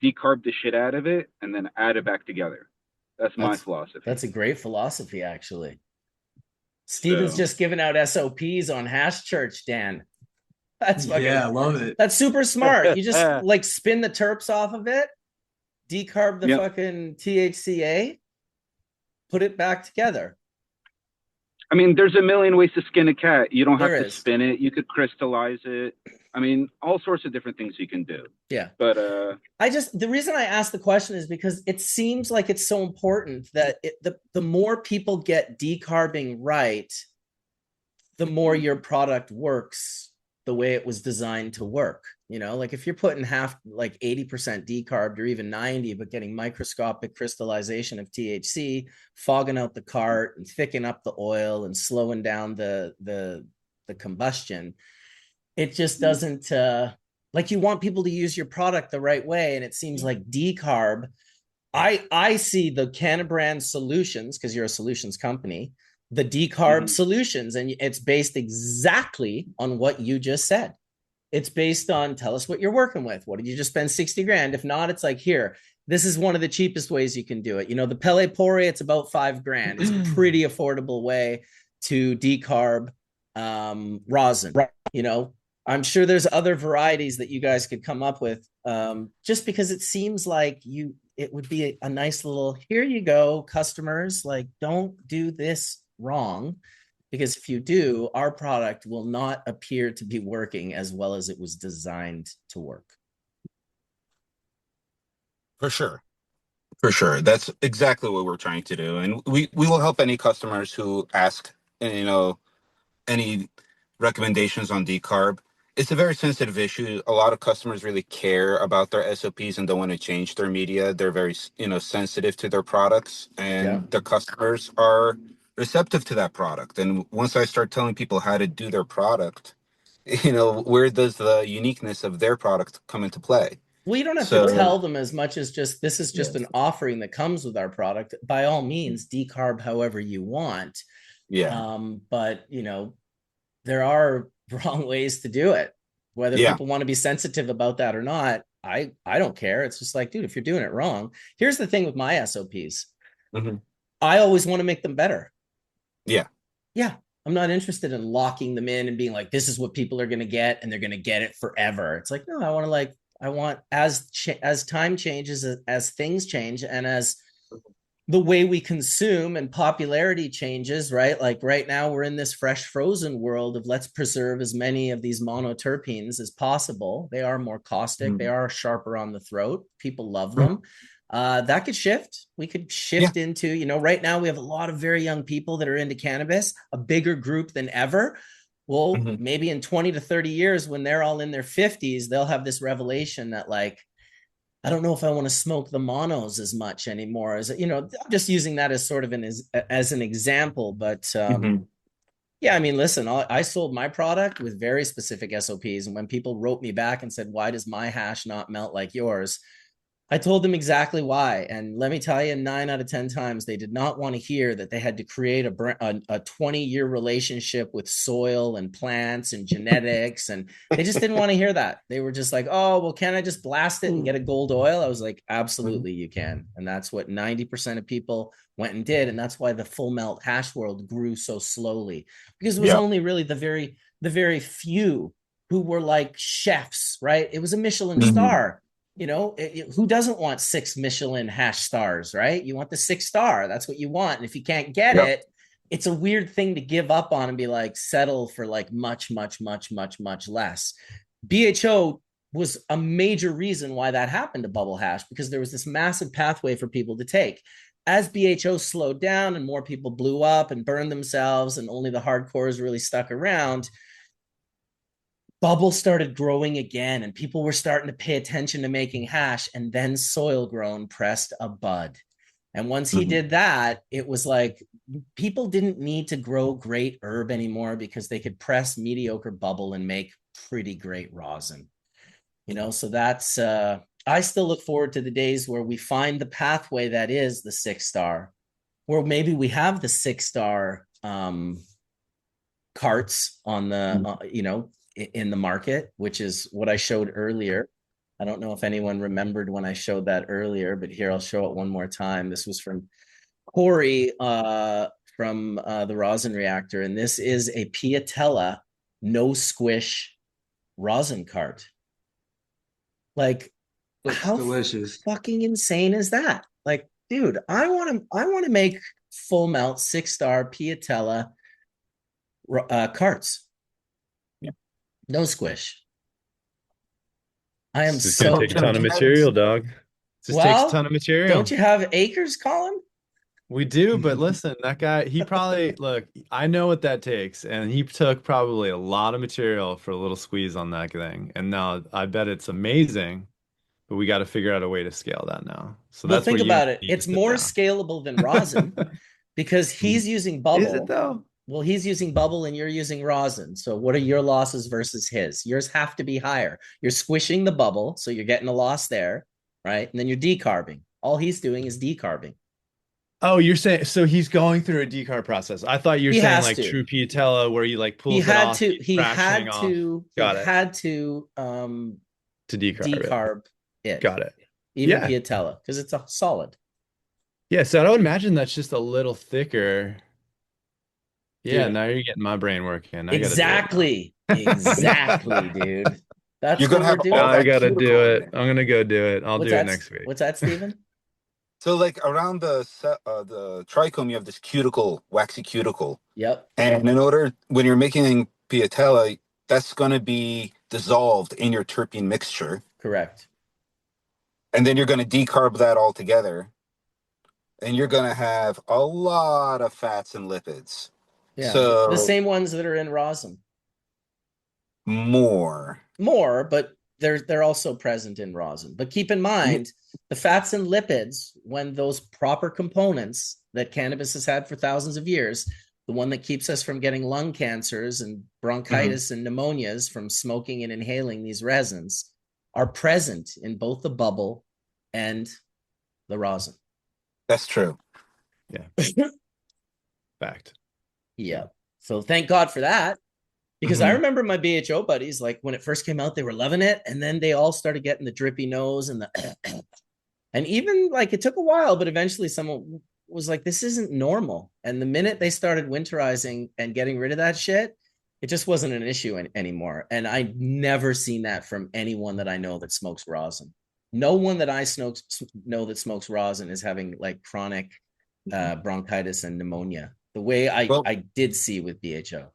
Decarb the shit out of it and then add it back together. That's my philosophy. That's a great philosophy, actually. Steven's just giving out SOPs on Hash Church, Dan. That's fucking, yeah, I love it. That's super smart. You just like spin the terps off of it, decarb the fucking THCA, put it back together. I mean, there's a million ways to skin a cat. You don't have to spin it. You could crystallize it. I mean, all sorts of different things you can do. Yeah. But the reason I asked the question is because it seems like it's so important that the more people get decarbing right, the more your product works the way it was designed to work. You know, like if you're putting like 80% decarbed or even 90, but getting microscopic crystallization of THC, fogging out the cart and thickening up the oil and slowing down the combustion, it just doesn't, like, you want people to use your product the right way. And it seems like decarb, I see the CannaBrand Solutions, because you're a solutions company, the decarb solutions. And it's based exactly on what you just said. It's based on, tell us what you're working with. What did you just spend 60 grand? If not, it's like, here, this is one of the cheapest ways you can do it. You know, the Pele Pore, it's about 5 grand. It's a pretty affordable way to decarb rosin. You know, I'm sure there's other varieties that you guys could come up with, just because it seems like it would be a nice little, here you go, customers, like, don't do this wrong, because if you do, our product will not appear to be working as well as it was designed to work. For sure. For sure. That's exactly what we're trying to do. And we will help any customers who ask, you know, any recommendations on decarb. It's a very sensitive issue. A lot of customers really care about their SOPs and don't want to change their media. They're very, you know, sensitive to their products, and the customers are receptive to that product. And once I start telling people how to do their product, you know, where does the uniqueness of their product come into play? Well, you don't have to tell them as much as just, this is just an offering that comes with our product. By all means, decarb however you want. But, you know, there are wrong ways to do it. Whether people want to be sensitive about that or not, I don't care. It's just like, dude, if you're doing it wrong, here's the thing with my SOPs. I always want to make them better. I'm not interested in locking them in and being like, this is what people are going to get and they're going to get it forever. It's like, no, I want as time changes, as things change, and as the way we consume and popularity changes, right? Like right now we're in this fresh frozen world of, let's preserve as many of these monoterpenes as possible. They are more caustic. They are sharper on the throat. People love them. That could shift. We could shift into, you know, right now we have a lot of very young people that are into cannabis, a bigger group than ever. Well, maybe in 20 to 30 years, when they're all in their 50s, they'll have this revelation that, like, I don't know if I want to smoke the monos as much anymore. As, you know, I'm just using that as sort of as an example. But yeah, I mean, listen, I sold my product with very specific SOPs. And when people wrote me back and said, why does my hash not melt like yours? I told them exactly why. And let me tell you, 9 out of 10 times, they did not want to hear that they had to create a 20-year relationship with soil and plants and genetics. And they just didn't want to hear that. They were just like, oh, well, can I just blast it and get a gold oil? I was like, absolutely, you can. And that's what 90% of people went and did. And that's why the full melt hash world grew so slowly, because it was only really the very few who were like chefs, right? It was a Michelin star. You know, who doesn't want 6 Michelin hash stars, right? You want the 6-star. That's what you want. And if you can't get it, it's a weird thing to give up on and be like, settle for like much, much, much, much, much less. BHO was a major reason why that happened to bubble hash, because there was this massive pathway for people to take. As BHO slowed down and more people blew up and burned themselves and only the hardcores really stuck around, bubble started growing again, and people were starting to pay attention to making hash. And then Soil Grown pressed a bud. And once he did that, it was like people didn't need to grow great herb anymore, because they could press mediocre bubble and make pretty great rosin. You know, so that's, I still look forward to the days where we find the pathway that is the 6-star, or maybe we have the 6-star carts on the, you know, in the market, which is what I showed earlier. I don't know if anyone remembered when I showed that earlier, but here, I'll show it one more time. This was from Corey from the Rosin Reactor, and this is a Piatella no squish rosin cart. Like, that's how delicious. Fucking insane is that? Like, dude, I want to make full melt 6-star Piatella carts. No squish. I am It's so gonna take a ton of material, dog. Just takes a ton of material. Don't you have acres, Colin? We do, but listen, that guy, he probably, look, I know what that takes, and he took probably a lot of material for a little squeeze on that thing. And now I bet it's amazing, but we got to figure out a way to scale that now. So Well, that's think where you about it. need to It's sit more down. scalable than rosin because he's using bubble. Is it though? Well, he's using bubble and you're using rosin. So what are your losses versus his? Yours have to be higher. You're squishing the bubble, so you're getting a loss there, right? And then you're decarbing. All he's doing is decarbing. Oh, you're saying so he's going through a decarb process. I thought you were He saying has like to. true piatella where he like He pulls it had off, to. he's fractioning off. He Got it. had to To decarb it. decarb it, Got it. even Yeah. piatella, because it's a solid. Yeah, so I would imagine that's just a little thicker. Yeah, Dude, now you're getting my brain working. I gotta do it exactly. now. Exactly, dude. That's You're what gonna we're have all I doing. that gotta do cuticle in it. there. I'm gonna go do it. I'll What's do it that? next week. What's that, Steven? So like around the trichome, you have this cuticle, waxy cuticle, Yep. and in order when you're making piatella, that's gonna be dissolved in your terpene mixture, Correct. and then you're gonna decarb that all together, and you're gonna have a lot of fats and lipids. Yeah. The So same ones that are in rosin. more. More, but they're also present in rosin. But keep in mind, the fats and lipids, when those proper components that cannabis has had for thousands of years, the one that keeps us from getting lung cancers and bronchitis and pneumonias from smoking and inhaling these resins, are present in both the bubble and the rosin. That's true. Yeah. Fact. Yeah. So thank God for that. Because I remember my BHO buddies, like when it first came out, they were loving it. And then they all started getting the drippy nose and the, and even like it took a while, but eventually someone was like, this isn't normal. And the minute they started winterizing and getting rid of that shit, it just wasn't an issue anymore. And I never seen that from anyone that I know that smokes rosin. No one that I know that smokes rosin is having like chronic bronchitis and pneumonia the way Well, I did see with BHO.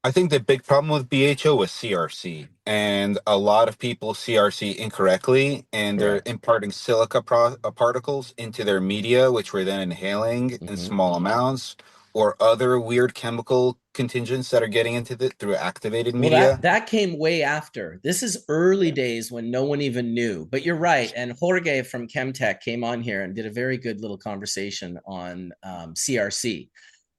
I think the big problem with BHO was CRC, and a lot of people CRC incorrectly, and they're Correct. imparting silica particles into their media, which we're then inhaling in small amounts, or other weird chemical contingents that are getting into it through activated Well, media. that came way after. This is early days when no one even knew. But you're right. And Jorge from Chemtech came on here and did a very good little conversation on CRC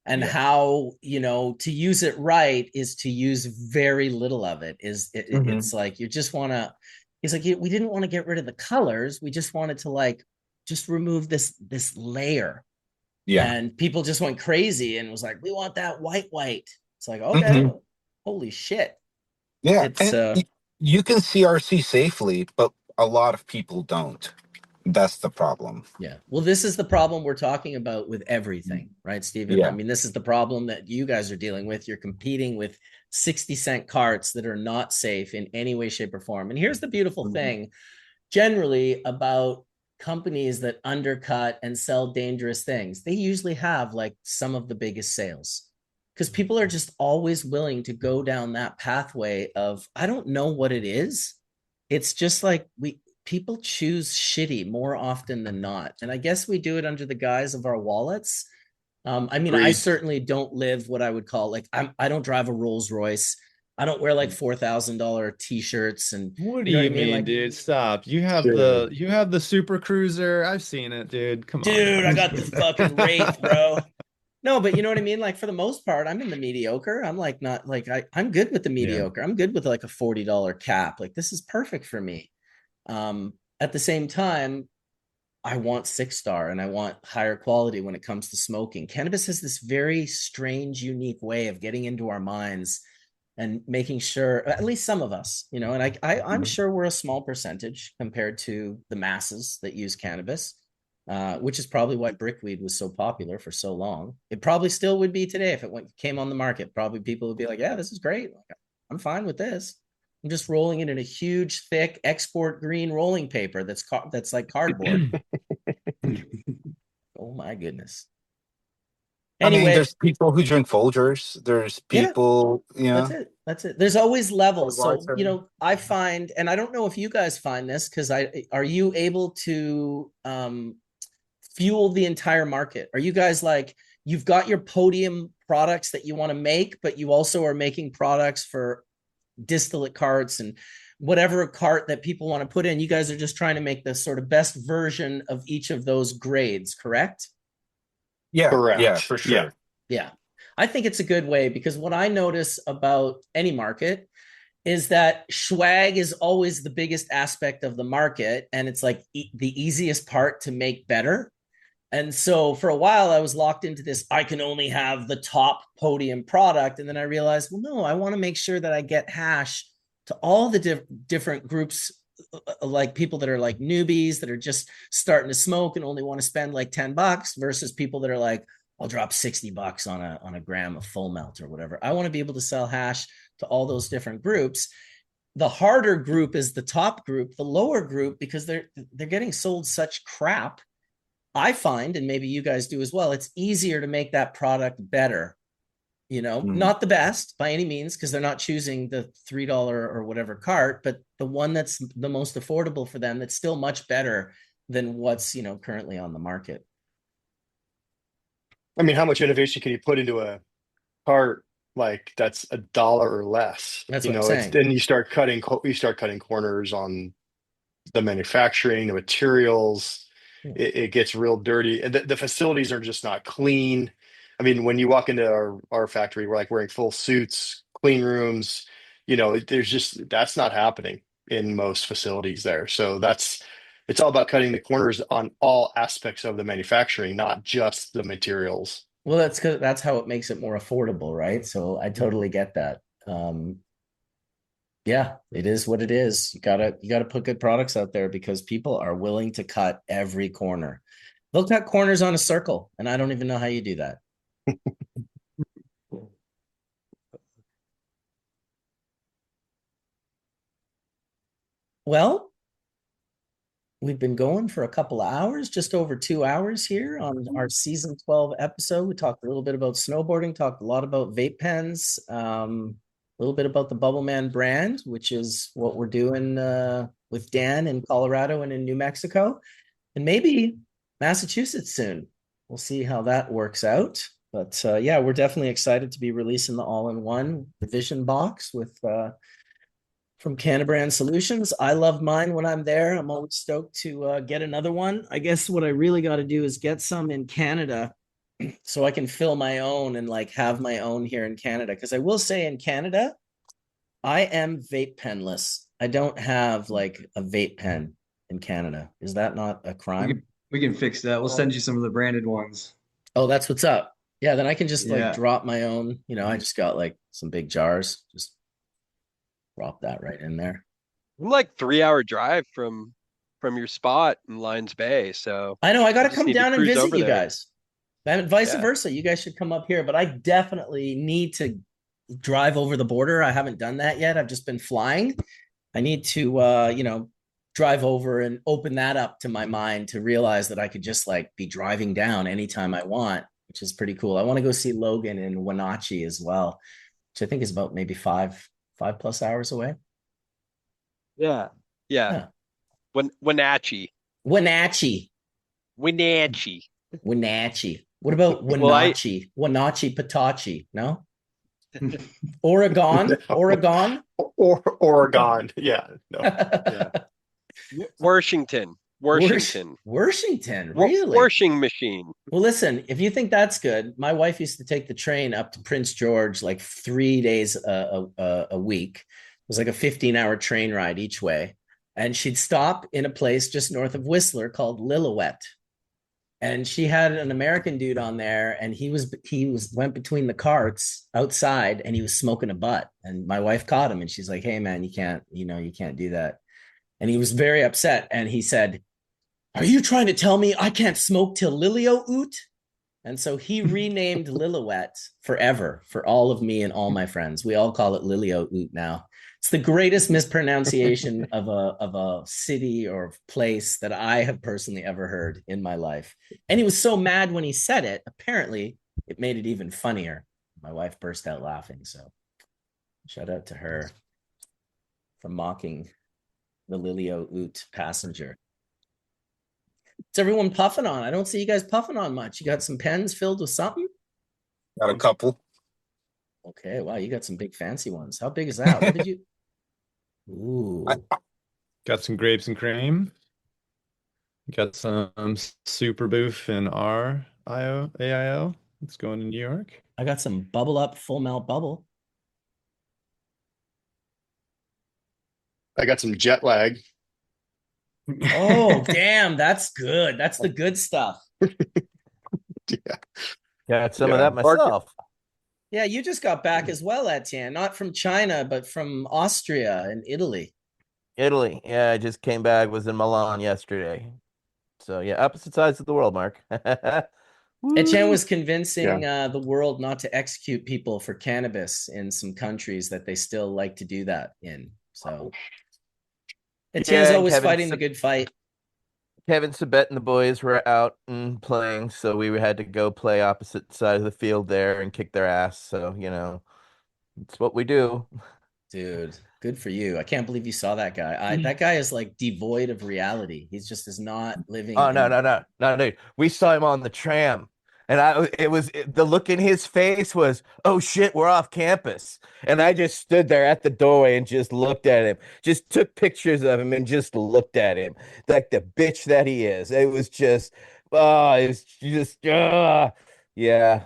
and how, you know, to use it right is to use very little of it. It's like you just want to. He's like, we didn't want to get rid of the colors. We just wanted to like just remove this layer. Yeah. And people just went crazy and was like, we want that white. It's like, okay, holy shit. Yeah. It's And you can CRC safely, but a lot of people don't. That's the problem. yeah. Well, this is the problem we're talking about with everything, right, Stephen? Yeah. I mean, this is the problem that you guys are dealing with. You're competing with 60-cent carts that are not safe in any way, shape, or form. And here's the beautiful thing generally about companies that undercut and sell dangerous things. They usually have like some of the biggest sales because people are just always willing to go down that pathway of, I don't know what it is. It's just like people choose shitty more often than not. And I guess we do it under the guise of our wallets. I mean, I certainly don't live what I would call like, I don't drive a Rolls Royce. I don't wear like $4,000 t-shirts and What do you know you what I mean? mean, Like, dude? Stop. You have the Super Cruiser. I've seen it, dude. Come on. dude, I got the fucking Wraith, bro. No, but you know what I mean? Like for the most part, I'm in the mediocre. I'm like not like I'm good with the mediocre. I'm good with like a $40 cap. Like this is perfect for me. At the same time, I want 6-star and I want higher quality when it comes to smoking. Cannabis has this very strange, unique way of getting into our minds and making sure, at least some of us, you know, and I'm sure we're a small percentage compared to the masses that use cannabis, which is probably why brickweed was so popular for so long. It probably still would be today if it came on the market. Probably people would be like, yeah, this is great. I'm fine with this. I'm just rolling it in a huge, thick export green rolling paper that's like cardboard. Oh my goodness. Anyway, I mean, there's people who drink Folgers. There's people, That's it. There's always levels. So, you know, I find, and I don't know if you guys find this, because are you able to fuel the entire market? Are you guys like, you've got your podium products that you want to make, but you also are making products for distillate carts and whatever cart that people want to put in? You guys are just trying to make the sort of best version of each of those grades, correct? Yeah, Correct. yeah, for sure. Yeah. I think it's a good way because what I notice about any market is that swag is always the biggest aspect of the market. And it's like the easiest part to make better. And so for a while, I was locked into this, I can only have the top podium product. And then I realized, well, no, I want to make sure that I get hash to all the different groups, like people that are like newbies that are just starting to smoke and only want to spend like $10 versus people that are like, I'll drop $60 on a gram of full melt or whatever. I want to be able to sell hash to all those different groups. The harder group is the top group, the lower group, because they're getting sold such crap. I find, and maybe you guys do as well, it's easier to make that product better. Not the best by any means, because they're not choosing the $3 or whatever cart, but the one that's the most affordable for them, that's still much better than what's, currently on the market. I mean, how much innovation can you put into a cart like that's $1 or less? That's what I'm saying. Then you start cutting corners on the manufacturing, the materials. It gets real dirty, and the facilities are just not clean. I mean, when you walk into our factory, we're like wearing full suits, clean rooms. That's not happening in most facilities there. So it's all about cutting the corners on all aspects of the manufacturing, not just the materials. Well, that's how it makes it more affordable, right? So I totally get that. Yeah, it is what it is. You gotta put good products out there because people are willing to cut every corner. They'll cut corners on a circle, and I don't even know how you do that. Well, we've been going for a couple of hours, just over 2 hours here on our season 12 episode. We talked a little bit about snowboarding, talked a lot about vape pens, a little bit about the Bubbleman brand, which is what we're doing with Dan in Colorado and in New Mexico, and maybe Massachusetts soon. We'll see how that works out. But yeah, we're definitely excited to be releasing the all-in-one, the Vision Box with from CannaBrand Solutions. I love mine when I'm there. I'm always stoked to get another one. I guess what I really got to do is get some in Canada so I can fill my own and like have my own here in Canada. Because I will say in Canada, I am vape penless. I don't have like a vape pen in Canada. Is that not a crime? We can fix that. We'll send you some of the branded ones. Oh, that's what's up. Yeah, then I can just like drop my own. I just got like some big jars. Just drop that right in there. I'm like 3-hour drive from your spot in Lions Bay. So I know I got to come down and visit you guys. And vice versa. You guys should come up here, but I definitely need to drive over the border. I haven't done that yet. I've just been flying. I need to, drive over and open that up to my mind to realize that I could just like be driving down anytime I want, which is pretty cool. I want to go see Logan in Wenatchee as well, which I think is about maybe 5+ hours away. Yeah. Wenatchee. What about Wenatchee? Wenatchee Patachi? No. Oregon. Oregon. Yeah. No. Yeah. Washington. Really? Washing machine. Well, listen, if you think that's good, my wife used to take the train up to Prince George like 3 days a week. It was like a 15-hour train ride each way. And she'd stop in a place just north of Whistler called Lillooet. And she had an American dude on there, and he went between the carts outside, and he was smoking a butt. And my wife caught him, and she's like, "Hey, man, you can't do that." And he was very upset, and he said, "Are you trying to tell me I can't smoke till Lillooet?" And so he renamed Lillooet forever for all of me and all my friends. We all call it Lillooet now. It's the greatest mispronunciation of a city or place that I have personally ever heard in my life. And he was so mad when he said it, apparently it made it even funnier. My wife burst out laughing. So shout out to her for mocking the Lillooet passenger. What's everyone puffing on? I don't see you guys puffing on much. You got some pens filled with something? Got a couple. Okay, wow, you got some big fancy ones. How big is that? What did you? Ooh. Got some grapes and cream. Got some super boof and AIO. It's going to New York. I got some bubble up full melt bubble. I got some jet lag. Oh, damn, that's good. That's the good stuff. Yeah. Got some of Yeah. that myself. Yeah, you just got back as well, Etienne, not from China, but from Austria and Italy. Italy. Yeah, I just came back, was in Milan yesterday. So yeah, opposite sides of the world, Mark. Etienne was Woo. Yeah. convincing the world not to execute people for cannabis in some countries that they still like to do that in. So Etienne's Yeah, and always fighting the good fight. Kevin Sabet and the boys were out and playing, so we had to go play opposite side of the field there and kick their ass. So, it's what we do. Dude, good for you. I can't believe you saw that guy. That guy is like devoid of reality. He's just is not living Oh no, in. no, no, no, dude. We saw him on the tram, and the look in his face was, "Oh shit, we're off campus." And I just stood there at the doorway and just looked at him, just took pictures of him and just looked at him like the bitch that he is. It was just, oh, it's just, yeah, yeah,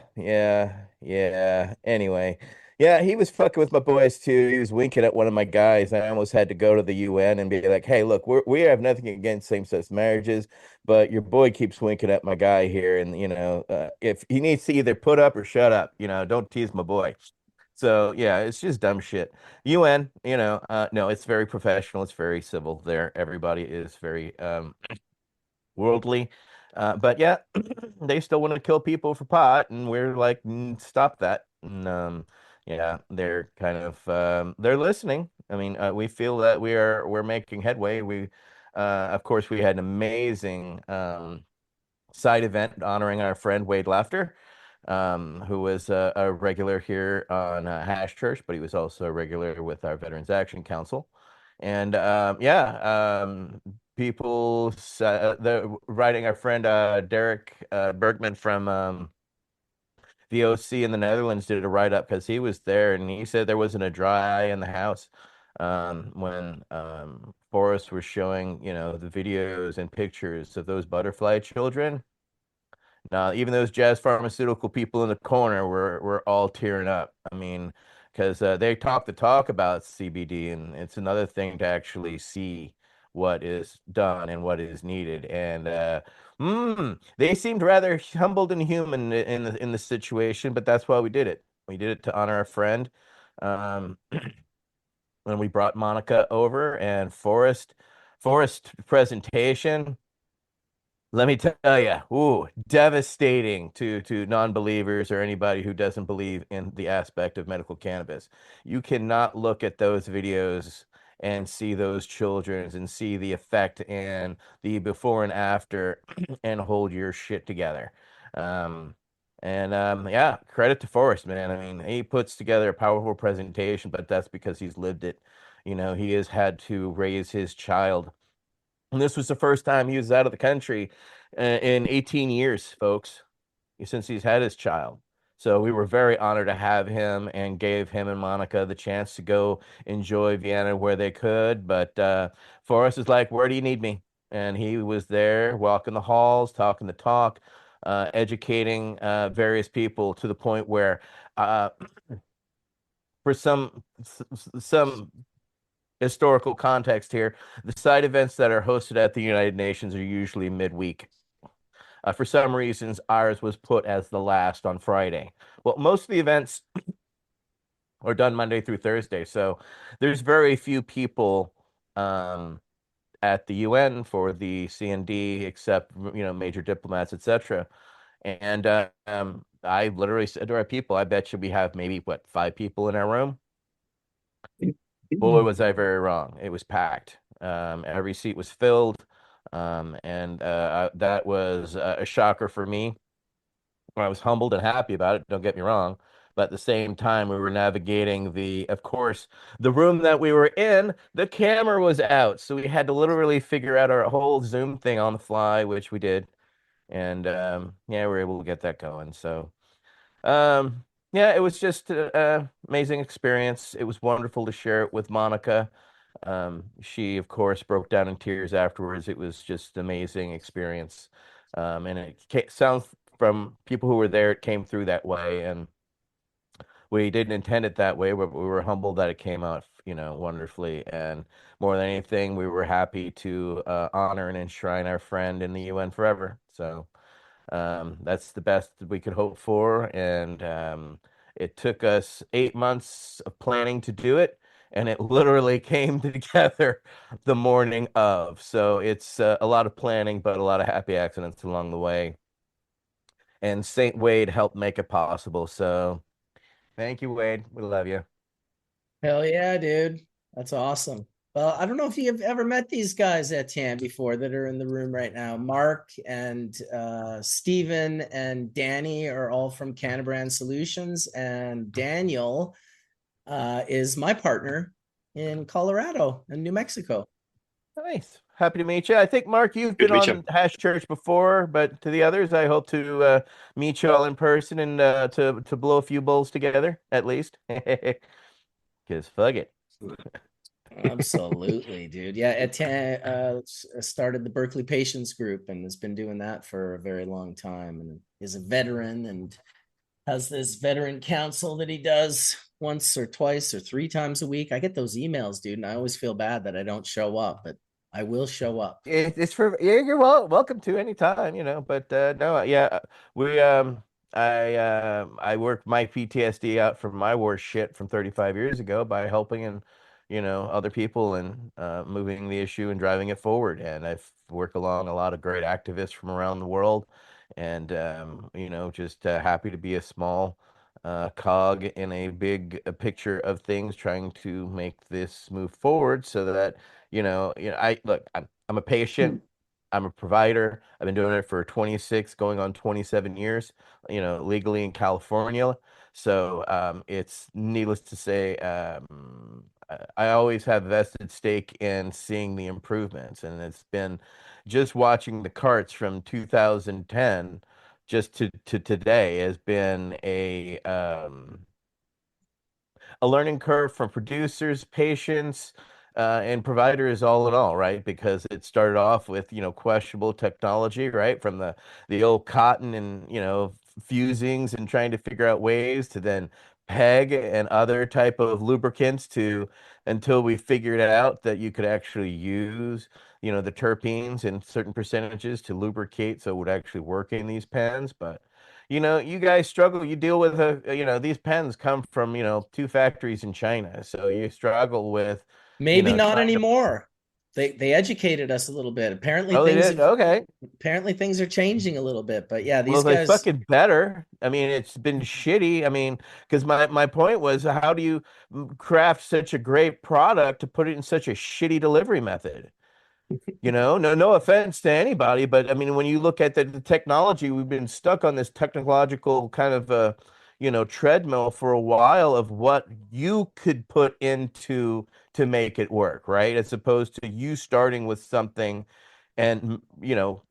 yeah. Anyway. Yeah, he was fucking with my boys too. He was winking at one of my guys. I almost had to go to the UN and be like, "Hey, look, we have nothing against same-sex marriages, but your boy keeps winking at my guy here, and if he needs to either put up or shut up, don't tease my boy." So yeah, it's just dumb shit. UN, no, it's very professional, it's very civil there. Everybody is very worldly. But yeah, they still want to kill people for pot, and we're like, stop that. And yeah, they're kind of they're listening. I mean, we feel that we're making headway. Of course, we had an amazing side event honoring our friend Wade Laughter, who was a regular here on Hash Church, but he was also a regular with our Veterans Action Council. And yeah, people, the writing our friend Derek Bergman from the OC in the Netherlands did a write up because he was there and he said there wasn't a dry eye in the house when Forrest was showing, the videos and pictures of those butterfly children. Now, even those jazz pharmaceutical people in the corner were all tearing up. I mean, because they talk the talk about CBD, and it's another thing to actually see what is done and what is needed. And they seemed rather humbled and human in the situation, but that's why we did it. We did it to honor a friend. Um, when we brought Monica over and Forrest presentation. Let me tell you, ooh, devastating to non-believers or anybody who doesn't believe in the aspect of medical cannabis. You cannot look at those videos and see those children and see the effect and the before and after and hold your shit together. Um, yeah, credit to Forrest, man. I mean, he puts together a powerful presentation, but that's because he's lived it. He has had to raise his child and this was the first time he was out of the country in 18 years, folks, since he's had his child. So we were very honored to have him and gave him and Monica the chance to go enjoy Vienna where they could. But Forrest is like, where do you need me? And he was there walking the halls, talking the talk, educating various people to the point where uh, for some historical context here, the side events that are hosted at the United Nations are usually midweek. For some reasons, ours was put as the last on Friday. Well, most of the events are done Monday through Thursday, so there's very few people at the UN for the CND, except major diplomats, etc. And I literally said to our people, "I bet you we have maybe what 5 people in our room." Boy, was I very wrong. It was packed. Every seat was filled. And that was a shocker for me. I was humbled and happy about it, don't get me wrong. But at the same time, we were navigating of course, the room that we were in, the camera was out. So we had to literally figure out our whole Zoom thing on the fly, which we did. And yeah, we were able to get that going. So yeah, it was just an amazing experience. It was wonderful to share it with Monica. She, of course, broke down in tears afterwards. It was just an amazing experience. And sounds from people who were there, it came through that way. And we didn't intend it that way, but we were humbled that it came out, wonderfully. And more than anything, we were happy to honor and enshrine our friend in the UN forever. So That's the best we could hope for. And it took us 8 months of planning to do it. And it literally came together the morning of. So it's a lot of planning, but a lot of happy accidents along the way. And St. Wade helped make it possible. So thank you, Wade. We love you. Hell yeah, dude. That's awesome. Well, I don't know if you've ever met these guys at TAM before that are in the room right now. Mark and Steven and Danny are all from CannaBrand Solutions, and Daniel is my partner in Colorado and New Mexico. Nice. Happy to meet you. I think, Mark, you've been on Hash Church before, but to the others, I hope to meet you all in person and to blow a few bowls together, at least. Because fuck it. Absolutely, dude. Yeah, Etienne started the Berkeley Patients Group and has been doing that for a very long time, and is a veteran and has this veteran council that he does once or twice or 3 times a week. I get those emails, dude, and I always feel bad that I don't show up, but I will show up. It's for you're welcome to anytime, But no, yeah, we I worked my PTSD out from my worst shit from 35 years ago by helping and other people and moving the issue and driving it forward. And I've worked along a lot of great activists from around the world, and just happy to be a small cog in a big picture of things, trying to make this move forward so that I'm a patient. I'm a provider. I've been doing it for 26, going on 27 years, legally in California. So it's needless to say, I always have vested stake in seeing the improvements. And it's been just watching the carts from 2010 just to today has been a learning curve from producers, patients, and providers all in all, right? Because it started off with, questionable technology, right? From the old cotton and, fusings and trying to figure out ways to then peg and other type of lubricants to until we figured out that you could actually use, the terpenes in certain percentages to lubricate so it would actually work in these pens. But you guys struggle. You deal with these pens come from, 2 factories in China. So you struggle with, maybe not anymore. They educated us a little bit. Apparently apparently things are changing a little bit, but yeah, these guys fucking better. I mean, it's been shitty. I mean, because my point was, how do you craft such a great product to put it in such a shitty delivery method? No offense to anybody, but I mean, when you look at the technology, we've been stuck on this technological kind of treadmill for a while of what you could put into to make it work, right? As opposed to you starting with something and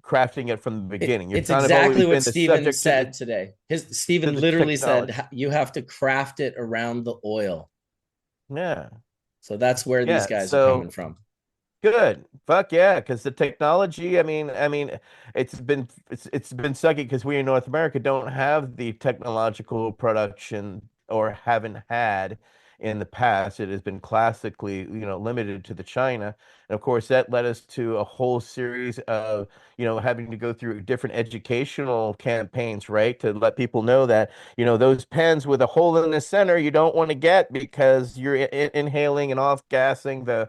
crafting it from the beginning. It's exactly what Steven said today. Steven literally said you have to craft it around the oil. Yeah. So that's where these guys are coming from. Good. Fuck yeah, because the technology, I mean, it's been sucky because we in North America don't have the technological production or haven't had in the past. It has been classically, limited to the China. And of course, that led us to a whole series of, having to go through different educational campaigns, right? To let people know that, those pens with a hole in the center you don't want to get because you're inhaling and off gassing the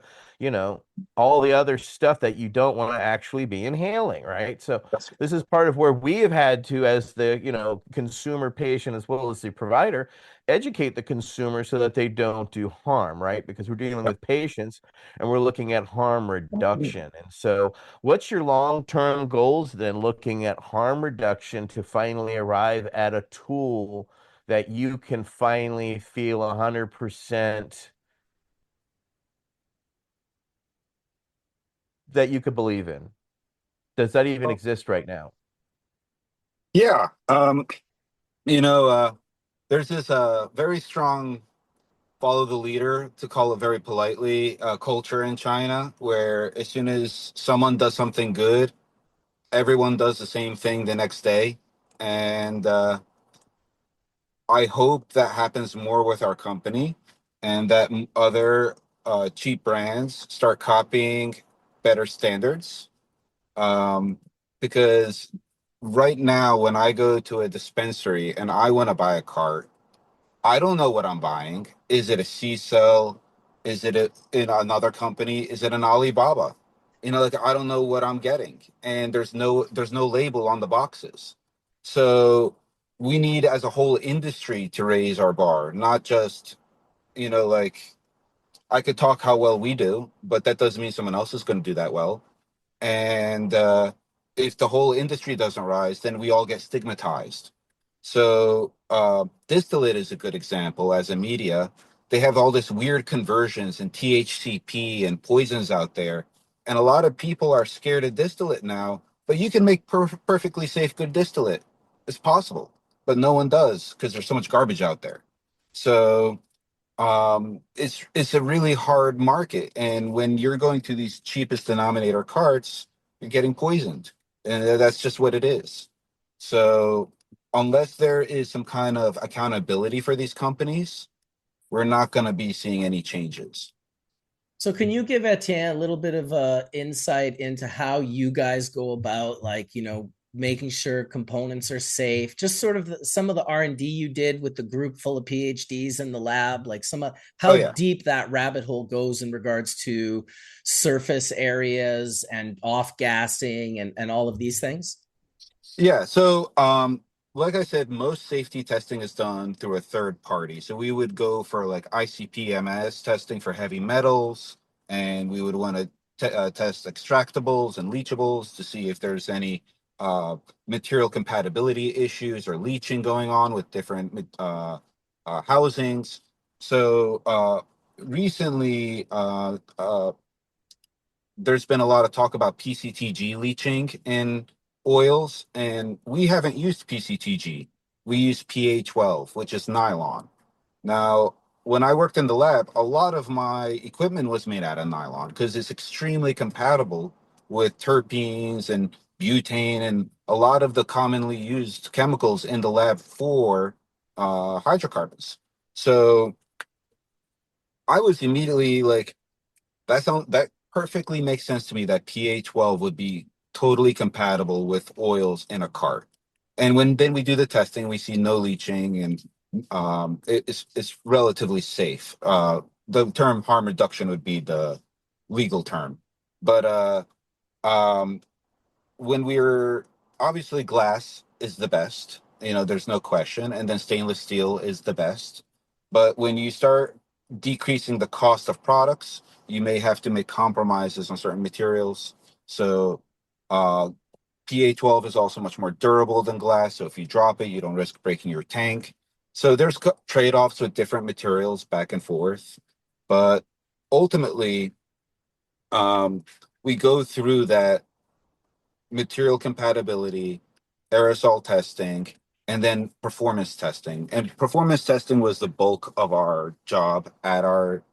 all the other stuff that you don't want to actually be inhaling, right? So this is part of where we have had to, as the, consumer patient as well as the provider, educate the consumer so that they don't do harm, right? Because we're dealing with patients and we're looking at harm reduction. And so what's your long-term goals then, looking at harm reduction to finally arrive at a tool that you can finally feel 100% that you could believe in? Does that even exist right now? Yeah. There's this very strong follow the leader, to call it very politely, culture in China, where as soon as someone does something good, everyone does the same thing the next day. And I hope that happens more with our company, and that other cheap brands start copying better standards. Because right now, when I go to a dispensary and I want to buy a cart, I don't know what I'm buying. Is it a C cell? Is it in another company? Is it an Alibaba? Like I don't know what I'm getting, and there's no label on the boxes. So we need, as a whole industry, to raise our bar, not just like I could talk how well we do, but that doesn't mean someone else is going to do that well. And if the whole industry doesn't rise, then we all get stigmatized. So distillate is a good example. As a media, they have all this weird conversions and THCP and poisons out there, and a lot of people are scared of distillate now. But you can make perfectly safe, good distillate. It's possible, but no one does because there's so much garbage out there. So it's a really hard market, and when you're going to these cheapest denominator carts, you're getting poisoned, and that's just what it is. So unless there is some kind of accountability for these companies, we're not going to be seeing any changes. So can you give Etienne a little bit of insight into how you guys go about, like, making sure components are safe, just sort of some of the R&D you did with the group full of PhDs in the lab, like some of Oh how yeah. deep that rabbit hole goes in regards to surface areas and off gassing and all of these things? Yeah, so like I said, most safety testing is done through a third party. So we would go for like ICP-MS testing for heavy metals, and we would want to test extractables and leachables to see if there's any material compatibility issues or leaching going on with different housings. So recently, there's been a lot of talk about PCTG leaching in oils, and we haven't used PCTG. We use PA12, which is nylon. Now, when I worked in the lab, a lot of my equipment was made out of nylon because it's extremely compatible with terpenes and butane and a lot of the commonly used chemicals in the lab for hydrocarbons. So I was immediately like, that perfectly makes sense to me that PA12 would be totally compatible with oils in a cart. And when then we do the testing, we see no leaching, and it's relatively safe. The term harm reduction would be the legal term, but um, when we're obviously glass is the best, there's no question, and then stainless steel is the best. But when you start decreasing the cost of products, you may have to make compromises on certain materials. So uh, PA12 is also much more durable than glass. So if you drop it, you don't risk breaking your tank. So there's trade-offs with different materials back and forth. But ultimately, we go through that material compatibility, aerosol testing, and then performance testing. And performance testing was the bulk of our job at our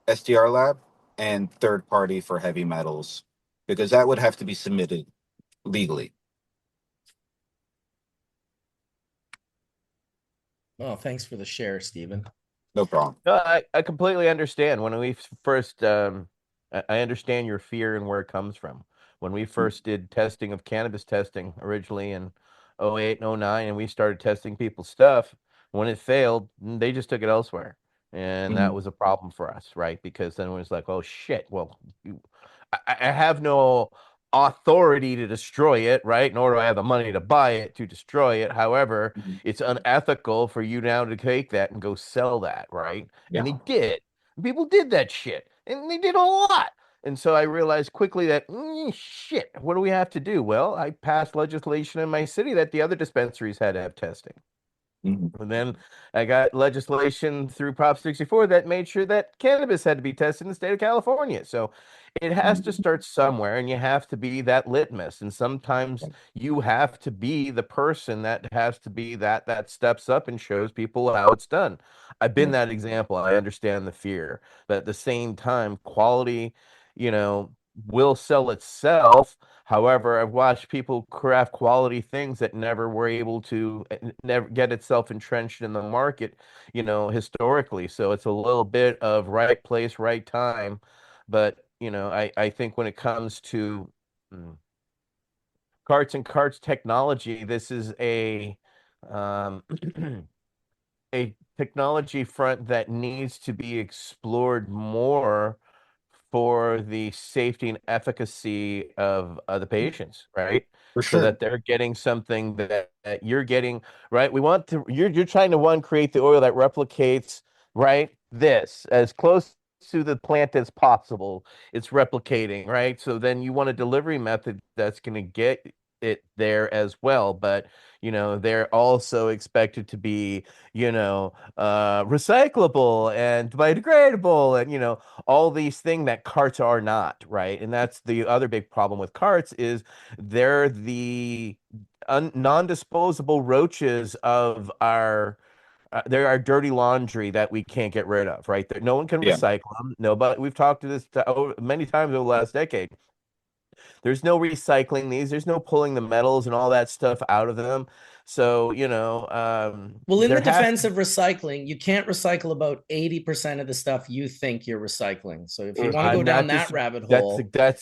SDR lab, and third party for heavy metals, because that would have to be submitted legally. Oh, thanks for the share, Stephen. No problem. No, I completely understand. When we first, I understand your fear and where it comes from. When we first did testing of cannabis testing originally in 08 and 09, and we started testing people's stuff, when it failed, they just took it elsewhere. And that Mhm. was a problem for us, right? Because then it was like, oh shit, well, I have no authority to destroy it, right? Nor do I have the money to buy it to destroy it. However, Mhm. it's unethical for you now to take that and go sell that, right? And they Yeah. did. People did that shit, and they did a lot. And so I realized quickly that shit, what do we have to do? Well, I passed legislation in my city that the other dispensaries had to have testing. Mhm. And then I got legislation through Prop 64 that made sure that cannabis had to be tested in the state of California. So it has to Mhm. start somewhere, and you have to be that litmus. And sometimes you have to be the person that has to be that steps up and shows people how it's done. I've been Yeah. that example. I understand the fear, but at the same time, quality, you know, will sell itself. However, I've watched people craft quality things that never were able to never get itself entrenched in the market, historically. So it's a little bit of right place, right time. But, I think when it comes to, carts and carts technology. This is um, a technology front that needs to be explored more for the safety and efficacy of the patients, right? For So sure. that they're getting something that you're getting, right? We want to, you're trying to create the oil that replicates, right? This as close to the plant as possible. It's replicating, right? So then you want a delivery method that's going to get it there as well. But, they're also expected to be, recyclable and biodegradable and, all these things that carts are not, right? And that's the other big problem with carts is they're the non-disposable roaches of our there are dirty laundry that we can't get rid of, right? No one can Yeah. recycle them. Nobody. We've talked to this many times over the last decade. There's no recycling these. There's no pulling the metals and all that stuff out of them. So, well, in the there has defense to. of recycling, you can't recycle about 80% of the stuff you think you're recycling. So if you want to go I'm down not that just. rabbit hole,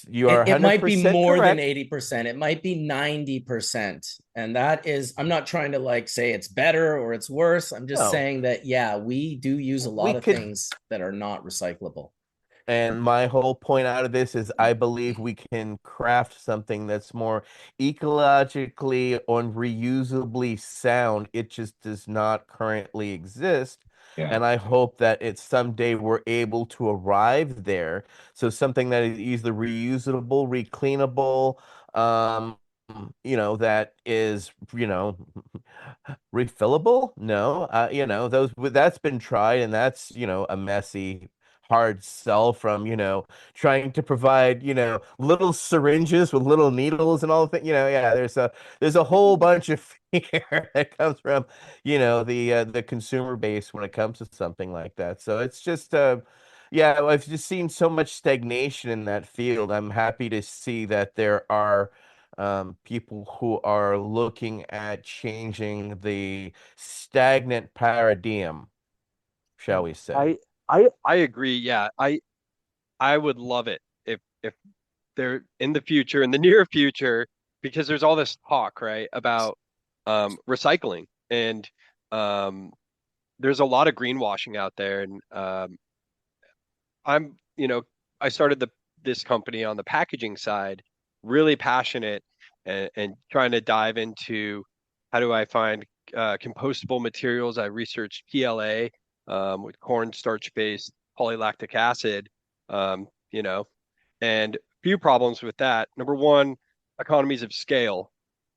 You are it might be 100% more than correct. 80%. It might be 90%. And that is, I'm not trying to like say it's better or it's worse. I'm just No, saying that, yeah, we do use a lot we of could. things that are not recyclable. And my whole point out of this is I believe we can craft something that's more ecologically or reusably sound. It just does not currently exist. Yeah. And I hope that it's someday we're able to arrive there. So something that is either reusable, recleanable, that is, refillable. No, that's been tried and that's, a messy hard sell from, trying to provide, little syringes with little needles and all the things, yeah, there's a whole bunch of fear that comes from, the consumer base when it comes to something like that. So it's just yeah, I've just seen so much stagnation in that field. I'm happy to see that there are people who are looking at changing the stagnant paradigm, shall we say. I agree. Yeah. I would love it if they're in the future, in the near future, because there's all this talk, right, about recycling and um there's a lot of greenwashing out there and I'm, I started this company on the packaging side, really passionate and trying to dive into how do I find compostable materials. I researched PLA with cornstarch-based polylactic acid, um, you know, and a few problems with that. Number one, economies of scale.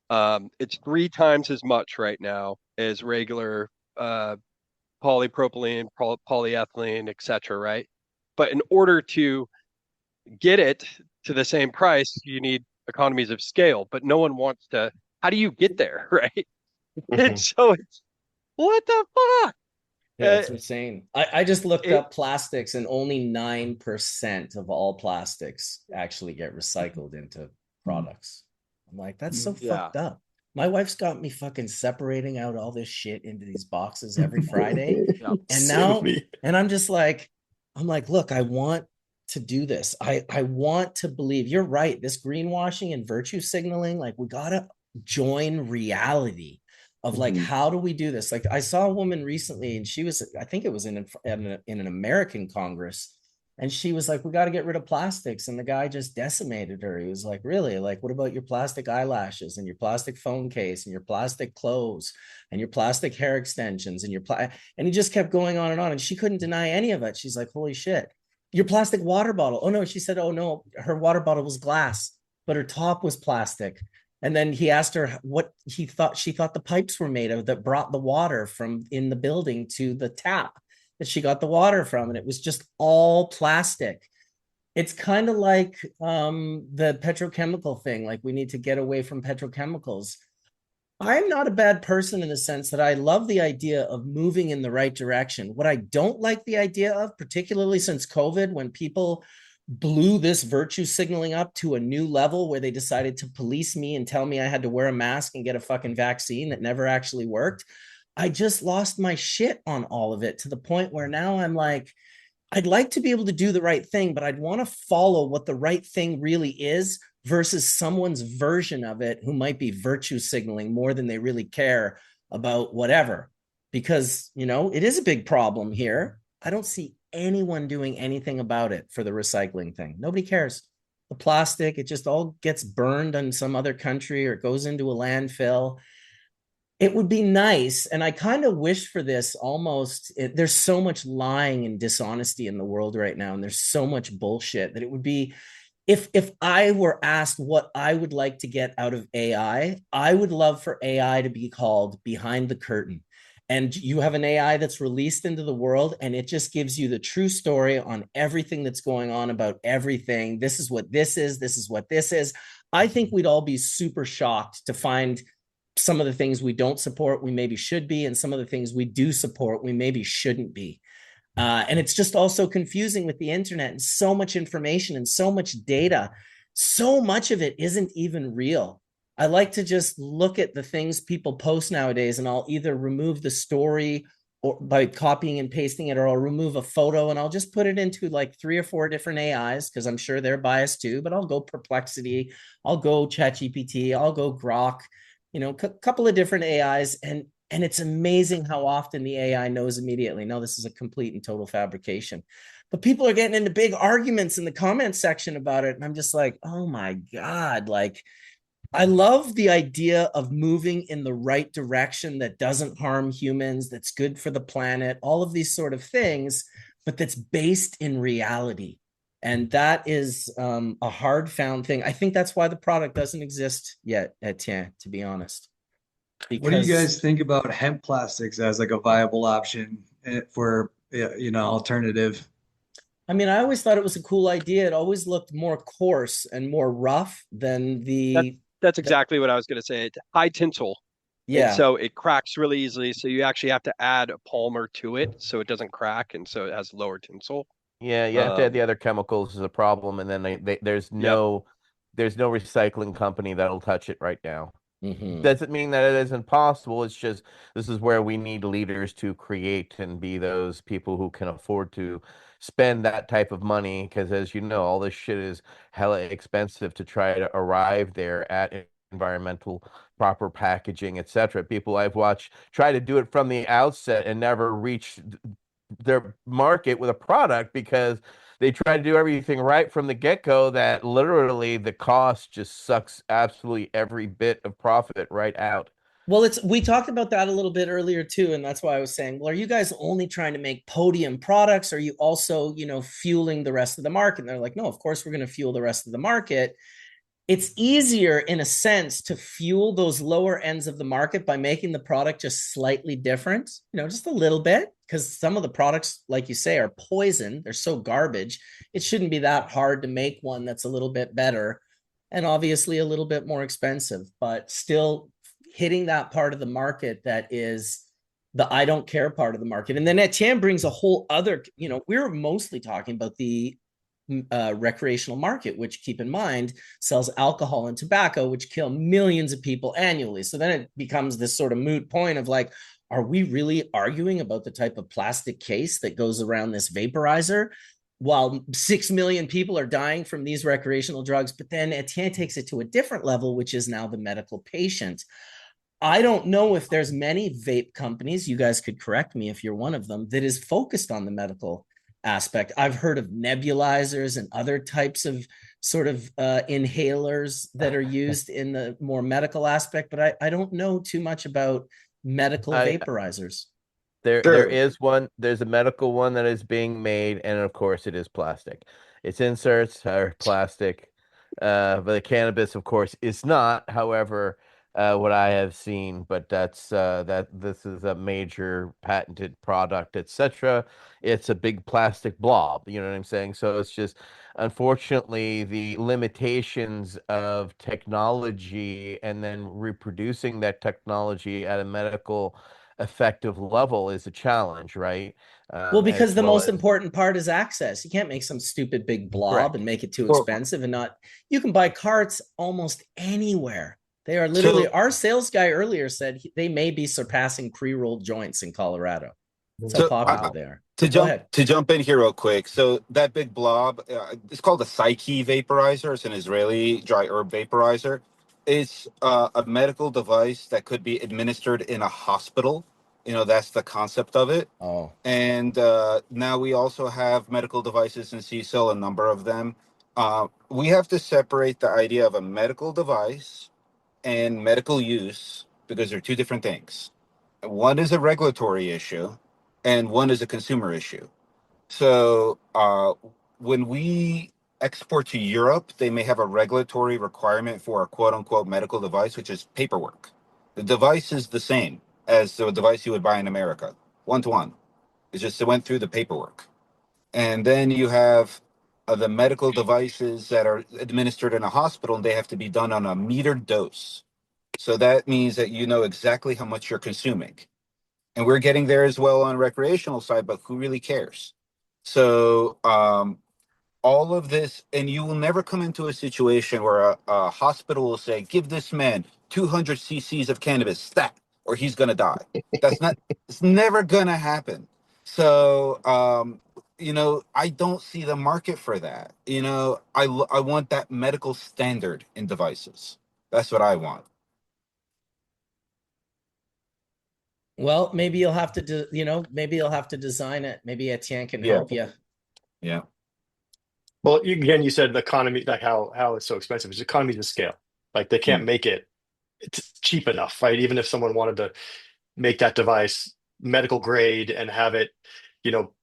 It's 3 times as much right now as regular polypropylene, polyethylene, etc., right? But in order to get it to the same price, you need economies of scale. But no one wants to. How do you get there, right? And so it's what the fuck? Yeah, it's insane. I just looked It, up plastics and only 9% of all plastics actually get recycled into products. I'm like, that's so yeah. fucked up. My wife's got me fucking separating out all this shit into these boxes every Friday. Yep. And Same with now, me. and I'm like, look, I want to do this. I want to believe you're right. This greenwashing and virtue signaling, like we gotta join reality of like, how do we do this? Like I saw a woman recently and she was, I think it was in an American Congress. And she was like, we got to get rid of plastics. And the guy just decimated her. He was like, really? Like, what about your plastic eyelashes and your plastic phone case and your plastic clothes and your plastic hair extensions and and he just kept going on. And she couldn't deny any of it. She's like, holy shit. Your plastic water bottle. Oh no. She said, oh no, her water bottle was glass, but her top was plastic. And then he asked her what she thought the pipes were made of that brought the water from in the building to the tap that she got the water from. And it was just all plastic. It's kind of like the petrochemical thing. Like we need to get away from petrochemicals. I'm not a bad person in the sense that I love the idea of moving in the right direction. What I don't like the idea of, particularly since COVID, when people blew this virtue signaling up to a new level where they decided to police me and tell me I had to wear a mask and get a fucking vaccine that never actually worked. I just lost my shit on all of it to the point where now I'm like, I'd like to be able to do the right thing, but I'd want to follow what the right thing really is versus someone's version of it who might be virtue signaling more than they really care about whatever. Because, it is a big problem here. I don't see anyone doing anything about it for the recycling thing. Nobody cares. The plastic, it just all gets burned in some other country or it goes into a landfill. It would be nice, and I kind of wish for this almost. There's so much lying and dishonesty in the world right now, and there's so much bullshit that it would be, if I were asked what I would like to get out of AI, I would love for AI to be called behind the curtain. And you have an AI that's released into the world, and it just gives you the true story on everything that's going on about everything. This is what this is. This is what this is. I think we'd all be super shocked to find some of the things we don't support, we maybe should be, and some of the things we do support, we maybe shouldn't be. And it's just also confusing with the internet and so much information and so much data. So much of it isn't even real. I like to just look at the things people post nowadays, and I'll either remove the story or by copying and pasting it, or I'll remove a photo and I'll just put it into like 3 or 4 different AIs because I'm sure they're biased too. But I'll go Perplexity, I'll go ChatGPT, I'll go Grok, couple of different AIs, and it's amazing how often the AI knows immediately, no, this is a complete and total fabrication. But people are getting into big arguments in the comment section about it, and I'm just like, oh my God, like, I love the idea of moving in the right direction that doesn't harm humans, that's good for the planet, all of these sort of things, but that's based in reality. And that is a hard found thing. I think that's why the product doesn't exist yet, Etienne, to be honest. What do you guys think about hemp plastics as like a viable option for, alternative? I mean, I always thought it was a cool idea. It always looked more coarse and more rough than That's exactly what I was going to say. It's high tinsel. Yeah. And so it cracks really easily. So you actually have to add a polymer to it so it doesn't crack. And so it has lower tinsel. Yeah, you have to add the other chemicals is a problem, and then there's no recycling company that'll touch it right now. Mm-hmm. Doesn't mean that it isn't possible. It's just this is where we need leaders to create and be those people who can afford to spend that type of money, because as you know, all this shit is hella expensive to try to arrive there at environmental proper packaging, etc. People I've watched try to do it from the outset and never reach their market with a product because they try to do everything right from the get-go, that literally the cost just sucks absolutely every bit of profit right out. Well, we talked about that a little bit earlier too, and that's why I was saying, well, are you guys only trying to make podium products? Are you also, fueling the rest of the market? And they're like, no, of course we're going to fuel the rest of the market. It's easier in a sense to fuel those lower ends of the market by making the product just slightly different, just a little bit, because some of the products, like you say, are poison. They're so garbage. It shouldn't be that hard to make one that's a little bit better and obviously a little bit more expensive, but still hitting that part of the market that is the I don't care part of the market. And then Etienne brings a whole other, we're mostly talking about the recreational market, which, keep in mind, sells alcohol and tobacco, which kill millions of people annually. So then it becomes this sort of moot point of like, are we really arguing about the type of plastic case that goes around this vaporizer while 6 million people are dying from these recreational drugs? But then Etienne takes it to a different level, which is now the medical patient. I don't know if there's many vape companies, you guys could correct me if you're one of them, that is focused on the medical aspect. I've heard of nebulizers and other types of sort of inhalers that are used in the more medical aspect, but I don't know too much about medical vaporizers. There is one. There's a medical one that is being made, and of course it is plastic. Its inserts are plastic, but the cannabis, of course, is not. However, what I have seen, but that's that this is a major patented product, etc. It's a big plastic blob, you know what I'm saying? So it's just, unfortunately, the limitations of technology and then reproducing that technology at a medical effective level is a challenge, right? Well, because the most important part is access. You can't make some stupid big blob and make it too expensive and not. You can buy carts almost anywhere. They are literally, our sales guy earlier said they may be surpassing pre-rolled joints in Colorado. That's how So popular they are. to Go jump ahead. to jump in here real quick. So that big blob, it's called a Psyche vaporizer. It's an Israeli dry herb vaporizer. It's a medical device that could be administered in a hospital. That's the concept of it. Oh, And now we also have medical devices in CSIL, a number of them. We have to separate the idea of a medical device and medical use because they're two different things. One is a regulatory issue, and one is a consumer issue. So when we export to Europe, they may have a regulatory requirement for a quote unquote medical device, which is paperwork. The device is the same as the device you would buy in America, one to one. It's just it went through the paperwork. And then you have the medical devices that are administered in a hospital, and they have to be done on a metered dose. So that means that you know exactly how much you're consuming. And we're getting there as well on recreational side, but who really cares? So all of this, and you will never come into a situation where a hospital will say, give this man 200 cc's of cannabis stat, or he's going to die. It's never going to happen. So I don't see the market for that. I want that medical standard in devices. That's what I want. well, maybe you'll have to maybe you'll have to design it. Maybe Etienne can Yeah. help you. Yeah. Well, again, you said the economy, like how it's so expensive. It's economies of scale. Like they can't make it it's cheap enough, right? Even if someone wanted to make that device medical grade and have it, you know,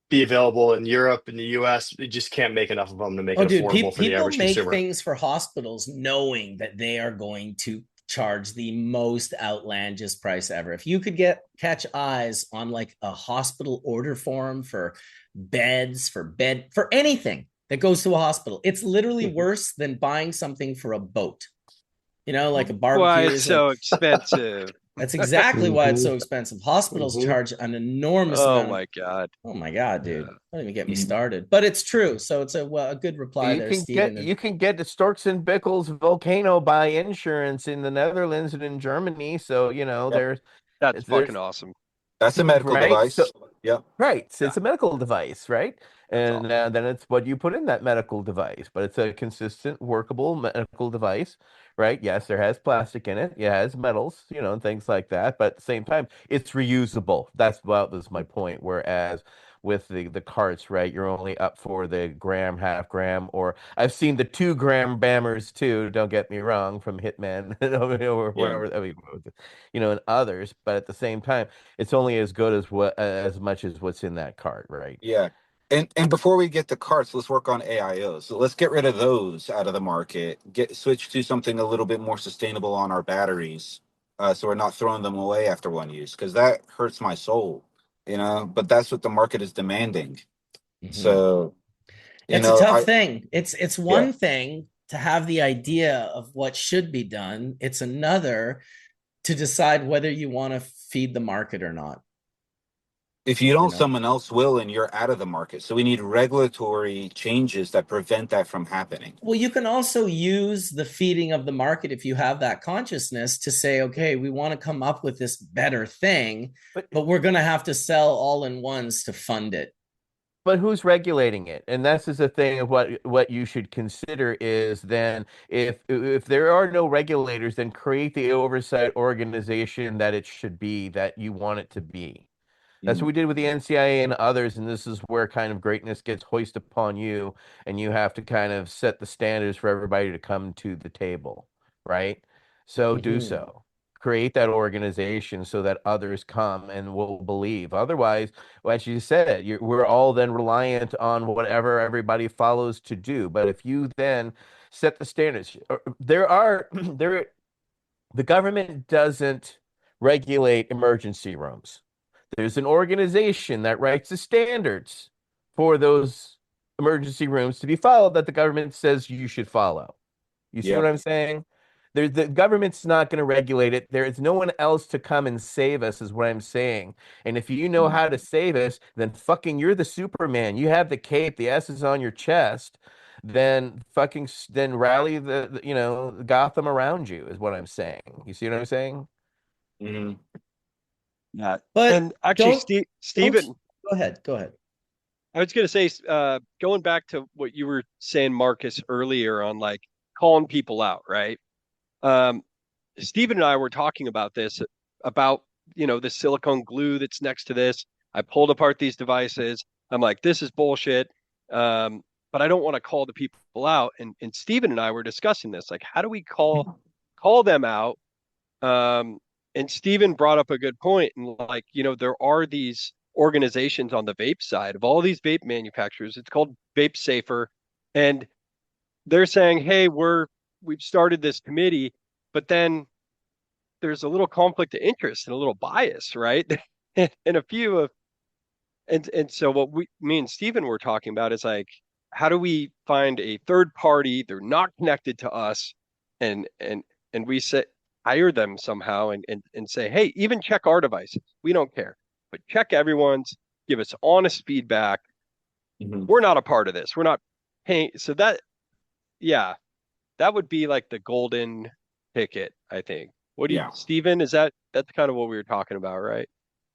be available in Europe and the US, they just can't make enough of them to make Oh, it dude, affordable for the people average make consumer. things for hospitals knowing that they are going to charge the most outlandish price ever. If you could catch eyes on like a hospital order form for beds, for anything that goes to a hospital, it's literally worse than buying something for a boat. Like a Why barbecue it's so expensive. That's exactly why it's so expensive. Hospitals Mhm. charge an enormous Oh amount of. my God. Oh my God, dude! Yeah. Don't even get me started. But it's true. So it's a good reply You there, can get Stephen. you can get the Storks and Bickles volcano by insurance in the Netherlands and in Germany. So Yep. That's there's fucking awesome. That's a medical right. So device. Yep. right, so it's a medical device, right? That's And all. then it's what you put in that medical device, but it's a consistent, workable medical device, right? Yes, there has plastic in it, it has metals, and things like that, but at the same time, it's reusable. That's my point. Whereas with the carts, right, you're only up for the gram, half gram, or I've seen the 2 gram bammers too. Don't get me wrong, from Hitman, or Yeah. whatever. I mean, and others, but at the same time it's only as good as as much as what's in that cart, right? Yeah. And before we get to carts, let's work on AIOs. So let's get rid of those out of the market. Switch to something a little bit more sustainable on our batteries, so we're not throwing them away after one use, because that hurts my soul, But that's what the market is demanding. Mhm. So, It's a tough I thing. It's yeah. one thing to have the idea of what should be done. It's another to decide whether you want to feed the market or not. If you You don't, know. someone else will, and you're out of the market. So we need regulatory changes that prevent that from happening. Well, you can also use the feeding of the market if you have that consciousness to say, okay, we want to come up with this better thing, But but we're going to have to sell all in ones to fund it. but who's regulating it? And that's is the thing of what you should consider is then if there are no regulators, then create the oversight organization that it should be, that you want it to be. That's what we did with the NCIA and others, and this is where kind of greatness gets hoisted upon you, and you have to kind of set the standards for everybody to come to the table, right? So do Mm-hmm. so. Create that organization so that others come and will believe. Otherwise, well, as you said, we're all then reliant on whatever everybody follows to do. But if you then set the standards, the government doesn't regulate emergency rooms. There's an organization that writes the standards for those emergency rooms to be followed that the government says you should follow. You see Yeah. what I'm saying? The government's not going to regulate it. There is no one else to come and save us, is what I'm saying. And if you know how to save us, then fucking you're the Superman. You have the cape, the S is on your chest. Then rally Gotham around you, is what I'm saying. You see what I'm saying? Mm-hmm. Yeah. But And actually, Steven, go ahead. Go ahead. I was going to say, going back to what you were saying, Marcus, earlier on like calling people out, right? Um, Steven and I were talking about this, about, the silicone glue that's next to this. I pulled apart these devices. I'm like, this is bullshit. But I don't want to call the people out. And Steven and I were discussing this, like, how do we call them out? And Steven brought up a good point. And like, there are these organizations on the vape side of all these vape manufacturers. It's called Vape Safer. And they're saying, hey, we've started this committee, but then there's a little conflict of interest and a little bias, right? And a few of and so what me and Steven were talking about is like, how do we find a third party? They're not connected to us, and we say hire them somehow and say, hey, even check our devices. We don't care, but check everyone's. Give us honest feedback. We're not a part of this. We're not paying. So that, yeah, that would be like the golden ticket, I think. What do you, Steven? That's kind of what we were talking about, right?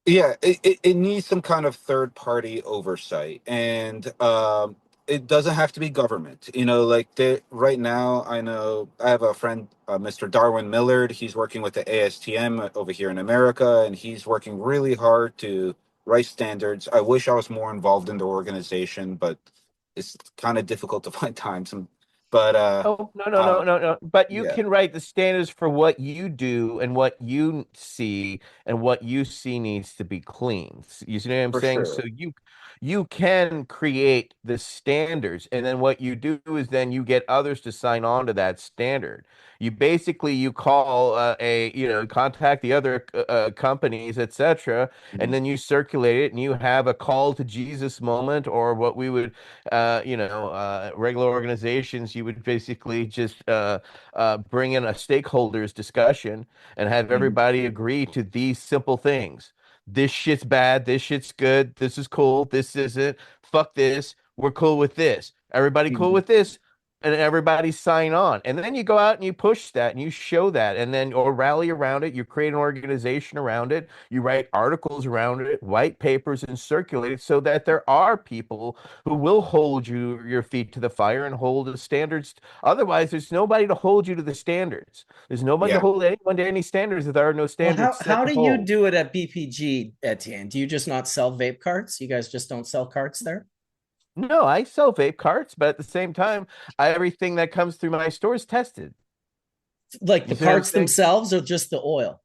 Yeah, it needs some kind of third party oversight, and it doesn't have to be government. Like right now, I know I have a friend, Mr. Darwin Millard. He's working with the ASTM over here in America, and he's working really hard to write standards. I wish I was more involved in the organization, but it's kind of difficult to find time. But Oh, no. But you yeah, can write the standards for what you do and what you see, and what you see needs to be clean. You see what I'm for saying? So sure. you can create the standards, and then what you do is then you get others to sign on to that standard. You call contact the other companies, etc., and then you circulate it, and you have a call to Jesus moment, or what we would regular organizations, you would basically just bring in a stakeholders discussion and have everybody agree to these simple things. This shit's bad. This shit's good. This is cool. This isn't. Fuck this. We're cool with this. Everybody cool with this? And everybody sign on. And then you go out and you push that and you show that, and then or rally around it. You create an organization around it. You write articles around it, white papers, and circulate it so that there are people who will hold your feet to the fire and hold the standards. Otherwise, there's nobody to hold you to the standards. There's nobody to Yeah. hold anyone to any standards if there are no Well, standards set how to do you hold. do it at BPG, Etienne? Do you just not sell vape carts? You guys just don't sell carts there? No, I sell vape carts, but at the same time, everything that comes through my store is tested. Like You the see what I'm carts saying? themselves or just the oil?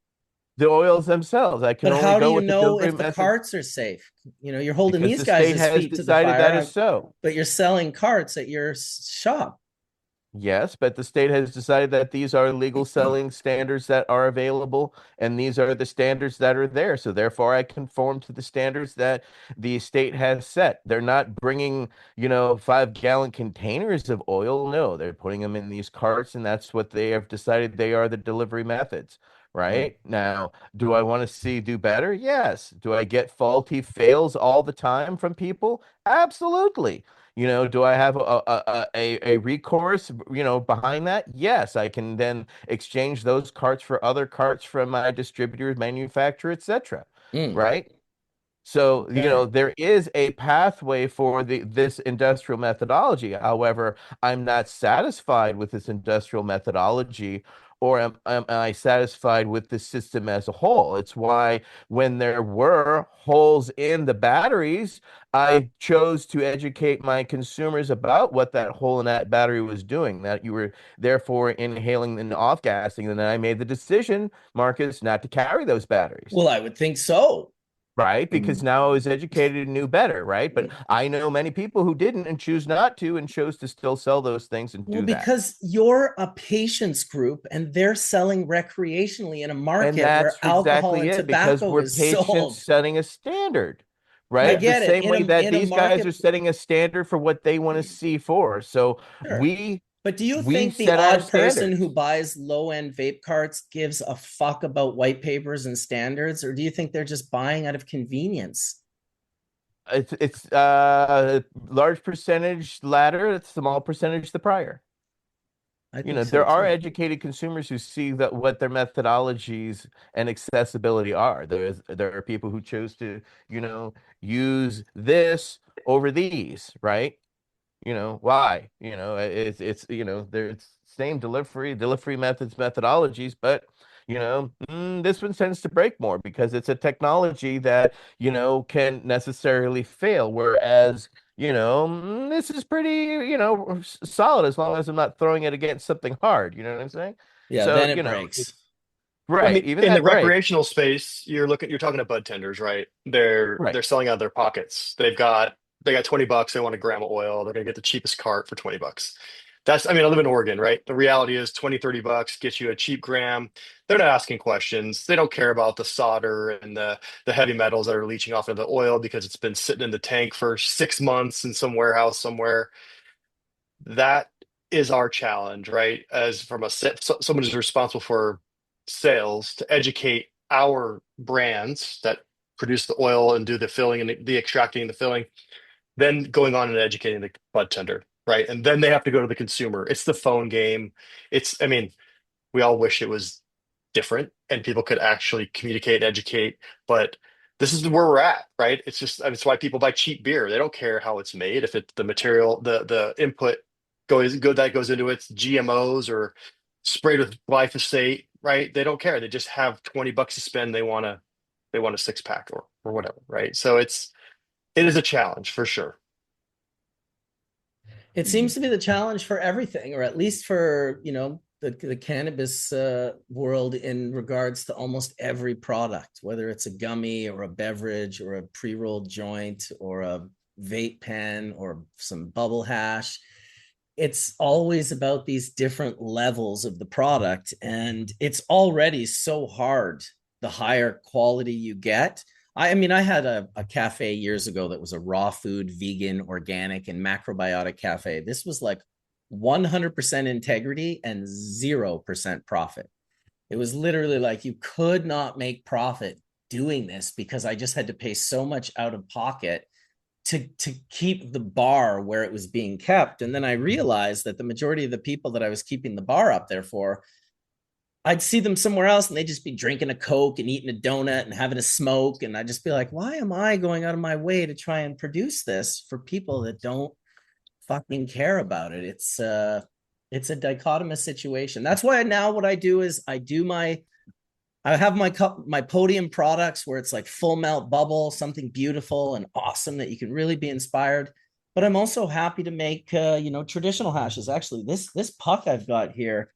The oils themselves. I can But only how do go you with the know delivery if the method carts are safe? You're holding because these the state guys' has feet to the decided that fire, is so. but you're selling carts at your shop. Yes, but the state has decided that these are legal selling standards that are available, and these are the standards that are there. So therefore, I conform to the standards that the state has set. They're not bringing, 5-gallon containers of oil. No, they're putting them in these carts, and that's what they have decided they are the delivery methods. Right now, do I want to see do better? Yes. Do I get faulty fails all the time from people? Absolutely. Do I have a recourse, behind that? Yes, I can then exchange those carts for other carts from my distributor, manufacturer, etc. Mm, Right? So, okay. there is a pathway for this industrial methodology. However, I'm not satisfied with this industrial methodology, or am I satisfied with the system as a whole? It's why when there were holes in the batteries, I chose to educate my consumers about what that hole in that battery was doing, that you were therefore inhaling and off-gassing. And then I made the decision, Marcus, not to carry those batteries. Well, I would think so. Right, because now I was educated and knew better, right? But I know many people who didn't and choose not to and chose to still sell those things and Well, do that. because you're a patients group and they're selling recreationally in a And market where that's alcohol exactly and it, because tobacco we're is patients sold. setting a standard, I right? The get it. same way that In a these guys are market, setting a standard for what they want to see for. So sure. we But do you we think the set our odd person who standards. buys low-end vape carts gives a fuck about white papers and standards, or do you think they're just buying out of convenience? It's large percentage latter, it's small percentage the prior. I You think know, so there are too. educated consumers who see that what their methodologies and accessibility are. There are people who choose to, you know, use this over these, right? You know, why? You know, it's you know, there's same delivery methods, methodologies, but you know, this one tends to break more because it's a technology that, you know, can necessarily fail. Whereas, you know, this is pretty, you know, solid as long as I'm not throwing it against something hard. You know what I'm saying? Yeah, So, then you it know, breaks. I right, mean, even in the that break, recreational space, you're talking to bud tenders, right? right. They're selling out of their pockets. They got 20 bucks, they want a gram of oil, they're gonna get the cheapest cart for 20 bucks. I mean, I live in Oregon, right? The reality is 20, 30 bucks gets you a cheap gram. They're not asking questions. They don't care about the solder and the heavy metals that are leaching off into the oil because it's been sitting in the tank for 6 months in some warehouse somewhere. That is our challenge, right? As from someone who's responsible for sales to educate our brands that produce the oil and do the filling and the extracting and the filling, then going on and educating the bud tender, right? And then they have to go to the consumer. It's the phone game. I mean, we all wish it was different and people could actually communicate and educate, but this is where we're at, right? It's why people buy cheap beer. They don't care how it's made. If it's the material, the input that goes into it's GMOs or sprayed with glyphosate, right? They don't care. They just have 20 bucks to spend. They want a six pack or whatever, right? So it is a challenge for sure. It seems to be the challenge for everything, or at least for, you know, the cannabis world in regards to almost every product, whether it's a gummy or a beverage or a pre-rolled joint or a vape pen or some bubble hash. It's always about these different levels of the product. And it's already so hard the higher quality you get. I mean, I had a cafe years ago that was a raw food, vegan, organic, and macrobiotic cafe. This was like 100% integrity and 0% profit. It was literally like you could not make profit doing this because I just had to pay so much out of pocket to keep the bar where it was being kept. And then I realized that the majority of the people that I was keeping the bar up there for, I'd see them somewhere else and they'd just be drinking a Coke and eating a donut and having a smoke. And I'd just be like, why am I going out of my way to try and produce this for people that don't fucking care about it? It's a dichotomous situation. That's why now what I do is I have my podium products where it's like full melt bubble, something beautiful and awesome that you can really be inspired. But I'm also happy to make you know, traditional hashes. Actually, this puck I've got here,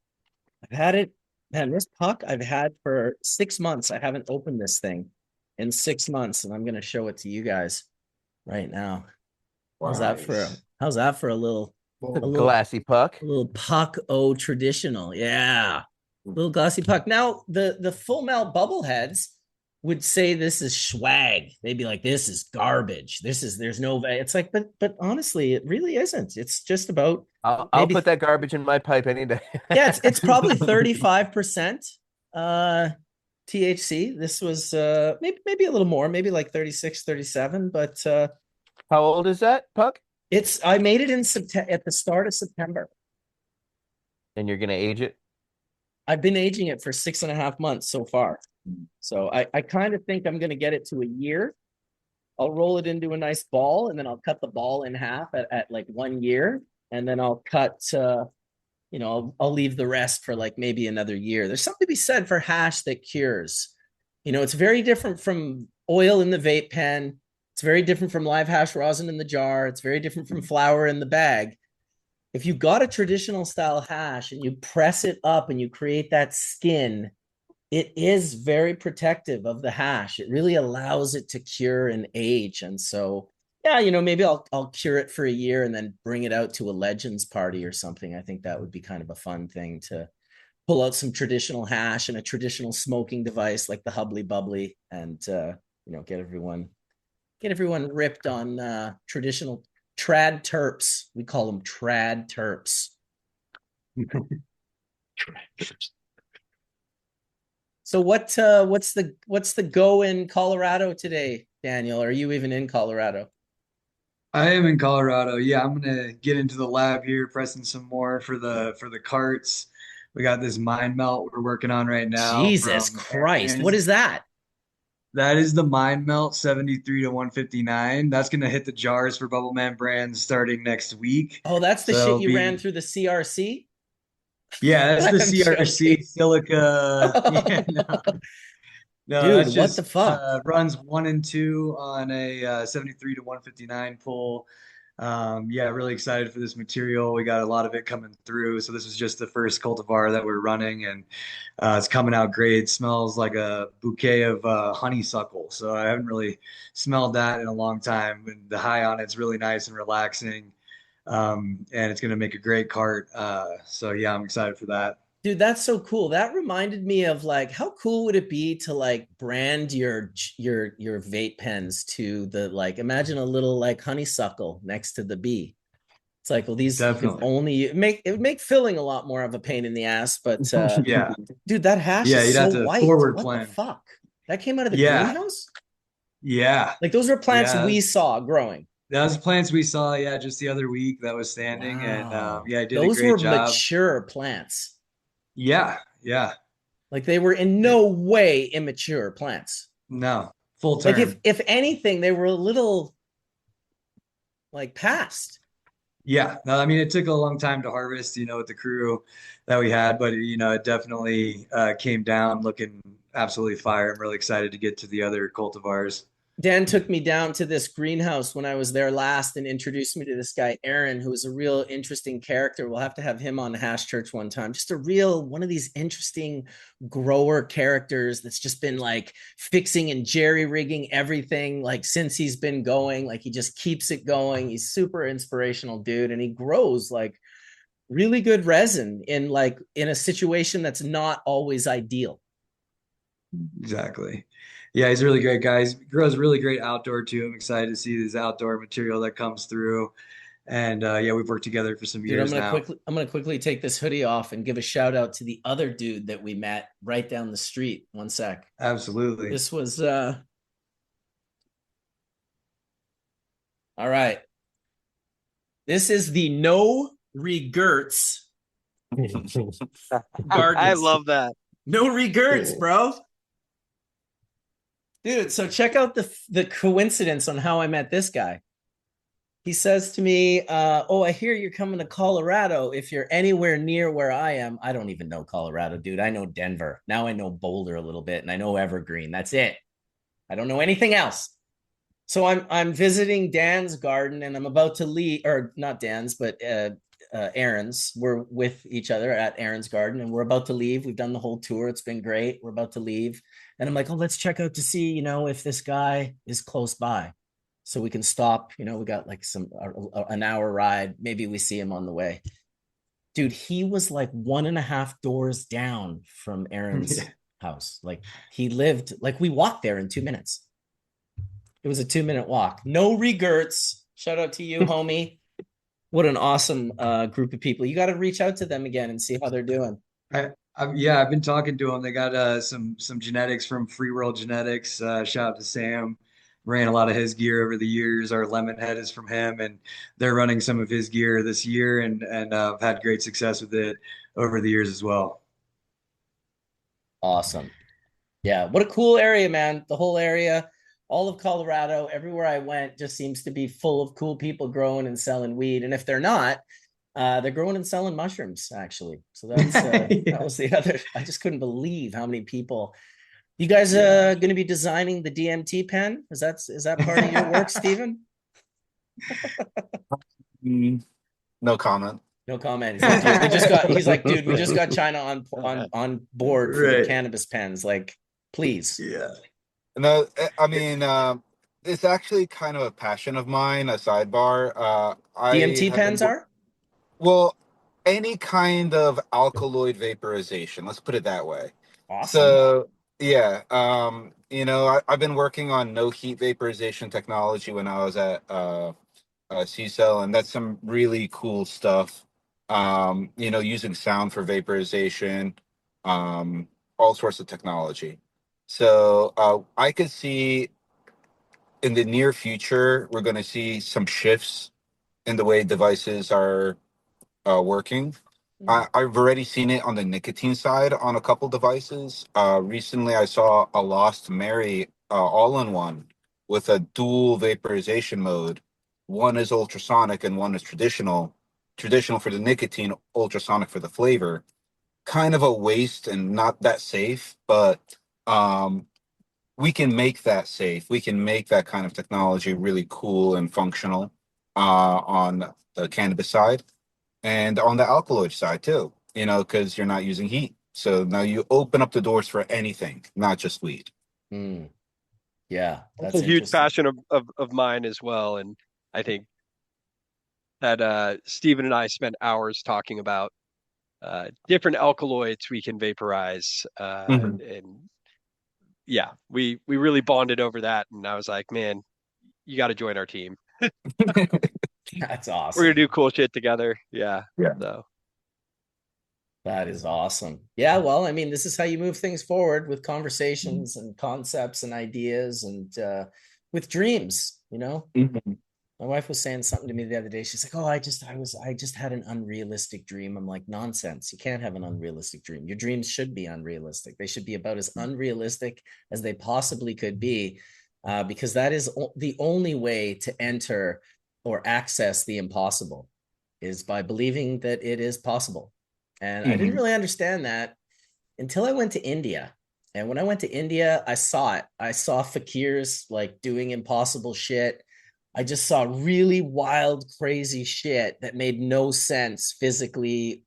I've had it, man, this puck I've had for 6 months. I haven't opened this thing in 6 months, and I'm gonna show it to you guys right now. How's that for a little Glassy puck. a little puck traditional? Yeah. Little glossy puck. Now the full melt bubbleheads would say this is swag. They'd be like, this is garbage. There's no, it's like, but honestly, it really isn't. It's just about I'll put that garbage in my pipe any day. yeah, it's probably 35% THC. This was maybe a little more, maybe like 36, 37, but How old is that puck? I made it in September, at the start of September. And you're gonna age it? I've been aging it for 6.5 months so far. So I kind of think I'm going to get it to a year. I'll roll it into a nice ball and then I'll cut the ball in half at like 1 year. And then I'll cut, you know, I'll leave the rest for like maybe another year. There's something to be said for hash that cures. You know, it's very different from oil in the vape pen. It's very different from live hash rosin in the jar. It's very different from flour in the bag. If you got a traditional style hash and you press it up and you create that skin, it is very protective of the hash. It really allows it to cure and age. And so, yeah, you know, maybe I'll cure it for a year and then bring it out to a Legends party or something. I think that would be kind of a fun thing to pull out some traditional hash and a traditional smoking device like the Hubbly Bubbly and you know, get everyone ripped on traditional trad terps. We call them trad terps. So what's the go in Colorado today, Daniel? Are you even in Colorado? I am in Colorado. Yeah, I'm gonna get into the lab here, pressing some more for the carts. We got this mind melt we're working on right now Jesus from Christ. What Aaron's. is that? That is the mind melt 73 to 159. That's gonna hit the jars for Bubbleman Brand starting next week. Oh, that's the So shit it'll you ran be through the CRC? yeah, that's the I'm CRC joking. silica. Yeah, no, no, Dude, that's what the just fuck? runs 1 and 2 on a 73 to 159 pull. Yeah, really excited for this material. We got a lot of it coming through. So this is just the first cultivar that we're running, and it's coming out great. It smells like a bouquet of honeysuckle. So I haven't really smelled that in a long time. And the high on it's really nice and relaxing. And it's going to make a great cart. So yeah, I'm excited for that. Dude, that's so cool. That reminded me of like how cool would it be to like brand your vape pens to the like imagine a little like honeysuckle next to the bee. It's like, well, these if Definitely. only it would make filling a lot more of a pain in the ass, but Yeah. dude, that hash Yeah, is you'd so have to white. forward What the plan. fuck? That came out of the Yeah. greenhouse? Yeah. Like those are plants Yeah. we saw growing. That was plants we saw, yeah, just the other week that was standing, and Wow. yeah, I did a Those great were job. mature plants. Yeah, yeah, Like they were in no way immature plants. no, full Like if term. if anything, they were a little like past. Yeah, no, I mean it took a long time to harvest, with the crew that we had, but it definitely came down looking absolutely fire. I'm really excited to get to the other cultivars. Dan took me down to this greenhouse when I was there last and introduced me to this guy, Aaron, who is a real interesting character. We'll have to have him on Hash Church one time. Just a real one of these interesting grower characters that's just been like fixing and jerry rigging everything like since he's been going. Like he just keeps it going. He's super inspirational dude, and he grows like really good resin in a situation that's not always ideal. Exactly. Yeah, he's a really great guy. He grows really great outdoor too. I'm excited to see this outdoor material that comes through. And yeah, we've worked together for some Dude, years now. I'm gonna quickly take this hoodie off and give a shout out to the other dude that we met right down the street. One sec. Absolutely. This was all right. This is the no regrets I garden. love that. No regrets, bro. Dude, so check out the coincidence on how I met this guy. He says to me, oh, I hear you're coming to Colorado. If you're anywhere near where I am, I don't even know Colorado, dude. I know Denver. Now I know Boulder a little bit, and I know Evergreen. That's it. I don't know anything else. So I'm visiting Dan's garden, and I'm about to leave, or not Dan's, but Aaron's. We're with each other at Aaron's garden, and we're about to leave. We've done the whole tour. It's been great. We're about to leave, and I'm like, oh, let's check out to see, if this guy is close by, so we can stop. We got like an hour ride. Maybe we see him on the way. Dude, he was like 1.5 doors down from Aaron's house. Like he lived, like we walked there in 2 minutes. It was a 2-minute walk. No regrets. Shout out to you, homie. What an awesome group of people. You got to reach out to them again and see how they're doing. Yeah, I've been talking to them. They got some genetics from Free World Genetics. Shout out to Sam. Ran a lot of his gear over the years. Our lemon head is from him, and they're running some of his gear this year, and I've had great success with it over the years as well. Awesome. Yeah, what a cool area, man. The whole area, all of Colorado, everywhere I went just seems to be full of cool people growing and selling weed. And if they're not, they're growing and selling mushrooms, actually. So that's that was the other. I just couldn't believe how many people. You guys going to be designing the DMT pen? Is that part of your work, Stephen? No comment. No comment. He's like, dude, we just got China on board for the cannabis pens. Like, please. Yeah. No, I mean, it's actually kind of a passion of mine, a sidebar. DMT pens are? Well, any kind of alkaloid vaporization, let's put it that way. Awesome. So, yeah, I've been working on no heat vaporization technology when I was at C-Cell, and that's some really cool stuff. Using sound for vaporization, all sorts of technology. So I could see in the near future, we're going to see some shifts in the way devices are working. I've already seen it on the nicotine side on a couple devices. Recently, I saw a Lost Mary all-in-one with a dual vaporization mode. One is ultrasonic and one is traditional. Traditional for the nicotine, ultrasonic for the flavor. Kind of a waste and not that safe, but we can make that safe. We can make that kind of technology really cool and functional on the cannabis side and on the alkaloid side too, because you're not using heat. So now you open up the doors for anything, not just weed. Yeah, that's a huge passion of mine as well. And I think that Stephen and I spent hours talking about different alkaloids we can vaporize. And yeah, we really bonded over that. And I was like, man, you got to join our team. That's awesome. We're gonna do cool shit together. Yeah. So that is awesome. Yeah. Well, I mean, this is how you move things forward with conversations and concepts and ideas and with dreams, My wife was saying something to me the other day. She's like, "Oh, I just had an unrealistic dream." I'm like, "Nonsense. You can't have an unrealistic dream. Your dreams should be unrealistic. They should be about as unrealistic as they possibly could be, because that is the only way to enter or access the impossible is by believing that it is possible." And I didn't really understand that until I went to India. And when I went to India, I saw it. I saw fakirs like doing impossible shit. I just saw really wild, crazy shit that made no sense physically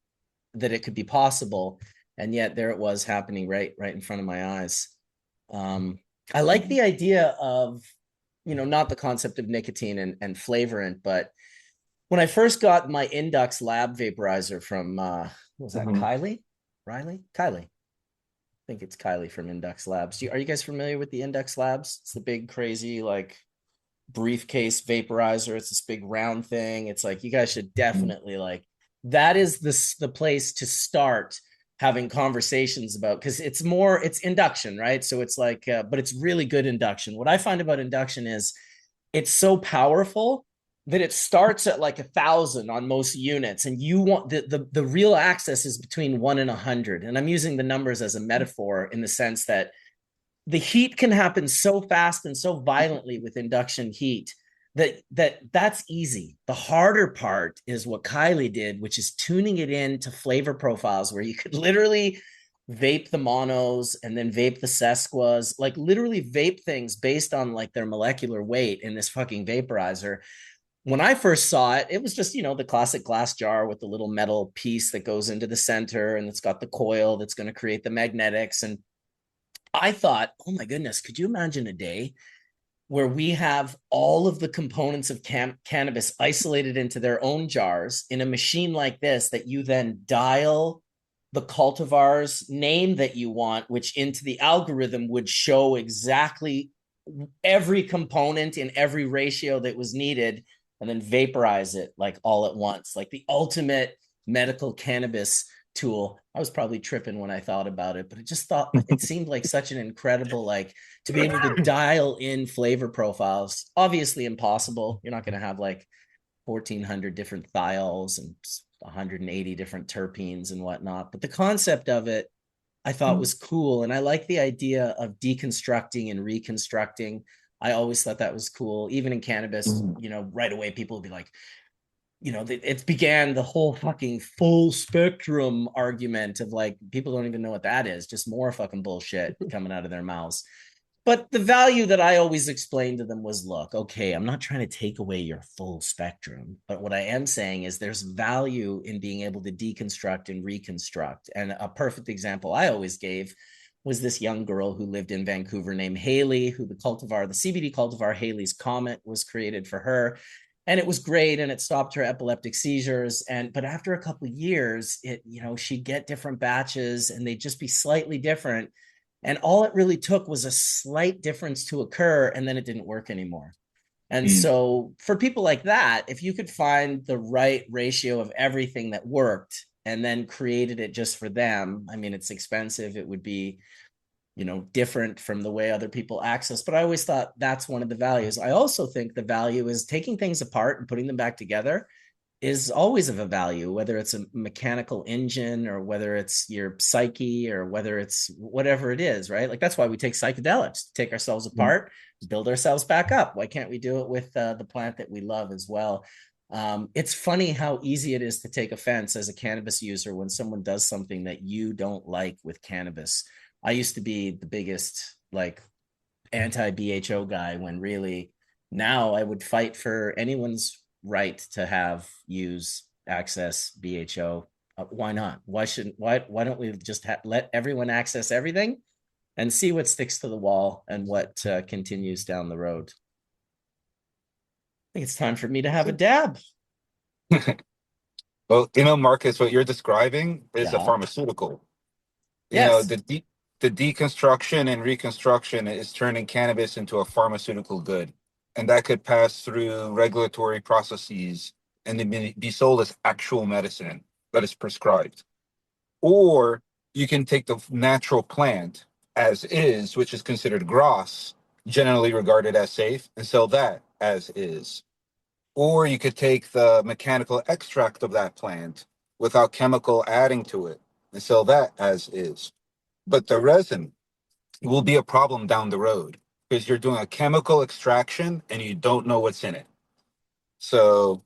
that it could be possible. And yet there it was happening right in front of my eyes. I like the idea of, not the concept of nicotine and flavorant, but when I first got my Indux Lab vaporizer from, what was that, Kylie? Riley? Kylie. I think it's Kylie from Indux Labs. Are you guys familiar with the Indux Labs? It's the big, crazy, like, briefcase vaporizer. It's this big round thing. It's like, you guys should definitely that is the place to start having conversations about, because it's induction, right? So it's like, but it's really good induction. What I find about induction is it's so powerful that it starts at like 1,000 on most units, and you want the real access is between 1 and 100. And I'm using the numbers as a metaphor in the sense that the heat can happen so fast and so violently with induction heat that's easy. The harder part is what Kylie did, which is tuning it in to flavor profiles where you could literally vape the monos and then vape the sesquas, like literally vape things based on like their molecular weight in this fucking vaporizer. When I first saw it, it was just, the classic glass jar with the little metal piece that goes into the center, and it's got the coil that's going to create the magnetics. And I thought, oh my goodness, could you imagine a day where we have all of the components of cannabis isolated into their own jars in a machine like this, that you then dial the cultivar's name that you want, which into the algorithm would show exactly every component in every ratio that was needed, and then vaporize it like all at once, like the ultimate medical cannabis tool. I was probably tripping when I thought about it, but it seemed like such an incredible, to be able to dial in flavor profiles. Obviously impossible. You're not going to have like 1,400 different thiols and 180 different terpenes and whatnot. But the concept of it, I thought was cool. And I like the idea of deconstructing and reconstructing. I always thought that was cool. Even in cannabis, right away, people would be like, it began the whole fucking full spectrum argument of like, people don't even know what that is, just more fucking bullshit coming out of their mouths. But the value that I always explained to them was, look, okay, I'm not trying to take away your full spectrum, but what I am saying is there's value in being able to deconstruct and reconstruct. And a perfect example I always gave was this young girl who lived in Vancouver named Haley, who the CBD cultivar Haley's Comet was created for her. And it was great, and it stopped her epileptic seizures. But after a couple of years, she'd get different batches, and they'd just be slightly different. And all it really took was a slight difference to occur, and then it didn't work anymore. And so for people like that, if you could find the right ratio of everything that worked and then created it just for them, I mean, it's expensive. It would be different from the way other people access. But I always thought that's one of the values. I also think the value is taking things apart and putting them back together is always of a value, whether it's a mechanical engine or whether it's your psyche or whether it's whatever it is, right? Like that's why we take psychedelics, take ourselves apart, build ourselves back up. Why can't we do it with the plant that we love as well? It's funny how easy it is to take offense as a cannabis user when someone does something that you don't like with cannabis. I used to be the biggest like anti-BHO guy when really now I would fight for anyone's right to have, use, access BHO. Why not? Why don't we just let everyone access everything and see what sticks to the wall and what continues down the road? I think it's time for me to have a dab. Well, Marcus, what you're describing is a pharmaceutical. Yes. The deconstruction and reconstruction is turning cannabis into a pharmaceutical good, and that could pass through regulatory processes and then be sold as actual medicine that is prescribed. Or you can take the natural plant as is, which is considered gross, generally regarded as safe, and sell that as is. Or you could take the mechanical extract of that plant without chemical adding to it and sell that as is. But the resin will be a problem down the road because you're doing a chemical extraction and you don't know what's in it. So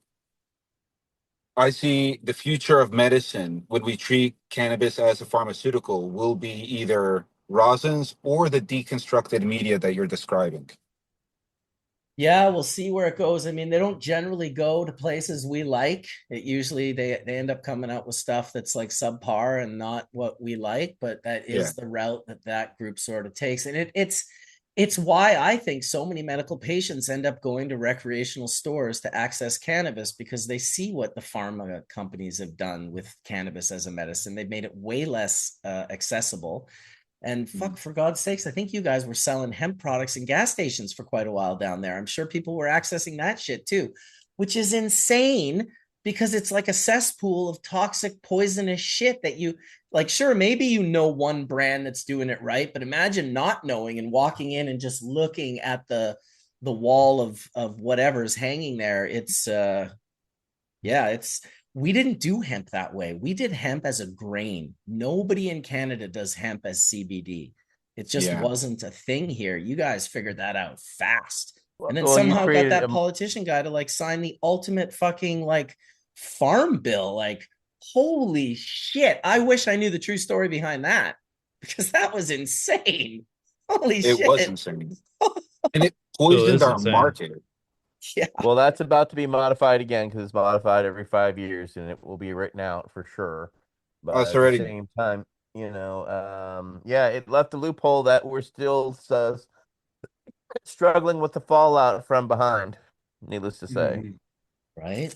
I see the future of medicine when we treat cannabis as a pharmaceutical will be either rosins or the deconstructed media that you're describing. Yeah, we'll see where it goes. I mean, they don't generally go to places we like. It usually they end up coming out with stuff that's like subpar and not what we like, but that is the route that group sort of takes. And it's why I think so many medical patients end up going to recreational stores to access cannabis, because they see what the pharma companies have done with cannabis as a medicine. They've made it way less accessible. And fuck, for God's sakes, I think you guys were selling hemp products in gas stations for quite a while down there. I'm sure people were accessing that shit too, which is insane because it's like a cesspool of toxic, poisonous shit that you like. Sure, maybe one brand that's doing it right, but imagine not knowing and walking in and just looking at the wall of whatever's hanging there. We didn't do hemp that way. We did hemp as a grain. Nobody in Canada does hemp as CBD. It just wasn't a thing here. You guys figured that out fast. And then somehow got that politician guy to like sign the ultimate fucking like farm bill. Like, holy shit. I wish I knew the true story behind that, because that was insane. Holy shit. It was insane. And it poisoned our market. Yeah. Well, that's about to be modified again because it's modified every 5 years, and it will be written out for sure. But at the same time, it left a loophole that we're still struggling with the fallout from behind. Needless to say, right?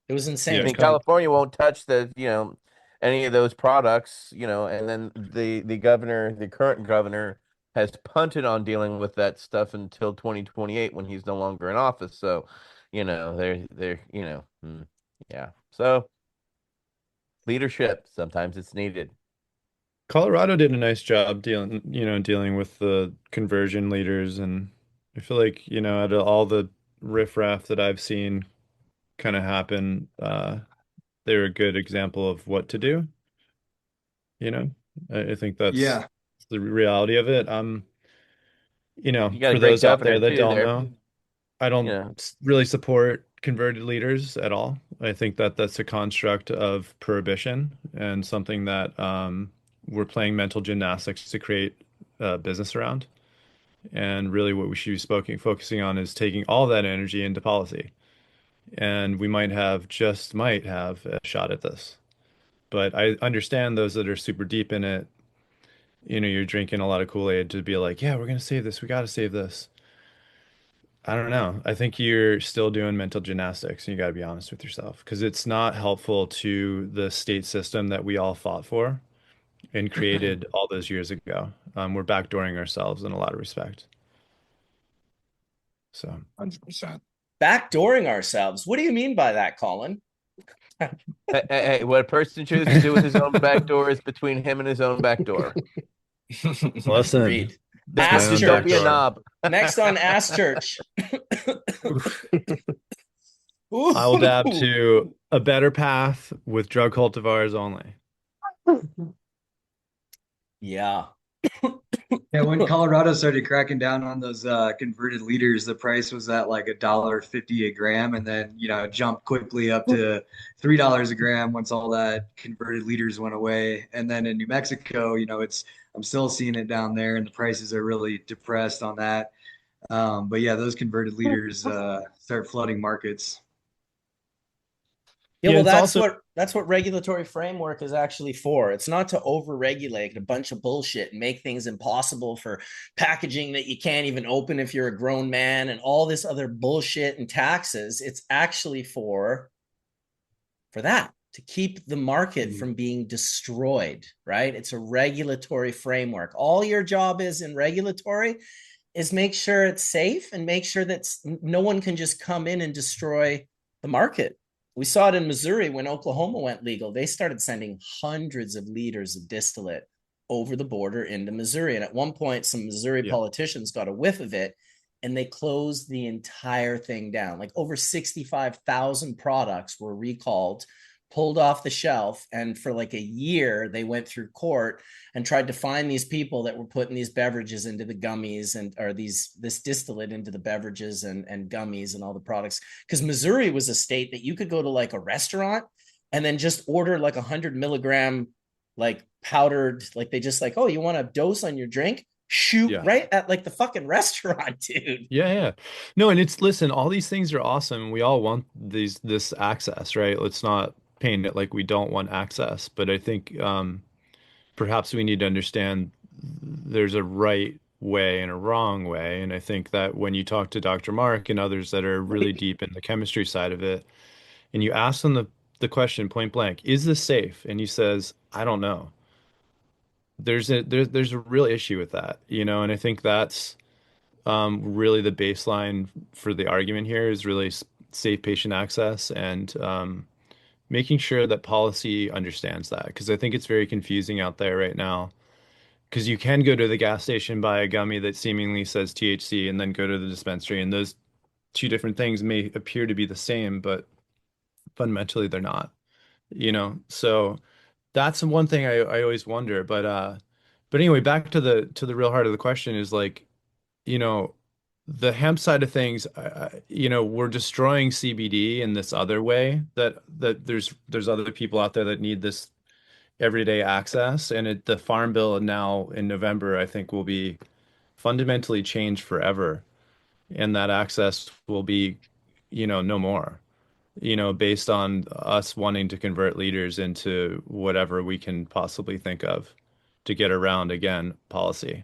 It was insane. I mean, California won't touch any of those products, and then the current governor has punted on dealing with that stuff until 2028 when he's no longer in office. So, So leadership, sometimes it's needed. Colorado did a nice job dealing with the conversion leaders, and I feel like, out of all the riffraff that I've seen kind of happen, they're a good example of what to do. I think that's the reality of it. For those out there that don't know, I don't really support converted leaders at all. I think that that's a construct of prohibition and something that we're playing mental gymnastics to create business around. And really what we should be focusing on is taking all that energy into policy. And we might have a shot at this. But I understand those that are super deep in it. You're drinking a lot of Kool-Aid to be like, yeah, we're going to save this. We got to save this. I don't know. I think you're still doing mental gymnastics, and you got to be honest with yourself, because it's not helpful to the state system that we all fought for and created all those years ago. We're backdooring ourselves in a lot of respect. So 100%. Backdooring ourselves. What do you mean by that, Colin? Hey, what a person chooses to do with his own back door is between him and his own back door. Listen, Agreed. it's my Just Ass own don't back be a Church. door. knob. Next on Ass Church. I will dab Ooh. to a better path with drug cultivars only. Yeah. Yeah, when Colorado started cracking down on those converted liters, the price was at like $1.50 a gram, and then it jumped quickly up to $3 a gram once all that converted liters went away. And then in New Mexico, it's I'm still seeing it down there, and the prices are really depressed on that. But yeah, those converted liters start flooding markets. Yeah, Yeah, well, it's that's also what regulatory framework is actually for. It's not to overregulate a bunch of bullshit and make things impossible for packaging that you can't even open if you're a grown man and all this other bullshit and taxes. It's actually for that, to keep the market from being destroyed, right? It's a regulatory framework. All your job is in regulatory is make sure it's safe and make sure that no one can just come in and destroy the market. We saw it in Missouri when Oklahoma went legal. They started sending hundreds of liters of distillate over the border into Missouri. And at one point, some Missouri yeah. politicians got a whiff of it and they closed the entire thing down. Like over 65,000 products were recalled, pulled off the shelf. And for like a year, they went through court and tried to find these people that were putting these beverages into the gummies or this distillate into the beverages and gummies and all the products. Because Missouri was a state that you could go to like a restaurant and then just order like 100 milligram like powdered, like they just like, oh, you want a dose on your drink? Shoot Yeah. right at like the fucking restaurant, dude. Yeah, yeah. No, and listen, all these things are awesome. We all want this access, right? Let's not paint it like we don't want access, but I think perhaps we need to understand there's a right way and a wrong way. And I think that when you talk to Dr. Mark and others that are really deep in the chemistry side of it, and you ask them the question point blank, is this safe? And he says, I don't know. There's a real issue with that, and I think that's really the baseline for the argument here is really safe patient access and making sure that policy understands that because I think it's very confusing out there right now. Because you can go to the gas station, buy a gummy that seemingly says THC, and then go to the dispensary, and those two different things may appear to be the same, but fundamentally they're not, So that's one thing I always wonder. But anyway, back to the real heart of the question is like, you know, the hemp side of things, we're destroying CBD in this other way that there's other people out there that need this everyday access, and the Farm Bill now in November, I think, will be fundamentally changed forever, and that access will be, no more, based on us wanting to convert leaders into whatever we can possibly think of to get around again policy.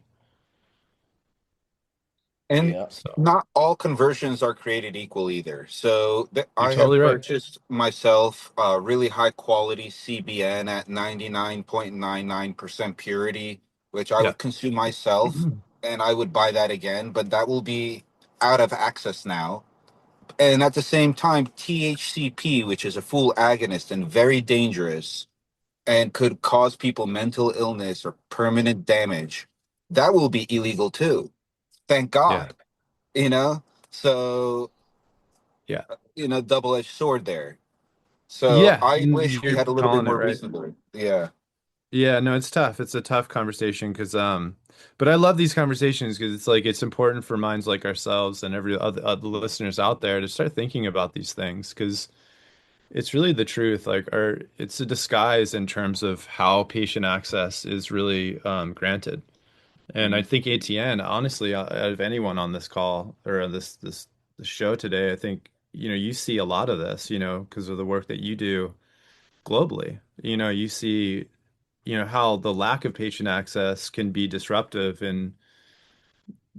And Yeah. So not all conversions are created equal either. So you're I have totally right. purchased myself really high quality CBN at 99.99% purity, which I Yeah. would consume myself and I would buy that again, but that will be out of access now. And at the same time, THCP, which is a full agonist and very dangerous and could cause people mental illness or permanent damage, that will be illegal too. Thank Yeah. God. you know so Yeah. double-edged sword there. So Yeah. I wish we You're had a little bit calling it more right. reasonable. Yeah. Yeah, no, it's tough. It's a tough conversation because but I love these conversations because it's like it's important for minds like ourselves and every other listeners out there to start thinking about these things because it's really the truth. Like, it's a disguise in terms of how patient access is really granted. And I think ATN, honestly, out of anyone on this call or on this show today, I think you see a lot of this, because of the work that you do globally. You see how the lack of patient access can be disruptive and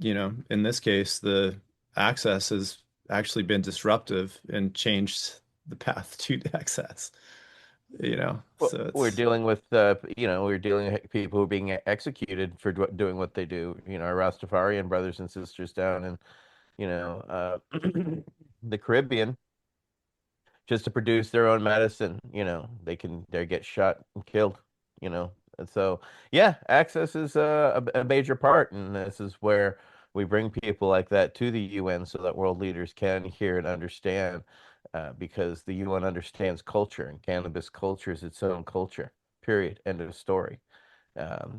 in this case the access has actually been disruptive and changed the path to access. So We're it's dealing with, we're dealing with people who are being executed for doing what they do. Our Rastafarian brothers and sisters down in, the Caribbean, just to produce their own medicine. They get shot and killed. And so, yeah, access is a major part, and this is where we bring people like that to the UN so that world leaders can hear and understand, because the UN understands culture, and cannabis culture is its own culture. Period. End of story.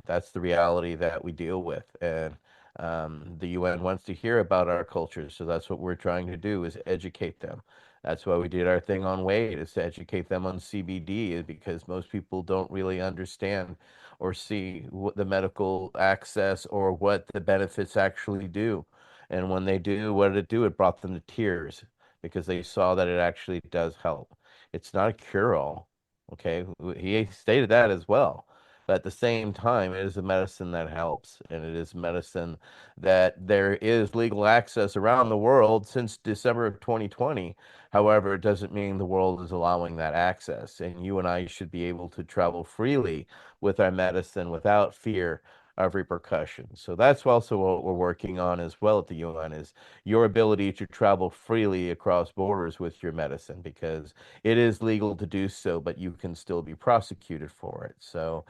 That's the reality that we deal with, and the UN wants to hear about our cultures, so that's what we're trying to do is educate them. That's why we did our thing on Wade, is to educate them on CBD, is because most people don't really understand or see what the medical access or what the benefits actually do. And when they do, what did it do? It brought them to tears because they saw that it actually does help. It's not a cure-all. Okay, he stated that as well. But at the same time, it is a medicine that helps, and it is medicine that there is legal access around the world since December of 2020. However, it doesn't mean the world is allowing that access, and you and I should be able to travel freely with our medicine without fear of repercussions. So that's also what we're working on as well at the UN, is your ability to travel freely across borders with your medicine, because it is legal to do so, but you can still be prosecuted for it. So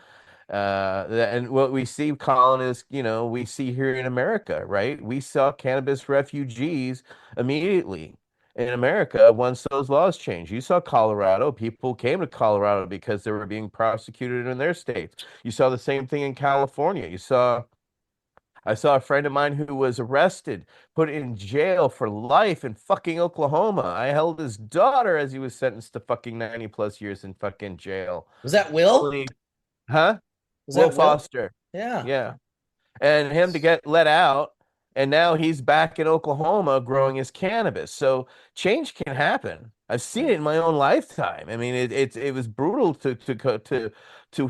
and what we see, Colin, is, we see here in America, right? We saw cannabis refugees immediately in America once those laws changed. You saw Colorado, people came to Colorado because they were being prosecuted in their states. You saw the same thing in California. I saw a friend of mine who was arrested, put in jail for life in fucking Oklahoma. I held his daughter as he was sentenced to fucking 90 plus years in fucking jail. Was that Will? Huh? Was Will that Will? Foster. Yeah. Yeah. And him to get let out, and now he's back in Oklahoma growing his cannabis. So change can happen. I've seen it in my own lifetime. I mean, it was brutal to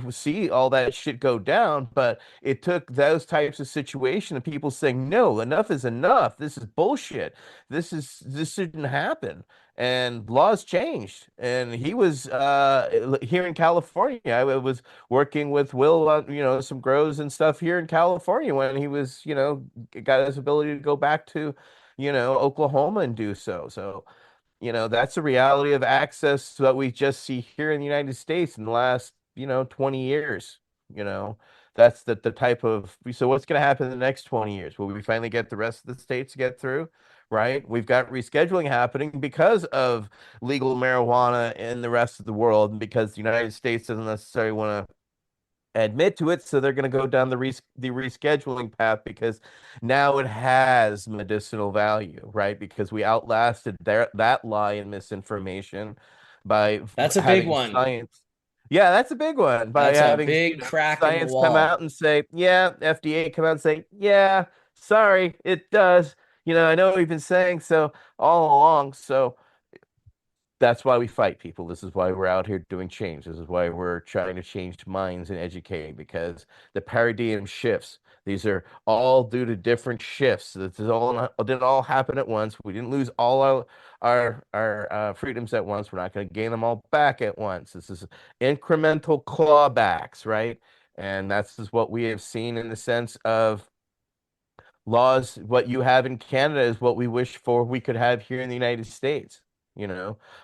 see all that shit go down, but it took those types of situations and people saying, no, enough is enough. This is bullshit. This shouldn't happen. And laws changed. And he was here in California. I was working with Will on, some grows and stuff here in California when he was, got his ability to go back to, Oklahoma and do so. So, that's the reality of access that we just see here in the United States in the last, 20 years. You know, that's the type of, so what's going to happen in the next 20 years? Will we finally get the rest of the states to get through? Right? We've got rescheduling happening because of legal marijuana in the rest of the world, and because the United States doesn't necessarily want to admit to it, so they're going to go down the rescheduling path because now it has medicinal value, right? Because we outlasted that lie and misinformation by That's a big having one. science. Yeah, that's a big one. By That's a having big crack in the science come wall. out and say, yeah, FDA come out and say, yeah, sorry, it does. I know we've been saying so all along. So that's why we fight, people. This is why we're out here doing change. This is why we're trying to change minds and educating, because the paradigm shifts. These are all due to different shifts. This is all didn't all happen at once. We didn't lose all our freedoms at once. We're not going to gain them all back at once. This is incremental clawbacks, right? And that's just what we have seen in the sense of laws. What you have in Canada is what we wish for we could have here in the United States.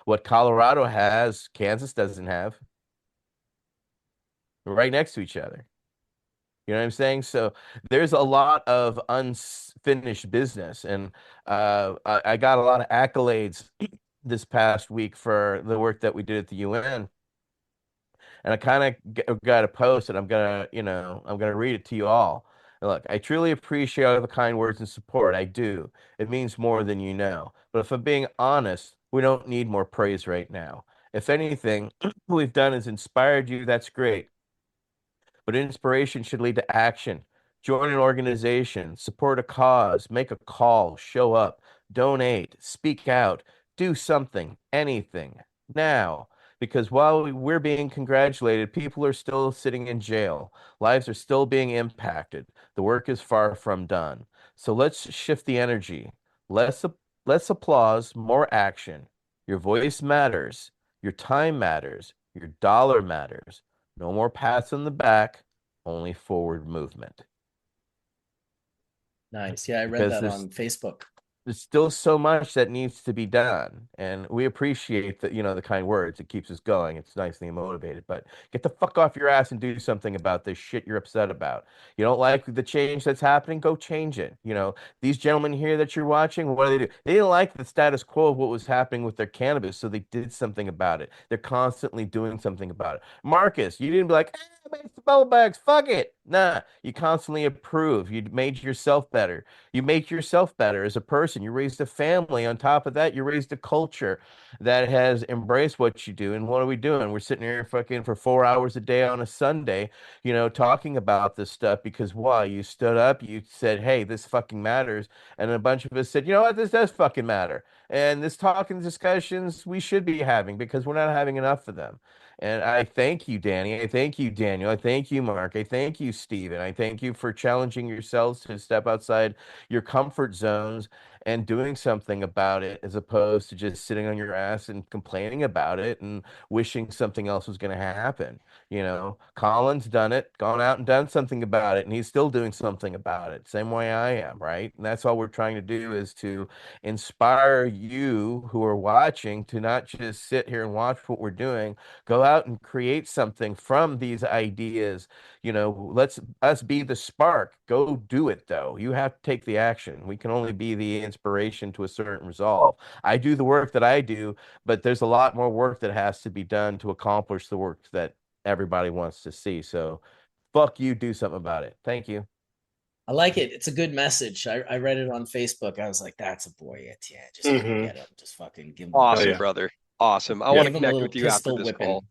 What Colorado has, Kansas doesn't have. We're right next to each other. You know what I'm saying? So there's a lot of unfinished business. And I got a lot of accolades this past week for the work that we did at the UN. And I kind of got a post, and I'm gonna read it to you all. Look, I truly appreciate all the kind words and support. I do. It means more than you know. But if I'm being honest, we don't need more praise right now. If anything, what we've done is inspired you. That's great. But inspiration should lead to action. Join an organization, support a cause, make a call, show up, donate, speak out, do something, anything now. Because while we're being congratulated, people are still sitting in jail. Lives are still being impacted. The work is far from done. So let's shift the energy. Less, less applause, more action. Your voice matters. Your time matters. Your dollar matters. No more pats on the back, only forward movement. Nice. Yeah, I read that on Facebook. there's still so much that needs to be done, and we appreciate the the kind words. It keeps us going. It's nicely motivated, but get the fuck off your ass and do something about this shit you're upset about. You don't like the change that's happening, go change it. These gentlemen here that you're watching, what do? They didn't like the status quo of what was happening with their cannabis, so they did something about it. They're constantly doing something about it. Marcus, you didn't be like, I made some bubble bags, fuck it. Nah, you constantly improve. You made yourself better. You make yourself better as a person. You raised a family. On top of that, you raised a culture that has embraced what you do. And what are we doing? We're sitting here fucking for 4 hours a day on a Sunday, talking about this stuff because why? You stood up, you said, hey, this fucking matters. And a bunch of us said, you know what? This does fucking matter. And this talking discussions we should be having because we're not having enough of them. And I thank you, Danny. I thank you, Daniel. I thank you, Mark. I thank you, Steven. I thank you for challenging yourselves to step outside your comfort zones and doing something about it as opposed to just sitting on your ass and complaining about it and wishing something else was going to happen. Colin's done it, gone out and done something about it, and he's still doing something about it. Same way I am, right? And that's all we're trying to do is to inspire you who are watching to not just sit here and watch what we're doing, go out and create something from these ideas. Let's us be the spark. Go do it though. You have to take the action. We can only be the inspiration to a certain resolve. I do the work that I do, but there's a lot more work that has to be done to accomplish the work that everybody wants to see. So fuck you, do something about it. Thank you. I like it. It's a good message. I read it on Facebook. I was like, that's a boy. Yeah, just get him. Just fucking give him awesome, brother. Awesome. I want to connect with you after this whipping. call.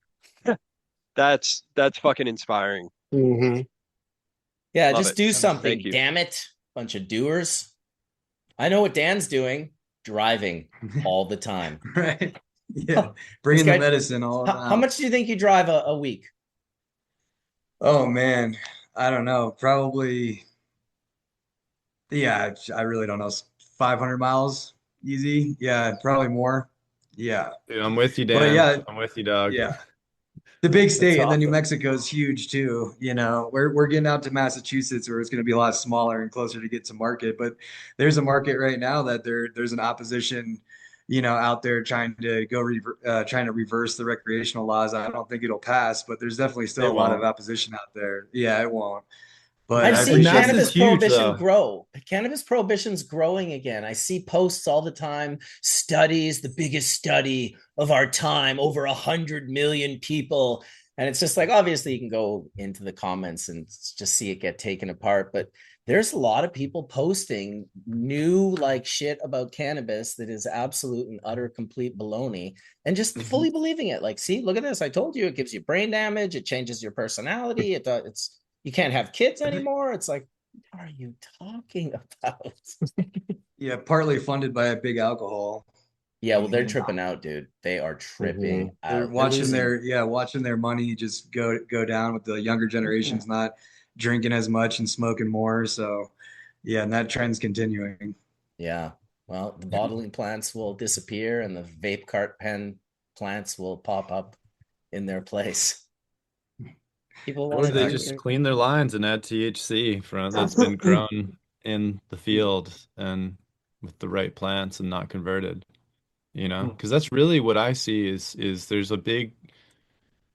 That's fucking inspiring. Mm-hmm. Yeah, love just do something. Damn it. Bunch of doers. I know what Dan's doing. Driving all the time. Right. Yeah. Bringing the medicine all around. How much do you think you drive a week? Oh, man. I don't know. Probably. Yeah, I really don't know. 500 miles easy. Yeah, probably more. Yeah. Dude, I'm with you, Dan. But yeah, I'm with you, dog. Yeah. The big state, and then New Mexico is huge too. We're getting out to Massachusetts where it's going to be a lot smaller and closer to get to market. But there's a market right now that there's an opposition, out there trying to trying to reverse the recreational laws. I don't think it'll pass, but there's definitely still a lot of opposition out there. Yeah, it won't. But I've seen cannabis prohibition grow. Cannabis prohibition's growing again. I see posts all the time. Studies, the biggest study of our time, over 100 million people. And it's just like, obviously you can go into the comments and just see it get taken apart. But there's a lot of people posting new shit about cannabis that is absolute and utter complete baloney and just fully believing it. Like, see, look at this. I told you it gives you brain damage. It changes your personality. It's you can't have kids anymore. It's like, what are you talking about? Yeah, partly funded by a big alcohol. Yeah, well, they're tripping out, dude. They are tripping out. They're watching their money just go down with the younger generations not drinking as much and smoking more. So, yeah, and that trend's continuing. Yeah. Well, the bottling plants will disappear and the vape cart pen plants will pop up in their place. Or they just clean their lines and add THC that's been grown in the field and with the right plants and not converted, because that's really what I see is there's a big,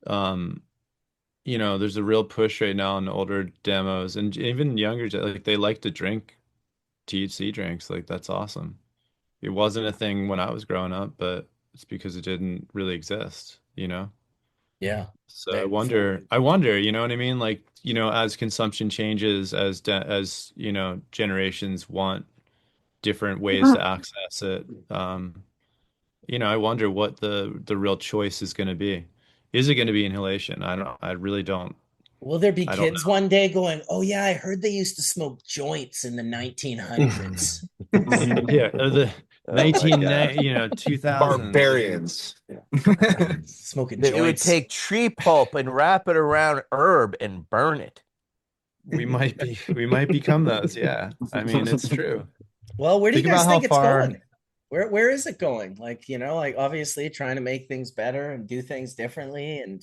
there's a real push right now on older demos and even younger, they like to drink THC drinks. Like, that's awesome. It wasn't a thing when I was growing up, but it's because it didn't really exist, Yeah. So I wonder, you know what I mean? Like, as consumption changes, as generations want different ways to access it. I wonder what the real choice is going to be. Is it going to be inhalation? I really don't. Will there be kids one day going, oh yeah, I heard they used to smoke joints in the 1900s. Yeah. The 2000 barbarians smoking joints. It would take tree pulp and wrap it around herb and burn it. We might become those. Yeah, I mean, it's true. Well, where do you guys think it's going? Where is it going? Obviously trying to make things better and do things differently. And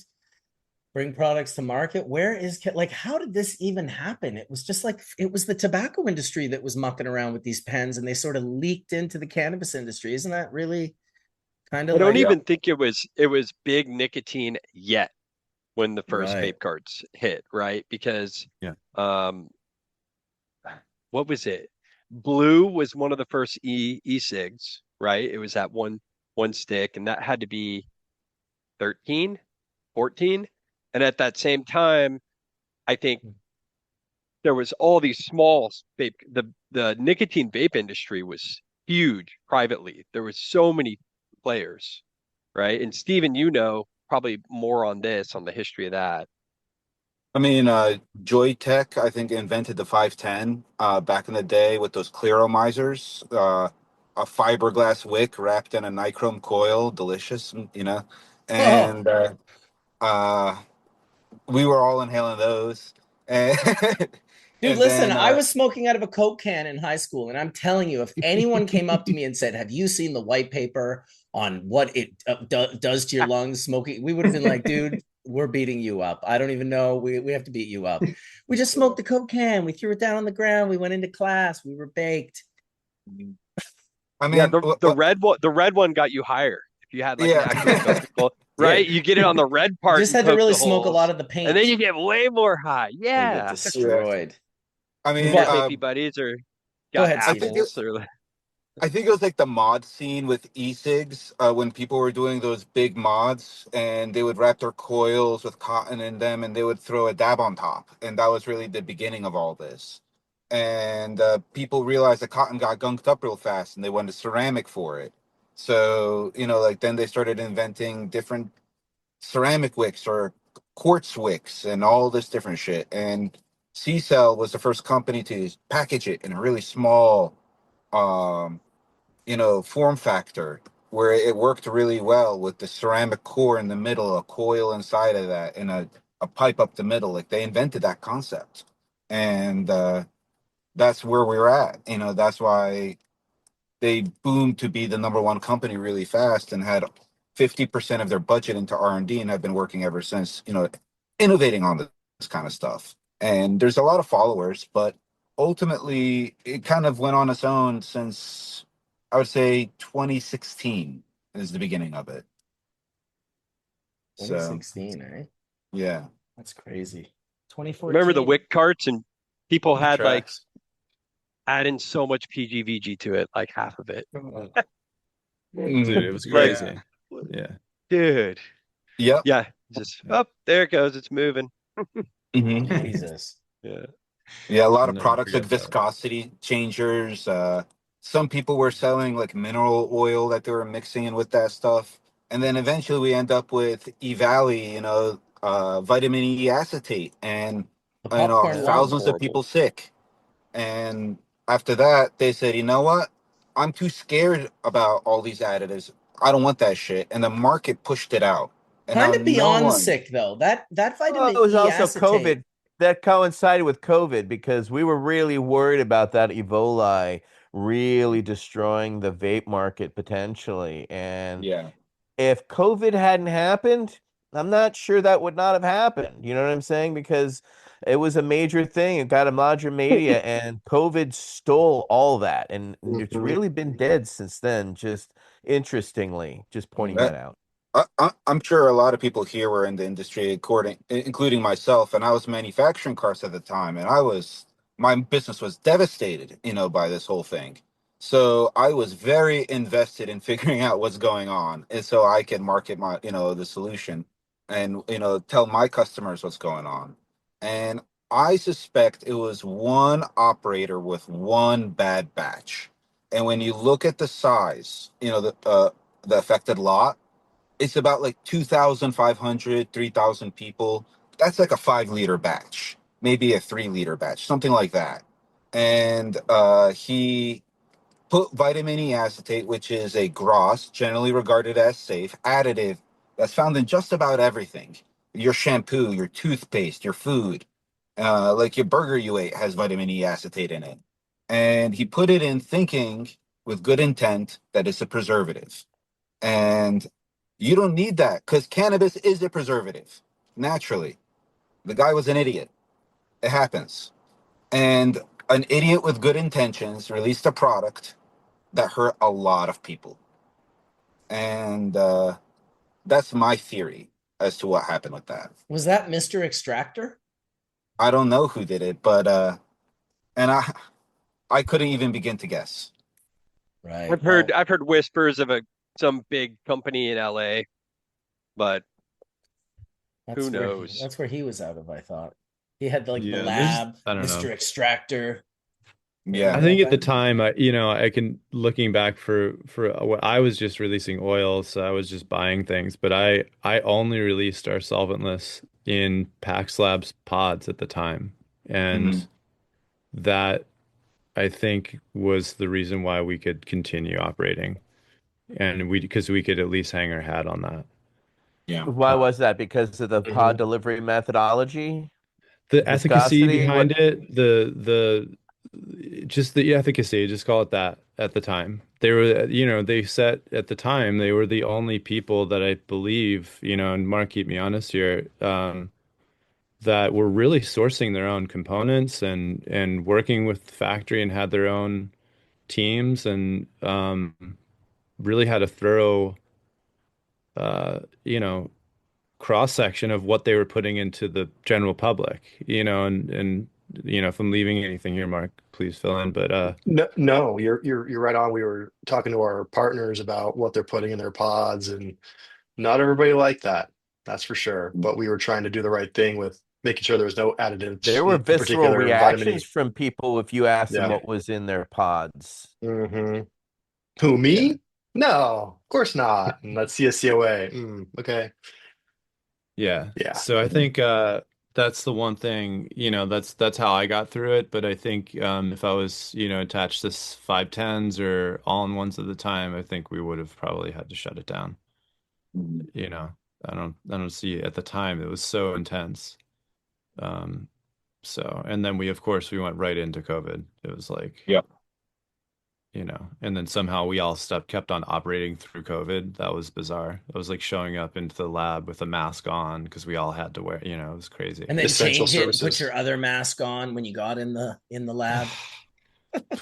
bring products to market. Where is like, how did this even happen? It was just like, it was the tobacco industry that was mucking around with these pens, and they sort of leaked into the cannabis industry. Isn't that really kind I of don't like, even think it was big nicotine yet when the first right? vape carts hit, right? Because Yeah. What was it? Blue was one of the first e-cigs, right? It was that one stick, and that had to be 13, 14. And at that same time, I think there was all these small vape. The nicotine vape industry was huge privately. There was so many players, right? And Steven, you know probably more on this, on the history of that. I mean, Joytech, I think, invented the 510 back in the day with those clearomizers, a fiberglass wick wrapped in a nichrome coil, delicious, you know. Oh, And uh, we were all inhaling those. And, dude, and listen, then, I was smoking out of a Coke can in high school, and I'm telling you, if anyone came up to me and said, "Have you seen the white paper on what it does to your lungs smoking?" We would have been like, "Dude, we're beating you up. I don't even know. We have to beat you up. We just smoked the Coke can. We threw it down on the ground. We went into class. We were baked." I Yeah, mean, the red one got you higher. If you had like an yeah. actual physical, right? Did You get it on the red you part just and had to poke really the smoke a lot holes, of the and then paint you get way more high. and get Yeah. Yeah. destroyed. I mean, Get But hippie buddies or go got ahead, I Steven. think it, apples or I think it was like the mod scene with e-cigs when people were doing those big mods and they would wrap their coils with cotton in them and they would throw a dab on top. And that was really the beginning of all this. And people realized the cotton got gunked up real fast and they wanted ceramic for it. So, you know, like then they started inventing different ceramic wicks or quartz wicks and all this different shit. And C-Cell was the first company to package it in a really small um form factor where it worked really well with the ceramic core in the middle, a coil inside of that, and a pipe up the middle. Like they invented that concept. And that's where we're at. You know, that's why they boomed to be the number one company really fast and had 50% of their budget into R&D and have been working ever since, innovating on this kind of stuff. And there's a lot of followers, but ultimately it kind of went on its own since I would say 2016 is the beginning of it. So 2016, eh? yeah. That's crazy. remember the 2014. wick carts and people The had like tracks. adding so much PGVG to it, like half of it. Dude, it was Like, Yeah. crazy. Yeah. dude, Yep. yeah, just there it goes, it's moving. Hmm. Jesus. Yeah. Yeah, a lot I'll of never products like forget that. viscosity changers. Some people were selling like mineral oil that they were mixing in with that stuff. And then eventually we end up with E-Valley, vitamin E acetate and, The popcorn Oh, that was one. thousands of horrible. people sick. And after that, they said, you know what? I'm too scared about all these additives. I don't want that shit. And the market pushed it out. And now Kind of no beyond one, sick though. That Well, vitamin it was E also acetate. COVID that coincided with COVID because we were really worried about that Ebola really destroying the vape market potentially. And yeah. if COVID hadn't happened, I'm not sure that would not have happened. You know what I'm saying? Because it was a major thing. It got a major media, and COVID stole all that. And it's really been dead since then. Just interestingly, just pointing Mm. that out. I'm sure a lot of people here were in the industry, including myself, and I was manufacturing cars at the time, and my business was devastated, by this whole thing. So I was very invested in figuring out what's going on, and so I can market the solution, and tell my customers what's going on. And I suspect it was one operator with one bad batch. And when you look at the size, the affected lot, it's about like 2,500, 3,000 people. That's like a 5 liter batch, maybe a 3 liter batch, something like that. And he put vitamin E acetate, which is a gross, generally regarded as safe, additive that's found in just about everything. Your shampoo, your toothpaste, your food, like your burger you ate has vitamin E acetate in it. And he put it in thinking with good intent that it's a preservative. And you don't need that because cannabis is a preservative. naturally. The guy was an idiot. It happens. And an idiot with good intentions released a product that hurt a lot of people. And that's my theory as to what happened with that. Was that Mr. Extractor? I don't know who did it, but and I couldn't even begin to guess. Right. I've heard whispers of some big company in LA, but who knows? That's where he was out of, I thought. He had like the Yeah, lab, I don't Mr. know. Extractor. Yeah. I think at the time, I can looking back for what I was just releasing oil, so I was just buying things, but I only released our solventless in Pax Labs pods at the time, Mhm. and that I think was the reason why we could continue operating, and because we could at least hang our hat on that. Yeah. Why was that? Because of the pod Mhm. delivery methodology? The efficacy Viscosity? behind What? it, just the efficacy, just call it that at the time. They were, they set at the time, they were the only people that I believe, and Mark, keep me honest here, that were really sourcing their own components and working with the factory and had their own teams and really had a thorough, uh, you know, cross section of what they were putting into the general public, and if I'm leaving anything here, Mark, please fill in. But No, no, you're right on. We were talking to our partners about what they're putting in their pods, and not everybody liked that. That's for sure. But we were trying to do the right thing with making sure there was no There additives, were in visceral particular vitamin reactions E. from people if you asked them Yeah. what was in their pods. hmm Who, Yeah. me? No, of course not. And let's see a COA. Okay. yeah, Yeah. so I think that's the one thing, that's how I got through it. But I think if I was, attached to 510s or all-in-ones at the time, I think we would have probably had to shut it down. You know, I don't see at the time it was so intense. Um, and then of course, we went right into COVID. It was like, Yep. and then somehow we all kept on operating through COVID. That was bizarre. It was like showing up into the lab with a mask on because we all had to wear, it was crazy. And then Essential change it and put services. your other mask on when you got in the lab.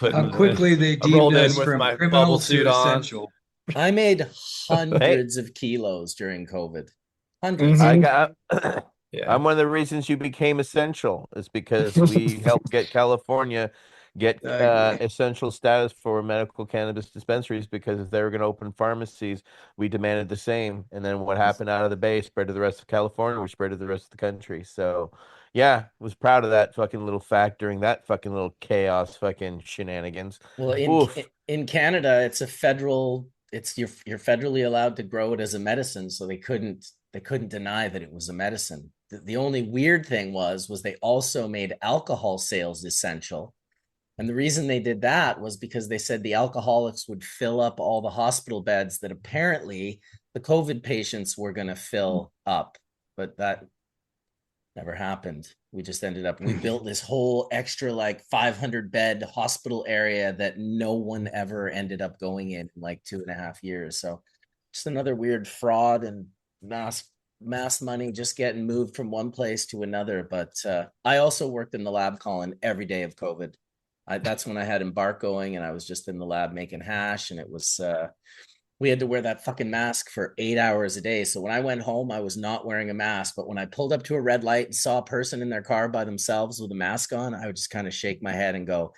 How quickly they I deemed rolled in us with from my bubble criminal suit to on. essential. I made Hey, hundreds of kilos during COVID. Hundreds. I Mhm. got Yeah. I'm one of the reasons you became essential is because we helped get California get Exactly. essential status for medical cannabis dispensaries because if they were going to open pharmacies, we demanded the same. And then what happened out of the Bay spread to the rest of California, we spread to the rest of the country. So, yeah, was proud of that fucking little fact during that fucking little chaos fucking shenanigans. Well, Oof. in Canada, it's a federal. It's you're federally allowed to grow it as a medicine, so they couldn't deny that it was a medicine. The only weird thing was they also made alcohol sales essential. And the reason they did that was because they said the alcoholics would fill up all the hospital beds that apparently the COVID patients were going to fill up. But that never happened. We just ended up, we built this whole extra like 500 bed hospital area that no one ever ended up going in like 2.5 years. So just another weird fraud and mass money just getting moved from one place to another. But I also worked in the lab, Colin, every day of COVID. That's when I had Embark going, and I was just in the lab making hash, and it was we had to wear that fucking mask for 8 hours a day. So when I went home, I was not wearing a mask. But when I pulled up to a red light and saw a person in their car by themselves with a mask on, I would just kind of shake my head and go,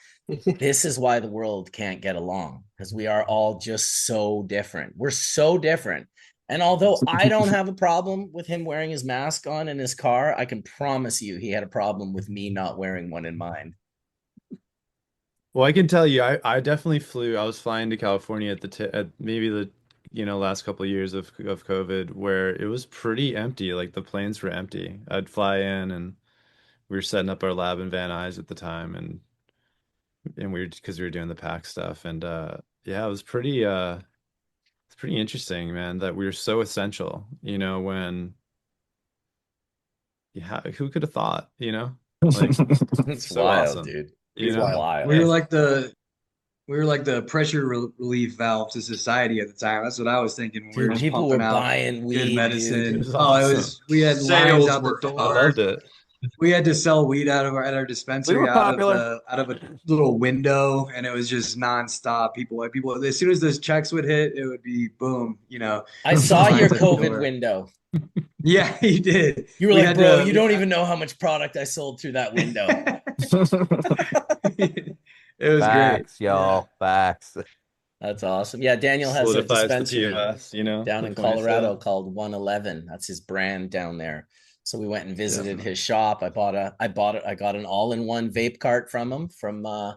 this is why the world can't get along, because we are all just so different. We're so different. And although I don't have a problem with him wearing his mask on in his car, I can promise you he had a problem with me not wearing one in mine. Well, I can tell you, I definitely flew. I was flying to California at maybe the last couple of years of COVID, where it was pretty empty. Like the planes were empty. I'd fly in, and we were setting up our lab in Van Nuys at the time, and because we were doing the pack stuff, and yeah, it's pretty interesting, man, that we were so essential. When yeah, who could have thought? Like It's so wild, awesome. dude. You It's know? Wild. We were wild. like we were like the pressure relief valve to society at the time. That's what I was thinking when we were Dude, just people pumping were out buying good weed, dude. It medicine. was Oh, it awesome. was, we had lines Sales out the were I door. loved it. We had to sell weed at our We dispensary were popular. out of a little window, and it was just nonstop. People, as soon as those checks would hit, it would be boom, I saw your lines at the COVID door. window. Yeah, he did. You were We like, had bro, to. you don't even know how much product I sold through that window. It was great. Facts, y'all. Facts. That's awesome. Yeah, Daniel has a Solidifies the dispensary POS, you know, down the in point of Colorado sale. called 111. That's his brand down there. So we went and visited Definitely. his shop. I got an all-in-one vape cart from him from the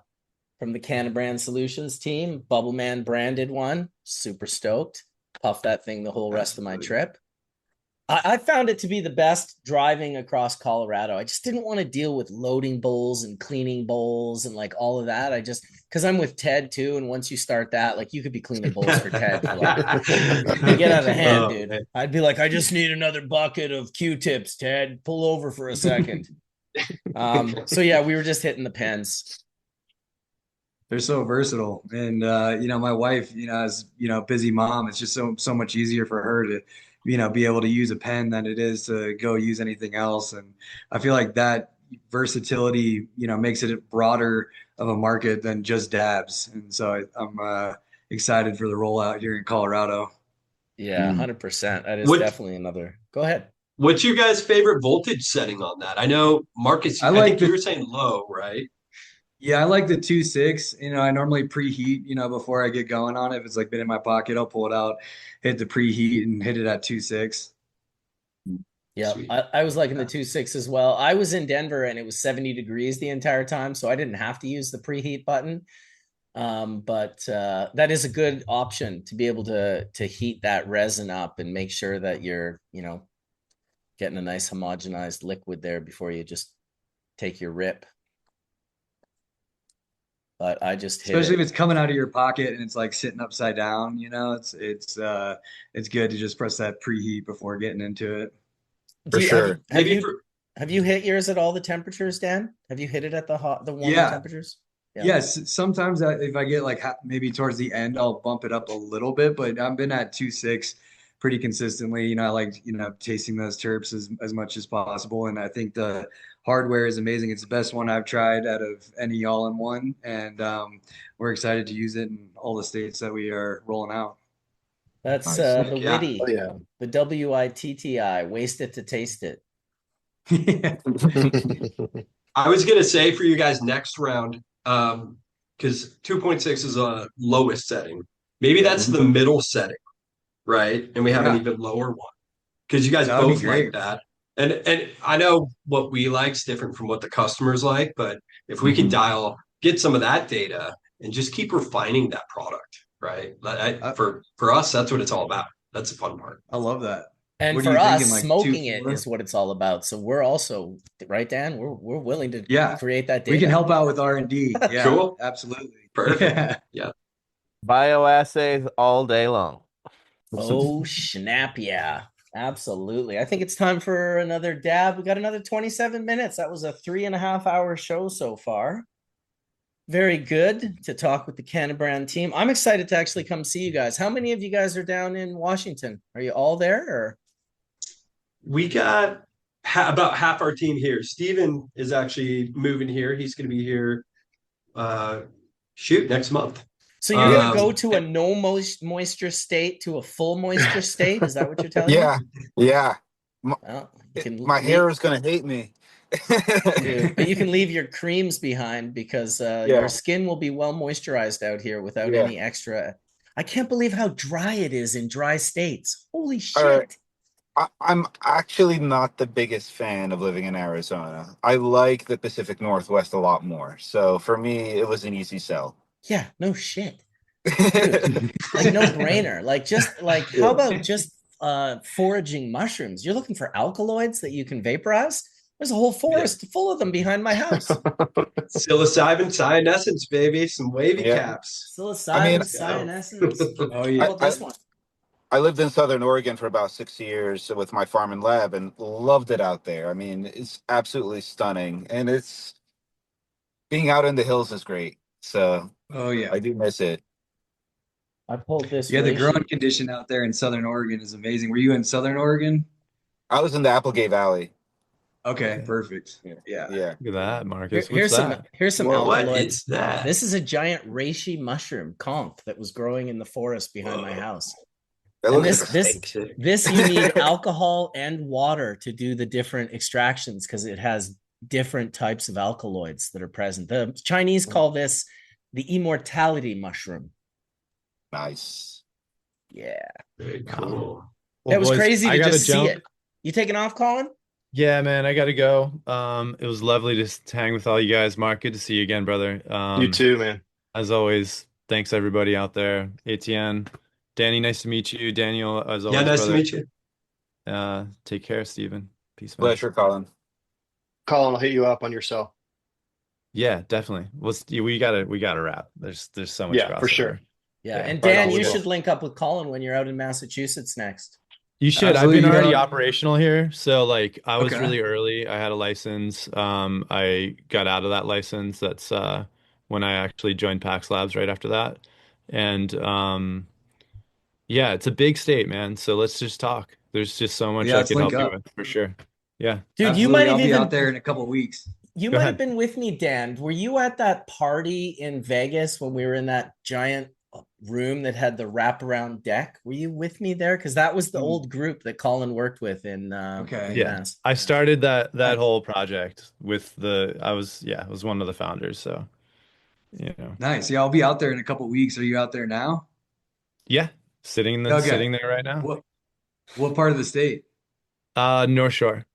CannaBrand Solutions team. Bubbleman branded one. Super stoked. Puffed that thing the whole rest of my trip. I found it to be the best driving across Colorado. I just didn't want to deal with loading bowls and cleaning bowls and like all of that. Because I'm with Ted too, and once you start that, like you could be cleaning bowls for Ted for like you get out of hand, Oh, dude. man. I'd be like, I just need another bucket of Q-tips, Ted. Pull over for a second. So yeah, we were just hitting the pens. They're so versatile, and my wife, as busy mom, it's just so much easier for her to, be able to use a pen than it is to go use anything else. And I feel like that versatility, makes it broader of a market than just dabs. And so I'm excited for the rollout here in Colorado. Yeah, 100%. That is What definitely another. Go ahead. what's your guys' favorite voltage setting on that? I know Marcus, I I like think you the were saying low, right? Yeah, I like the 2.6. I normally preheat, before I get going on it. If it's like been in my pocket, I'll pull it out, hit the preheat and hit it at 2.6. Yeah, Sweet. I was liking the 2.6 as well. I was in Denver and it was 70 degrees the entire time, so I didn't have to use the preheat button. But that is a good option to be able to heat that resin up and make sure that you're, getting a nice homogenized liquid there before you just take your rip. But I just hit Especially if it. it's coming out of your pocket and it's like sitting upside down, it's good to just press that preheat before getting into it. For sure. Have you hit yours at all the temperatures, Dan? Have you hit it at the warmer Yeah. temperatures? Yeah. Yes, sometimes if I get like maybe towards the end, I'll bump it up a little bit, but I've been at 2.6 pretty consistently. I like, tasting those terps as much as possible. And I think the hardware is amazing. It's the best one I've tried out of any all-in-one. And we're excited to use it in all the states that we are rolling out. That's Nice. the Yeah. witty, Oh, yeah. the WITTI, waste it to taste it. I was gonna say for you guys next round, because 2.6 is a lowest setting. Maybe that's the middle setting, right? And we have an Yeah. even lower one. Because you guys That would be both like great. that. And I know what we like is different from what the customers like, but if we can get some of that data and just keep refining that product, right? For us, that's what it's all about. That's the fun part. I love that. And What are for you us, thinking, like smoking it 2.4? is what it's all about. So we're also, right, Dan? We're willing to Yeah. create that data. We can help out with R&D. Yeah, Cool. absolutely. Perfect. Yeah. Bioassays all day long. Oh, snap. Yeah, absolutely. I think it's time for another dab. We got another 27 minutes. That was a 3.5 hour show so far. Very good to talk with the CannaBrand team. I'm excited to actually come see you guys. How many of you guys are down in Washington? Are you all there or? We got about half our team here. Steven is actually moving here. He's going to be here, next month. So you're going to go to a no moisture state to a full moisture state? Is that what you're telling Yeah, yeah. me? Well, My hair is gonna hate me. Dude, but you can leave your creams behind because your skin will be well moisturized out here without any extra. I can't believe how dry it is in dry states. Holy shit. I'm actually not the biggest fan of living in Arizona. I like the Pacific Northwest a lot more. So for me, it was an easy sell. Yeah, no shit. Dude, like no brainer. How about just foraging mushrooms? You're looking for alkaloids that you can vaporize? There's a whole forest full of them behind my house. Psilocybin cyanescence, baby. Some wavy caps. Psilocybin cyanescence. Oh, yeah. How about this one? I lived in Southern Oregon for about 6 years with my farm and lab and loved it out there. I mean, it's absolutely stunning. And being out in the hills is great. So Oh yeah. I do miss it. I pulled this Yeah, the growing reishi. condition out there in Southern Oregon is amazing. Were you in Southern Oregon? I was in the Applegate Valley. Okay, perfect. Yeah. Yeah. Yeah. Look at that, Marcus. What's Here's some that? What alkaloid. is that? This is a giant reishi mushroom conch that was growing in the forest behind my house. That And looks this you need alcohol and water to do the different extractions because it has different types of alkaloids that are present. The Chinese call this the immortality mushroom. nice. Yeah. Very cool. Well, It was boys, crazy I to gotta just see jump. it. You taking off, Colin? Yeah, man, I gotta go. It was lovely to hang with all you guys. Mark, good to see you again, brother. You too, man. As always, thanks everybody out there. ATN, Danny, nice to meet you. Daniel, as Yeah, always, nice to brother. meet you. Take care, Stephen. Peace, man. Pleasure, Colin. Colin, I'll hit you up on your cell. Yeah, definitely. We gotta wrap. There's so much Yeah, for crossover. sure. Yeah. Yeah, And right Dan, on, you we will. should link up with Colin when you're out in Massachusetts next. You should. Absolutely, I've been already yeah. operational here. So like I was Okay. really early. I had a license. I got out of that license. That's when I actually joined Pax Labs right after that. And yeah, it's a big state, man. So let's just talk. There's just so much Yeah, I let's could link help you up. with for sure. Yeah. Dude, you Absolutely. might I'll have be out even there in a couple of weeks. you Go might ahead. have been with me, Dan. Were you at that party in Vegas when we were in that giant room that had the wraparound deck? Were you with me there? Because that was the old group that Colin worked with in Okay. Yeah. Mass. I started that Oh. whole project with I was one of the founders. So, you know. Nice. Yeah, I'll be out there in a couple of weeks. Are you out there now? Yeah. Sitting Okay. there right now. What part of the state? North Shore.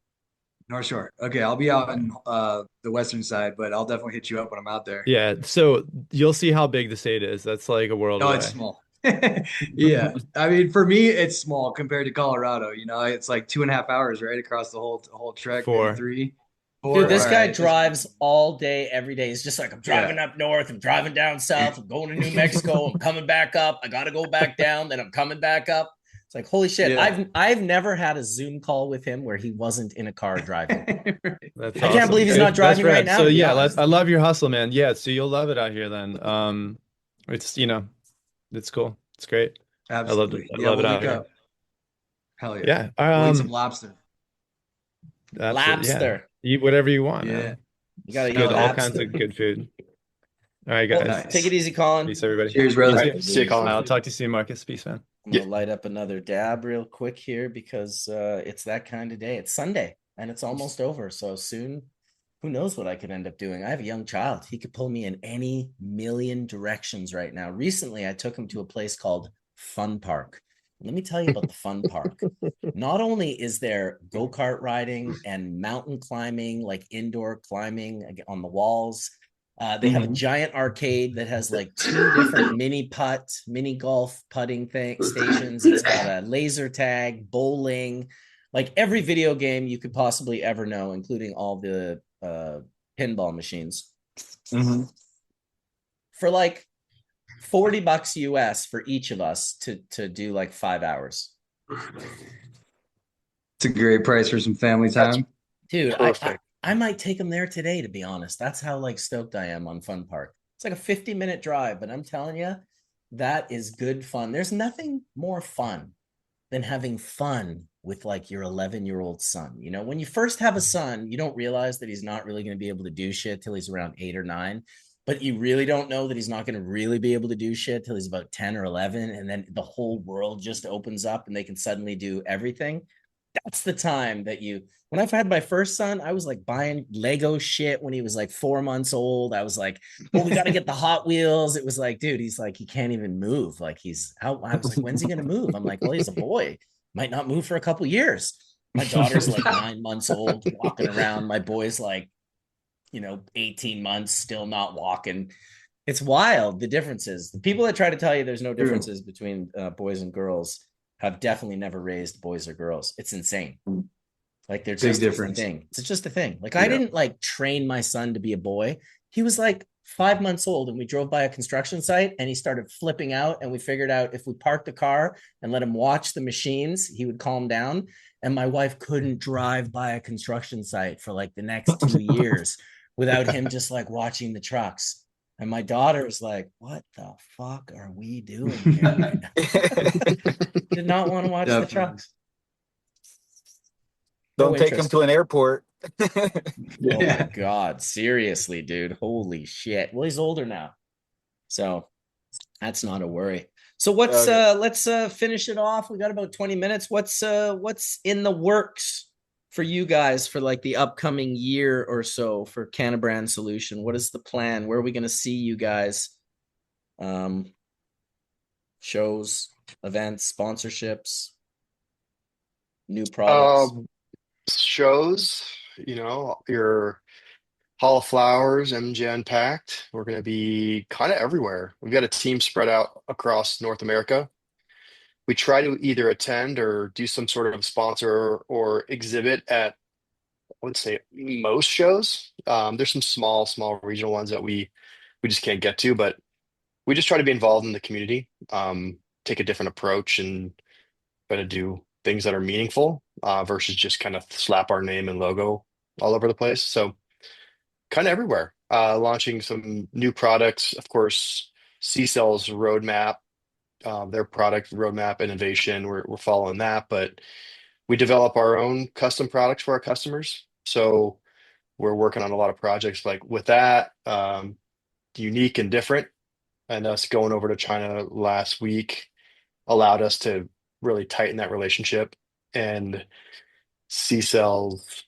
North Shore. Okay, I'll be out in the western side, but I'll definitely hit you up when I'm out there. Yeah, so you'll see how big the state is. That's like a world No, away. it's small. Yeah. I mean, for me, it's small compared to Colorado. You know, it's like 2.5 hours, right? Across the whole trek, maybe 4. 3. Dude, this All guy right. drives all day, every day. He's just like, I'm driving up north, I'm driving down south, I'm going to New Mexico, I'm coming back up, I gotta go back down, then I'm coming back up. It's like, holy shit. Yeah. I've never had a Zoom call with him where he wasn't in a car driving. That's I can't awesome. believe he's Good. not driving That's right rad. now, So to be yeah, honest. I love your hustle, man. Yeah, so you'll love it out here then. It's it's cool. It's great. Absolutely. I Yeah, love it we'll out link here. up. Hell yeah. Yeah. We'll eat some lobster. Absolutely, yeah. Labster. Eat whatever you want, Yeah. man. You gotta eat Good, all labster. kinds of good food. All right, Well, guys. Nice. take it easy, Colin. Peace, everybody. Cheers, brother. You All too. right, see you, Colin. I'll talk to you soon, Marcus. Peace, man. I'm gonna light up another dab real quick here because it's that kind of day. It's Sunday and it's almost over. So soon, who knows what I could end up doing? I have a young child. He could pull me in any million directions right now. Recently, I took him to a place called Fun Park. Let me tell you about the Fun Park. Not only is there go-kart riding and mountain climbing, like indoor climbing on the walls, they have a giant arcade that has like 2 different mini golf putting stations. It's got a laser tag, bowling, like every video game you could possibly ever know, including all the pinball machines. For like $40 US for each of us to do like 5 hours. It's a great price for some family time. Dude, I might take him there today, to be honest. That's how like stoked I am on Fun Park. It's like a 50-minute drive, but I'm telling you, that is good fun. There's nothing more fun than having fun with like your 11-year-old son. You know, when you first have a son, you don't realize that he's not really going to be able to do shit till he's around 8 or 9. But you really don't know that he's not going to really be able to do shit till he's about 10 or 11. And then the whole world just opens up and they can suddenly do everything. That's the time that when I've had my first son, I was like buying Lego shit when he was like 4 months old. I was like, well, we got to get the Hot Wheels. It was like, dude, he's like, he can't even move. Like he's out. I was like, when's he going to move? I'm like, well, he's a boy. Might not move for a couple years. My daughter's like 9 months old, walking around. My boy's like, 18 months, still not walking. It's wild, the differences. The people that try to tell you there's no differences between boys and girls have definitely never raised boys or girls. It's insane. Like they're just a thing. It's just a thing. Like I didn't like train my son to be a boy. He was like 5 months old and we drove by a construction site and he started flipping out, and we figured out if we parked the car and let him watch the machines, he would calm down. And my wife couldn't drive by a construction site for like the next 2 years without him just like watching the trucks. And my daughter's like, what the fuck are we doing here right now? Did not want to watch the trucks. Don't take him to an airport. Oh my God. Seriously, dude. Holy shit. Well, he's older now. So that's not a worry. So let's finish it off. We got about 20 minutes. What's in the works for you guys for like the upcoming year or so for CannaBrand Solution? What is the plan? Where are we going to see you guys? Shows, events, sponsorships, new products. Shows, your Hall of Flowers, MJ Unpacked. We're going to be kind of everywhere. We've got a team spread out across North America. We try to either attend or do some sort of sponsor or exhibit at, I would say, most shows. There's some small regional ones that we just can't get to, but we just try to be involved in the community, take a different approach, and try to do things that are meaningful versus just kind of slap our name and logo all over the place. So kind of everywhere. Launching some new products, of course, C-Cell's roadmap, their product roadmap innovation. We're following that, but we develop our own custom products for our customers. So we're working on a lot of projects like with that, unique and different. And us going over to China last week allowed us to really tighten that relationship. And C-Cells,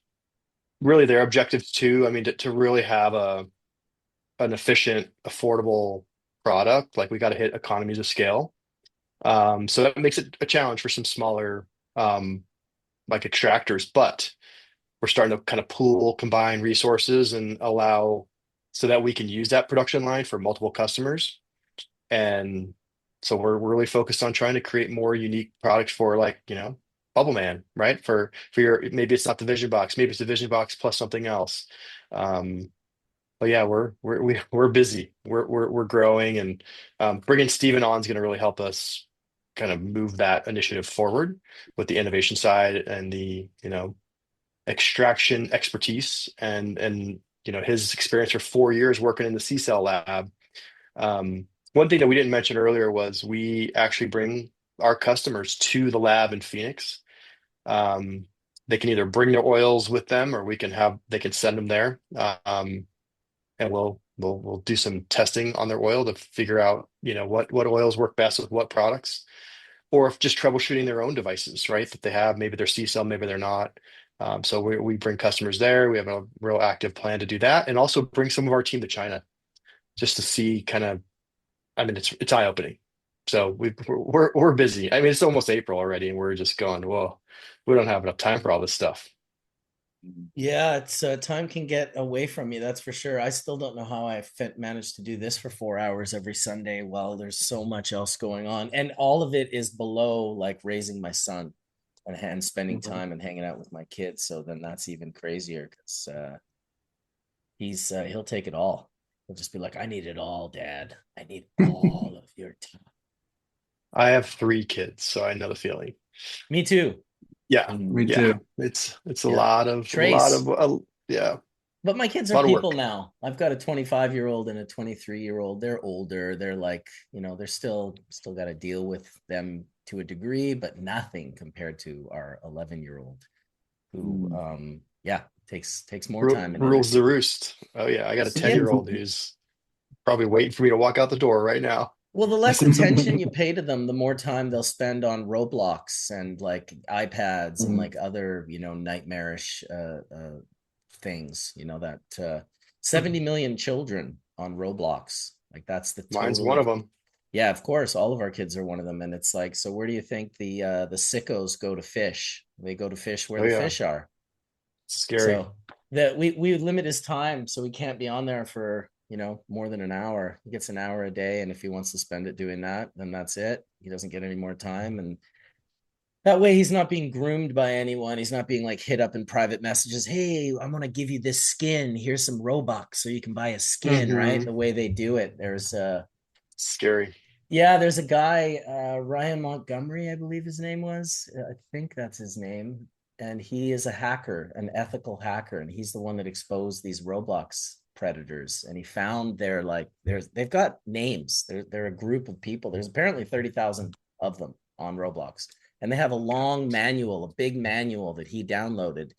really their objectives too. I mean, to really have an efficient, affordable product, like we got to hit economies of scale. So that makes it a challenge for some smaller like extractors, but we're starting to kind of pool, combine resources and allow so that we can use that production line for multiple customers. And so we're really focused on trying to create more unique products for like, Bubbleman, right? For your, maybe it's not the Vision Box, maybe it's the Vision Box plus something else. But yeah, we're busy. We're growing, and bringing Steven on is going to really help us kind of move that initiative forward with the innovation side and the extraction expertise and his experience for 4 years working in the C-Cell lab. One thing that we didn't mention earlier was we actually bring our customers to the lab in Phoenix. They can either bring their oils with them, or they can send them there. And we'll do some testing on their oil to figure out, what oils work best with what products, or if just troubleshooting their own devices, right? That they have, maybe they're C-Cell, maybe they're not. So we bring customers there. We have a real active plan to do that, and also bring some of our team to China just to see kind of, I mean, it's eye-opening. So we're busy. I mean, it's almost April already, and we're just going, whoa, we don't have enough time for all this stuff. Yeah, it's time can get away from you, that's for sure. I still don't know how I managed to do this for 4 hours every Sunday while there's so much else going on, and all of it is below like raising my son and spending time and hanging out with my kids. So then that's even crazier because he'll take it all. He'll just be like, I need it all, Dad. I need all of your time. I have 3 kids, so I know the feeling. Me too. Yeah, Me too. It's a lot of yeah. But my kids are people now. I've got a 25-year-old and a 23-year-old. They're older. They're like, they're still got to deal with them to a degree, but nothing compared to our 11-year-old who takes more time and rules the roost. Oh yeah, I got a 10-year-old who's probably waiting for me to walk out the door right now. Well, the less attention you pay to them, the more time they'll spend on Roblox and like iPads and like other, nightmarish things, that 70 million children on Roblox. Like that's the total. Mine's one of them. Yeah, of course. All of our kids are one of them. And it's like, so where do you think the sickos go to fish? They go to fish where the fish are. Scary. So that we limit his time, so we can't be on there for more than an hour. He gets an hour a day, and if he wants to spend it doing that, then that's it. He doesn't get any more time, and that way he's not being groomed by anyone. He's not being like hit up in private messages. Hey, I'm gonna give you this skin. Here's some Robux so you can buy a skin, right? The way they do it. There's scary. Yeah, there's a guy, Ryan Montgomery, I believe his name was. I think that's his name. And he is a hacker, an ethical hacker, and he's the one that exposed these Roblox predators, and he found they've got names. They're a group of people. There's apparently 30,000 of them on Roblox, and they have a long manual, a big manual that he downloaded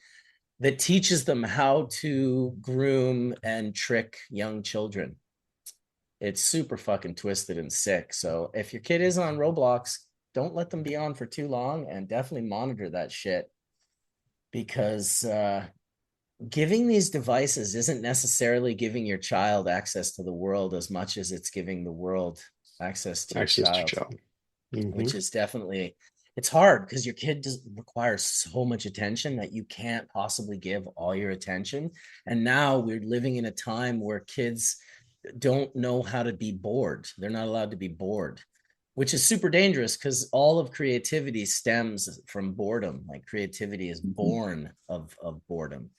that teaches them how to groom and trick young children. It's super fucking twisted and sick. So if your kid is on Roblox, don't let them be on for too long, and definitely monitor that shit, because giving these devices isn't necessarily giving your child access to the world as much as it's giving the world access to your child. Which is definitely, it's hard because your kid requires so much attention that you can't possibly give all your attention. And now we're living in a time where kids don't know how to be bored. They're not allowed to be bored, which is super dangerous because all of creativity stems from boredom. Like creativity is born of boredom.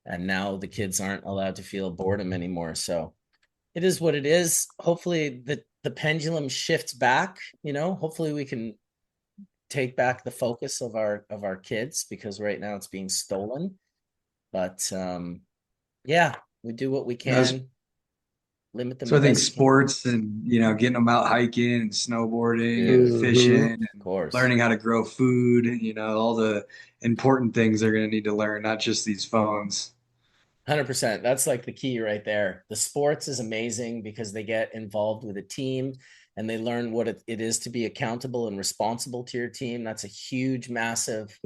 And now the kids aren't allowed to feel boredom anymore. So it is what it is. Hopefully the pendulum shifts back, hopefully we can take back the focus of our kids, because right now it's being stolen. But yeah, we do what we can. Limit them. So I think sports and getting them out hiking and snowboarding and fishing and of course, learning how to grow food, all the important things they're going to need to learn, not just these phones. 100%. That's like the key right there. The sports is amazing because they get involved with a team and they learn what it is to be accountable and responsible to your team. That's a huge, massive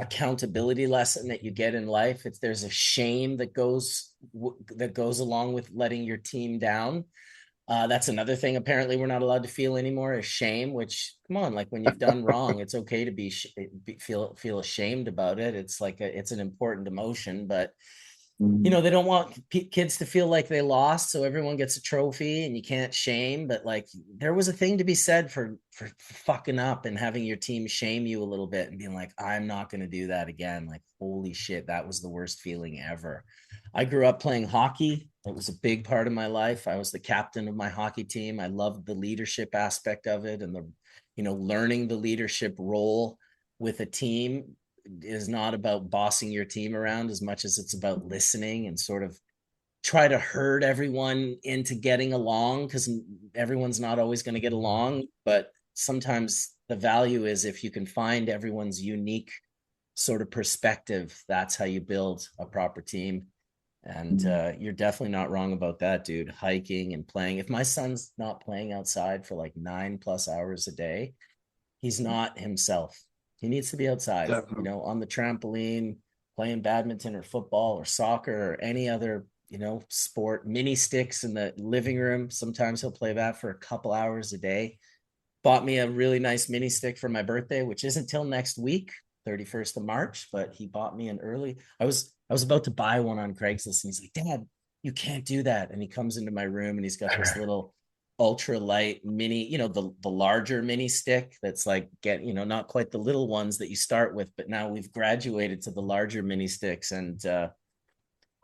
accountability lesson that you get in life. There's a shame that goes along with letting your team down. That's another thing apparently we're not allowed to feel anymore, is shame, which, come on, like when you've done wrong, it's okay to feel ashamed about it. It's like it's an important emotion, but they don't want kids to feel like they lost, so everyone gets a trophy and you can't shame. But like, there was a thing to be said for fucking up and having your team shame you a little bit and being like, I'm not going to do that again. Like, holy shit, that was the worst feeling ever. I grew up playing hockey. It was a big part of my life. I was the captain of my hockey team. I loved the leadership aspect of it, and learning the leadership role with a team is not about bossing your team around as much as it's about listening and sort of try to herd everyone into getting along, because everyone's not always going to get along. But sometimes the value is if you can find everyone's unique sort of perspective, that's how you build a proper team. And you're definitely not wrong about that, dude. Hiking and playing. If my son's not playing outside for like 9+ hours a day, he's not himself. He needs to be outside, on the trampoline, playing badminton or football or soccer or any other, sport. Mini sticks in the living room. Sometimes he'll play that for a couple hours a day. Bought me a really nice mini stick for my birthday, which isn't till next week, 31st of March, but he bought me an early. I was about to buy one on Craigslist, and he's like, Dad, you can't do that. And he comes into my room and he's got this little ultra light mini, the larger mini stick that's like not quite the little ones that you start with, but now we've graduated to the larger mini sticks. And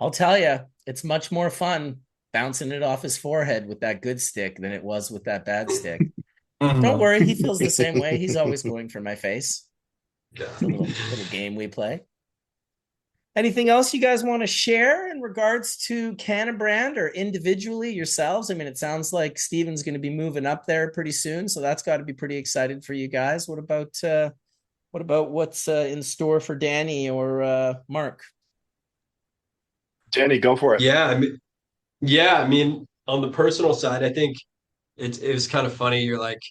I'll tell you, it's much more fun bouncing it off his forehead with that good stick than it was with that bad stick. Don't worry, he feels the same way. He's always going for my face. It's a little game we play. Anything else you guys want to share in regards to CannaBrand or individually yourselves? I mean, it sounds like Steven's going to be moving up there pretty soon, so that's got to be pretty excited for you guys. What about what's in store for Danny or Mark? Danny, go for it. Yeah, I mean, on the personal side, I think it was kind of funny. You're like,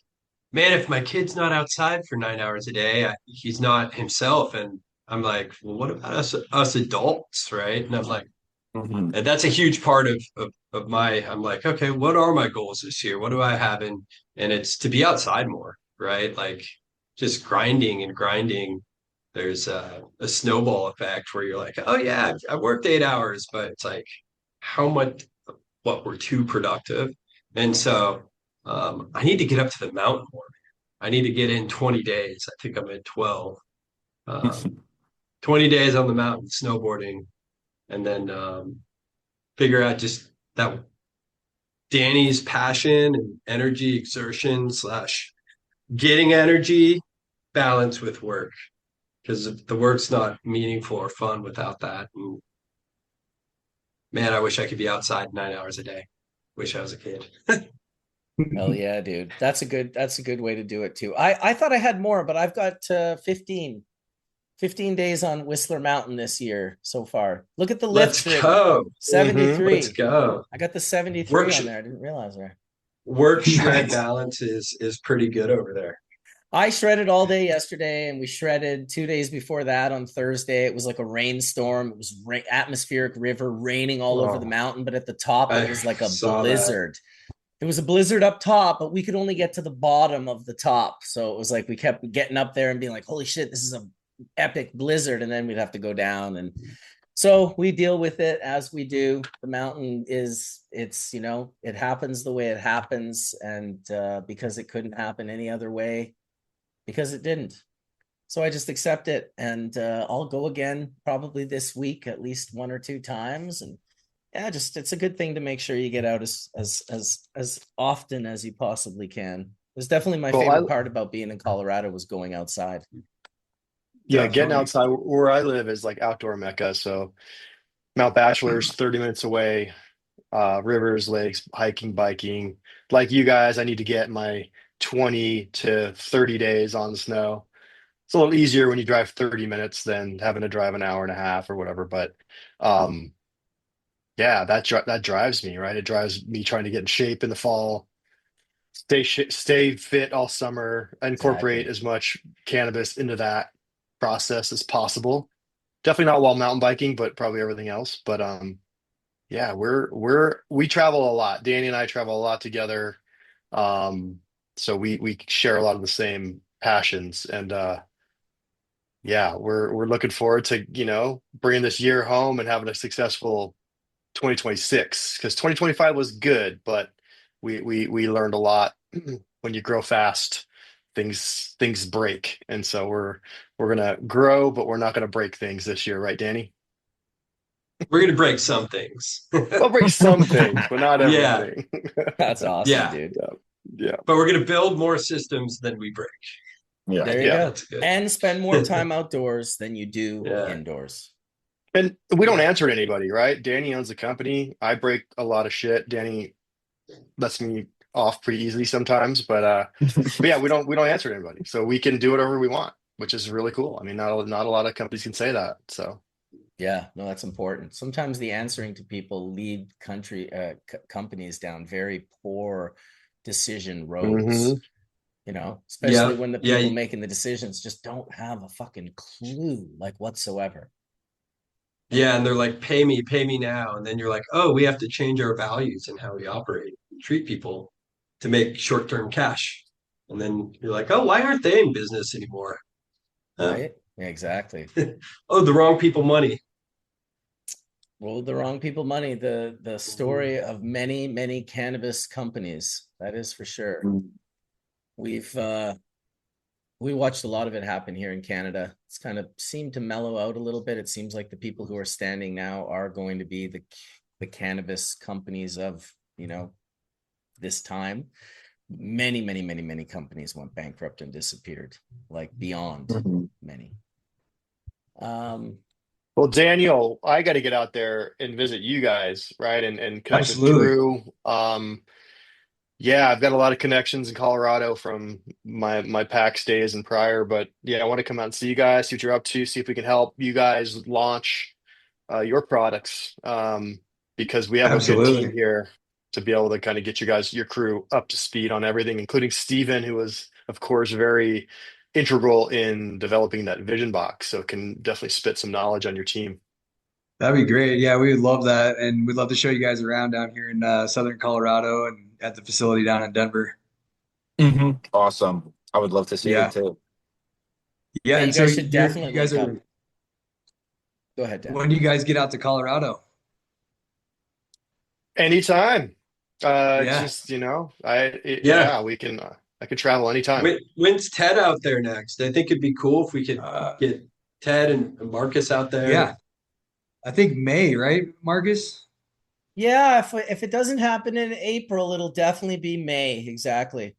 man, if my kid's not outside for 9 hours a day, he's not himself. And I'm like, well, what about us adults, right? And I'm like, and that's a huge part of my. I'm like, okay, what are my goals this year? What do I have in? And it's to be outside more, right? Like just grinding and grinding. There's a snowball effect where you're like, oh yeah, I worked 8 hours, but it's like, how much? What we're too productive, and so I need to get up to the mountain more. I need to get in 20 days. I think I'm at 12. 20 days on the mountain snowboarding, and then figure out just that Danny's passion and energy exertion / getting energy balance with work, because the work's not meaningful or fun without that. And Man, I wish I could be outside 9 hours a day. Wish I was a kid. Hell yeah, dude. That's a good way to do it too. I thought I had more, but I've got 15 days on Whistler Mountain this year so far. Look at the lift Let's rig. go. 73. Let's go. I got the 73 Work on there. I didn't realize that. work shred Nice. balance is pretty good over there. I shredded all day yesterday, and we shredded 2 days before that on Thursday. It was like a rainstorm. It was atmospheric river raining all over the mountain, but at the top, it I was like a saw that. blizzard. There was a blizzard up top, but we could only get to the bottom of the top. So it was like we kept getting up there and being like, holy shit, this is a epic blizzard. And then we'd have to go down. And so we deal with it as we do. The mountain it's, it happens the way it happens. And because it couldn't happen any other way, because it didn't. So I just accept it, and I'll go again probably this week, at least 1 or 2 times. And yeah, just it's a good thing to make sure you get out as often as you possibly can. It was definitely my favorite part about being in Colorado was going outside. Yeah, getting outside where I live is like outdoor mecca. So Mount Bachelor's 30 minutes away, rivers, lakes, hiking, biking. Like you guys, I need to get my 20 to 30 days on the snow. It's a little easier when you drive 30 minutes than having to drive an hour and a half or whatever. But yeah, that drives me, right? It drives me trying to get in shape in the fall, stay fit all summer, incorporate as much cannabis into that process as possible. Definitely not while mountain biking, but probably everything else. But yeah, we travel a lot. Danny and I travel a lot together. So we share a lot of the same passions, and yeah, we're looking forward to, bringing this year home and having a successful 2026, because 2025 was good, but we learned a lot. When you grow fast, things break, and so we're gonna grow, but we're not gonna break things this year, right, Danny? We're gonna break some things. We'll break some things, but not Yeah. everything. That's awesome, Yeah. dude. Yeah. But we're gonna build more systems than we break. Yeah. There you Yeah. go. That's good. And spend more time outdoors than you do Yeah. indoors. And we don't answer to anybody, right? Danny owns the company. I break a lot of shit. Danny lets me off pretty easily sometimes, but yeah, we don't answer to anybody, so we can do whatever we want, which is really cool. I mean, not a lot of companies can say that. So Yeah, no, that's important. Sometimes the answering to people lead companies down very poor decision roads. Especially when the people making the decisions just don't have a fucking clue, like whatsoever. Yeah, and they're like, pay me now. And then you're like, oh, we have to change our values and how we operate, treat people to make short-term cash. And then you're like, oh, why aren't they in business anymore? Right? Yeah, exactly. Oh, the wrong people money. Well, the wrong people money, the story of many, many cannabis companies. That is for sure. We watched a lot of it happen here in Canada. It's kind of seemed to mellow out a little bit. It seems like the people who are standing now are going to be the cannabis companies of, this time. Many, many, many, many companies went bankrupt and disappeared, like beyond many. well, Daniel, I got to get out there and visit you guys, right? And connect with Absolutely. Drew. Yeah, I've got a lot of connections in Colorado from my PAX days and prior, but yeah, I want to come out and see you guys, see what you're up to, see if we can help you guys launch your products, because we have a good team Absolutely. here to be able to kind of get your crew up to speed on everything, including Steven, who was, of course, very integral in developing that Vision Box. So can definitely spit some knowledge on your team. That'd be great. Yeah, we would love that. And we'd love to show you guys around down here in Southern Colorado and at the facility down in Denver. Awesome. I would love to see it too. Yeah, you and guys so should definitely you guys link are. up. Go ahead, Dan. When do you guys get out to Colorado? Anytime. Yeah. Just, yeah, we can, I can travel anytime. When's Ted out there next? I think it'd be cool if we could get Ted and Marcus out there. Yeah. I think May, right, Marcus? Yeah, if it doesn't happen in April, it'll definitely be May. Exactly.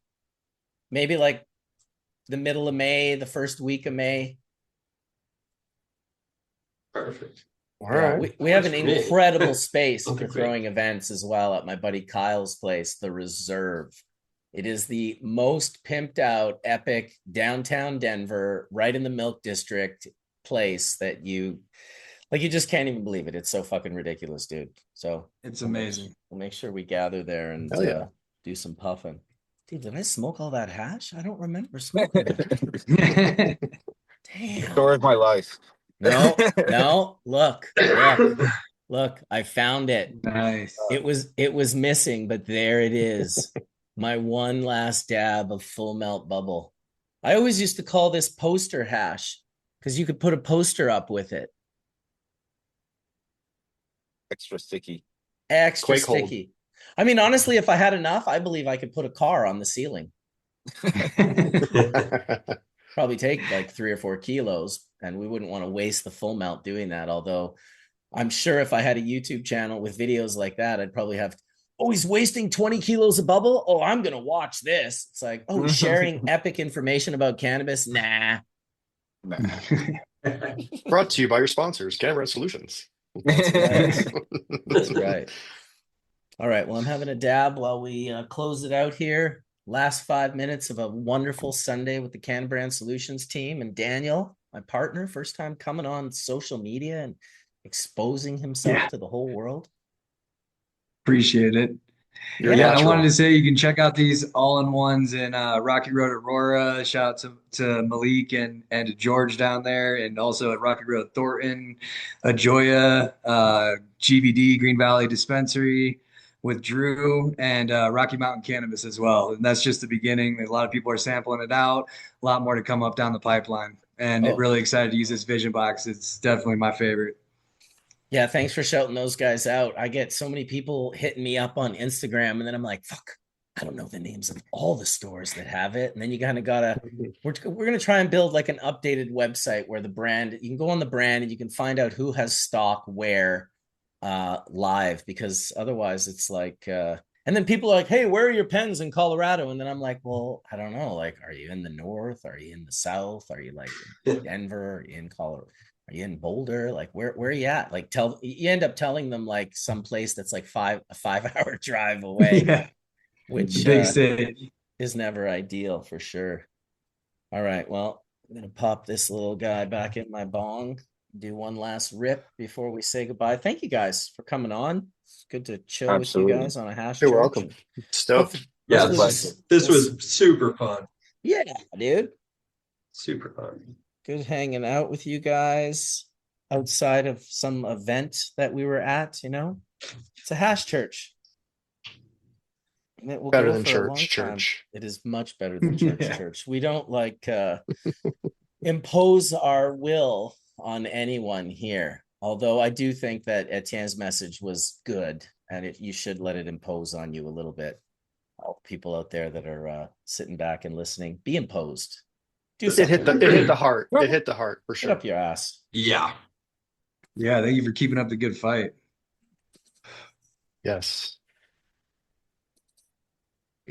Maybe like the middle of May, the first week of May. Perfect. All right. We have an For me. incredible space Don't for think we- throwing events as well at my buddy Kyle's place, the Reserve. It is the most pimped out, epic downtown Denver, right in the Milk District place that you just can't even believe it. It's so fucking ridiculous, dude. So It's amazing. we'll make sure we gather there and Hell yeah. do some puffing. Dude, did I smoke all that hash? I don't remember smoking it. Damn. Story of my life. No. Look. I found it. Nice. It was missing, but there it is. My one last dab of full melt bubble. I always used to call this poster hash because you could put a poster up with it. Extra sticky. Extra Quake hold. sticky. I mean, honestly, if I had enough, I believe I could put a car on the ceiling. Probably take like 3 or 4 kilos, and we wouldn't want to waste the full melt doing that. Although I'm sure if I had a YouTube channel with videos like that, I'd probably have, oh, he's wasting 20 kilos of bubble. Oh, I'm going to watch this. It's like, oh, he's sharing epic information about cannabis. Nah. Brought to you by your sponsors, CannaBrand Solutions. That's right. That's right. All right. Well, I'm having a dab while we close it out here. Last 5 minutes of a wonderful Sunday with the CannaBrand Solutions team. And Daniel, my partner, first time coming on social media and exposing himself to the whole world. Appreciate it. Yeah, I wanted to say you can check out these all-in-ones in Rocky Road Aurora. Shout out to Malik and to George down there, and also at Rocky Road Thornton, Ajoya, GVD, Green Valley Dispensary with Drew, and Rocky Mountain Cannabis as well. And that's just the beginning. A lot of people are sampling it out. A lot more to come up down the pipeline. And really excited to use this Vision Box. It's definitely my favorite. Yeah, thanks for shouting those guys out. I get so many people hitting me up on Instagram, and then I'm like, fuck, I don't know the names of all the stores that have it. And then you kind of gotta, we're gonna try and build like an updated website where the brand, you can go on the brand and you can find out who has stock where live, because otherwise it's like, and then people are like, hey, where are your pens in Colorado? And then I'm like, well, I don't know. Like, are you in the north? Are you in the south? Are you like in Denver? Are you in Colorado? Are you in Boulder? Like, where are you at? Like, you end up telling them like some place that's like a 5-hour drive away, which big city is never ideal for sure. All right, well, I'm gonna pop this little guy back in my bong, do one last rip before we say goodbye. Thank you guys for coming on. It's good to chill with you guys on a hash. You're welcome. Stoked. Yeah, this was super fun. Yeah, dude. Super fun. Good hanging out with you guys outside of some event that we were at, you know. It's a hash church. And it will Better go than for a long church. time. It is much better than church. We don't like impose our will on anyone here. Although I do think that Etienne's message was good, and you should let it impose on you a little bit. All people out there that are sitting back and listening, be imposed. It hit the heart. It hit the heart for sure. Get up your ass. Yeah. Yeah, thank you for keeping up the good fight. Yes.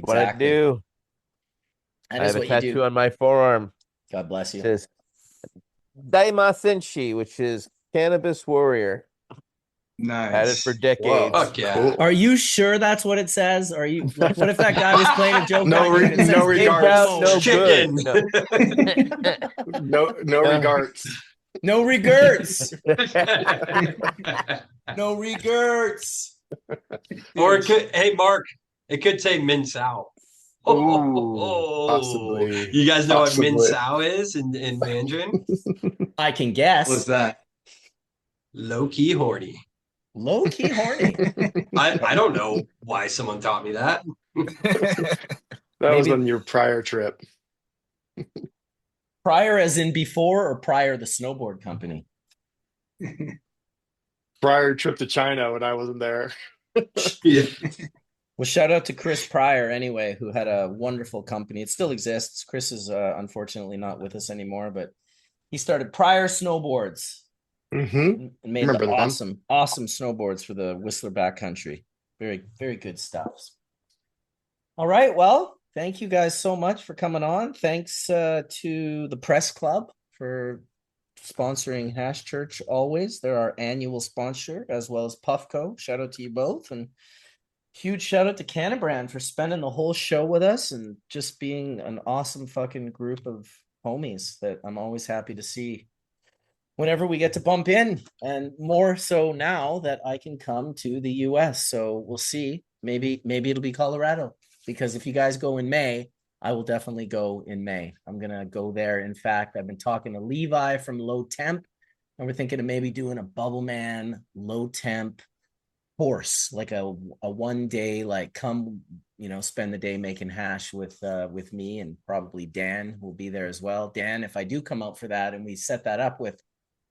What I do. That I is have a what you tattoo do. on my forearm. God bless you. It says Daima Senshi, which is Cannabis Warrior. Nice. Had it for decades. Fuck yeah. Cool. Are you sure that's what it says? Are you? What if that guy was playing a joke? No on you and it no says, regards. No Chicken. good. No regards. No regrets. No regrets. Or it could, hey, Mark, it could say Min Sao. Possibly. You guys know Possibly. what Min Sao is in Mandarin? I can guess. What's that? Low key horny. Low key horny. I don't know why someone taught me that. That was on your prior trip. Prior, as in before, or prior the snowboard company? Prior trip to China when I wasn't there. Yeah. Well, shout out to Chris Pryor anyway, who had a wonderful company. It still exists. Chris is unfortunately not with us anymore, but he started Pryor Snowboards. Mm-hmm. And made the awesome snowboards for the Whistler backcountry. Very, very good stuff. All right. Well, thank you guys so much for coming on. Thanks to the press club for sponsoring Hash Church always. They're our annual sponsor, as well as Puffco. Shout out to you both. And huge shout out to CannaBrand for spending the whole show with us and just being an awesome fucking group of homies that I'm always happy to see whenever we get to bump in, and more so now that I can come to the US. So we'll see. Maybe it'll be Colorado, because if you guys go in May, I will definitely go in May. I'm going to go there. In fact, I've been talking to Levi from Low Temp, and we're thinking of maybe doing a Bubbleman Low Temp course, like a 1 day, like come, spend the day making hash with me, and probably Dan will be there as well. Dan, if I do come out for that and we set that up with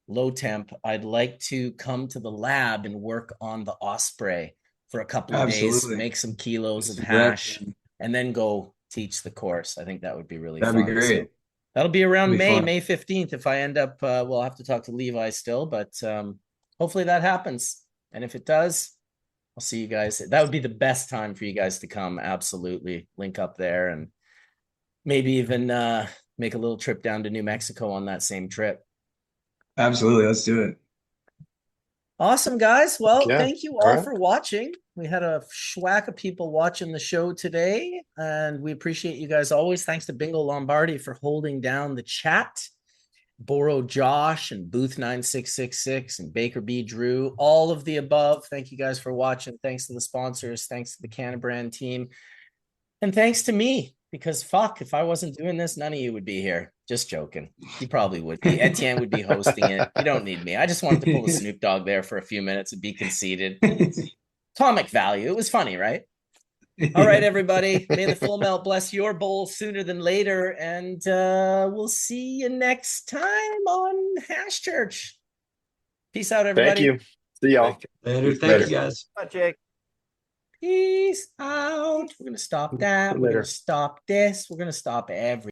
Low Temp, I'd like to come to the lab and work on the Osprey for a couple of days, make some kilos of hash, and then go teach the course. I think that would be really fun. That'd be great. So that'll be around May 15th. If I end up, we'll have to talk to Levi still, but hopefully that happens. And if it does, I'll see you guys. That would be the best time for you guys to come. Absolutely. Link up there, and maybe even make a little trip down to New Mexico on that same trip. Absolutely. Let's do it. Awesome, guys. Well, thank you all for watching. We had a schwack of people watching the show today, and we appreciate you guys always. Thanks to Bingo Lombardi for holding down the chat. Boro Josh and Booth 9666 and Baker B Drew, all of the above. Thank you guys for watching. Thanks to the sponsors. Thanks to the CannaBrand team. And thanks to me, because fuck, if I wasn't doing this, none of you would be here. Just joking. You probably would be. Etienne would be hosting it. You don't need me. I just wanted to pull the Snoop Dogg there for a few minutes and be conceited. Atomic value. It was funny, right? All right, everybody. May the full melt bless your bowl sooner than later. And we'll see you next time on Hash Church. Peace out, everybody. Thank you. See y'all. Later. Thank you, guys. Bye, Jake. Peace out. We're going to stop that. We're going to stop this. We're going to stop everything.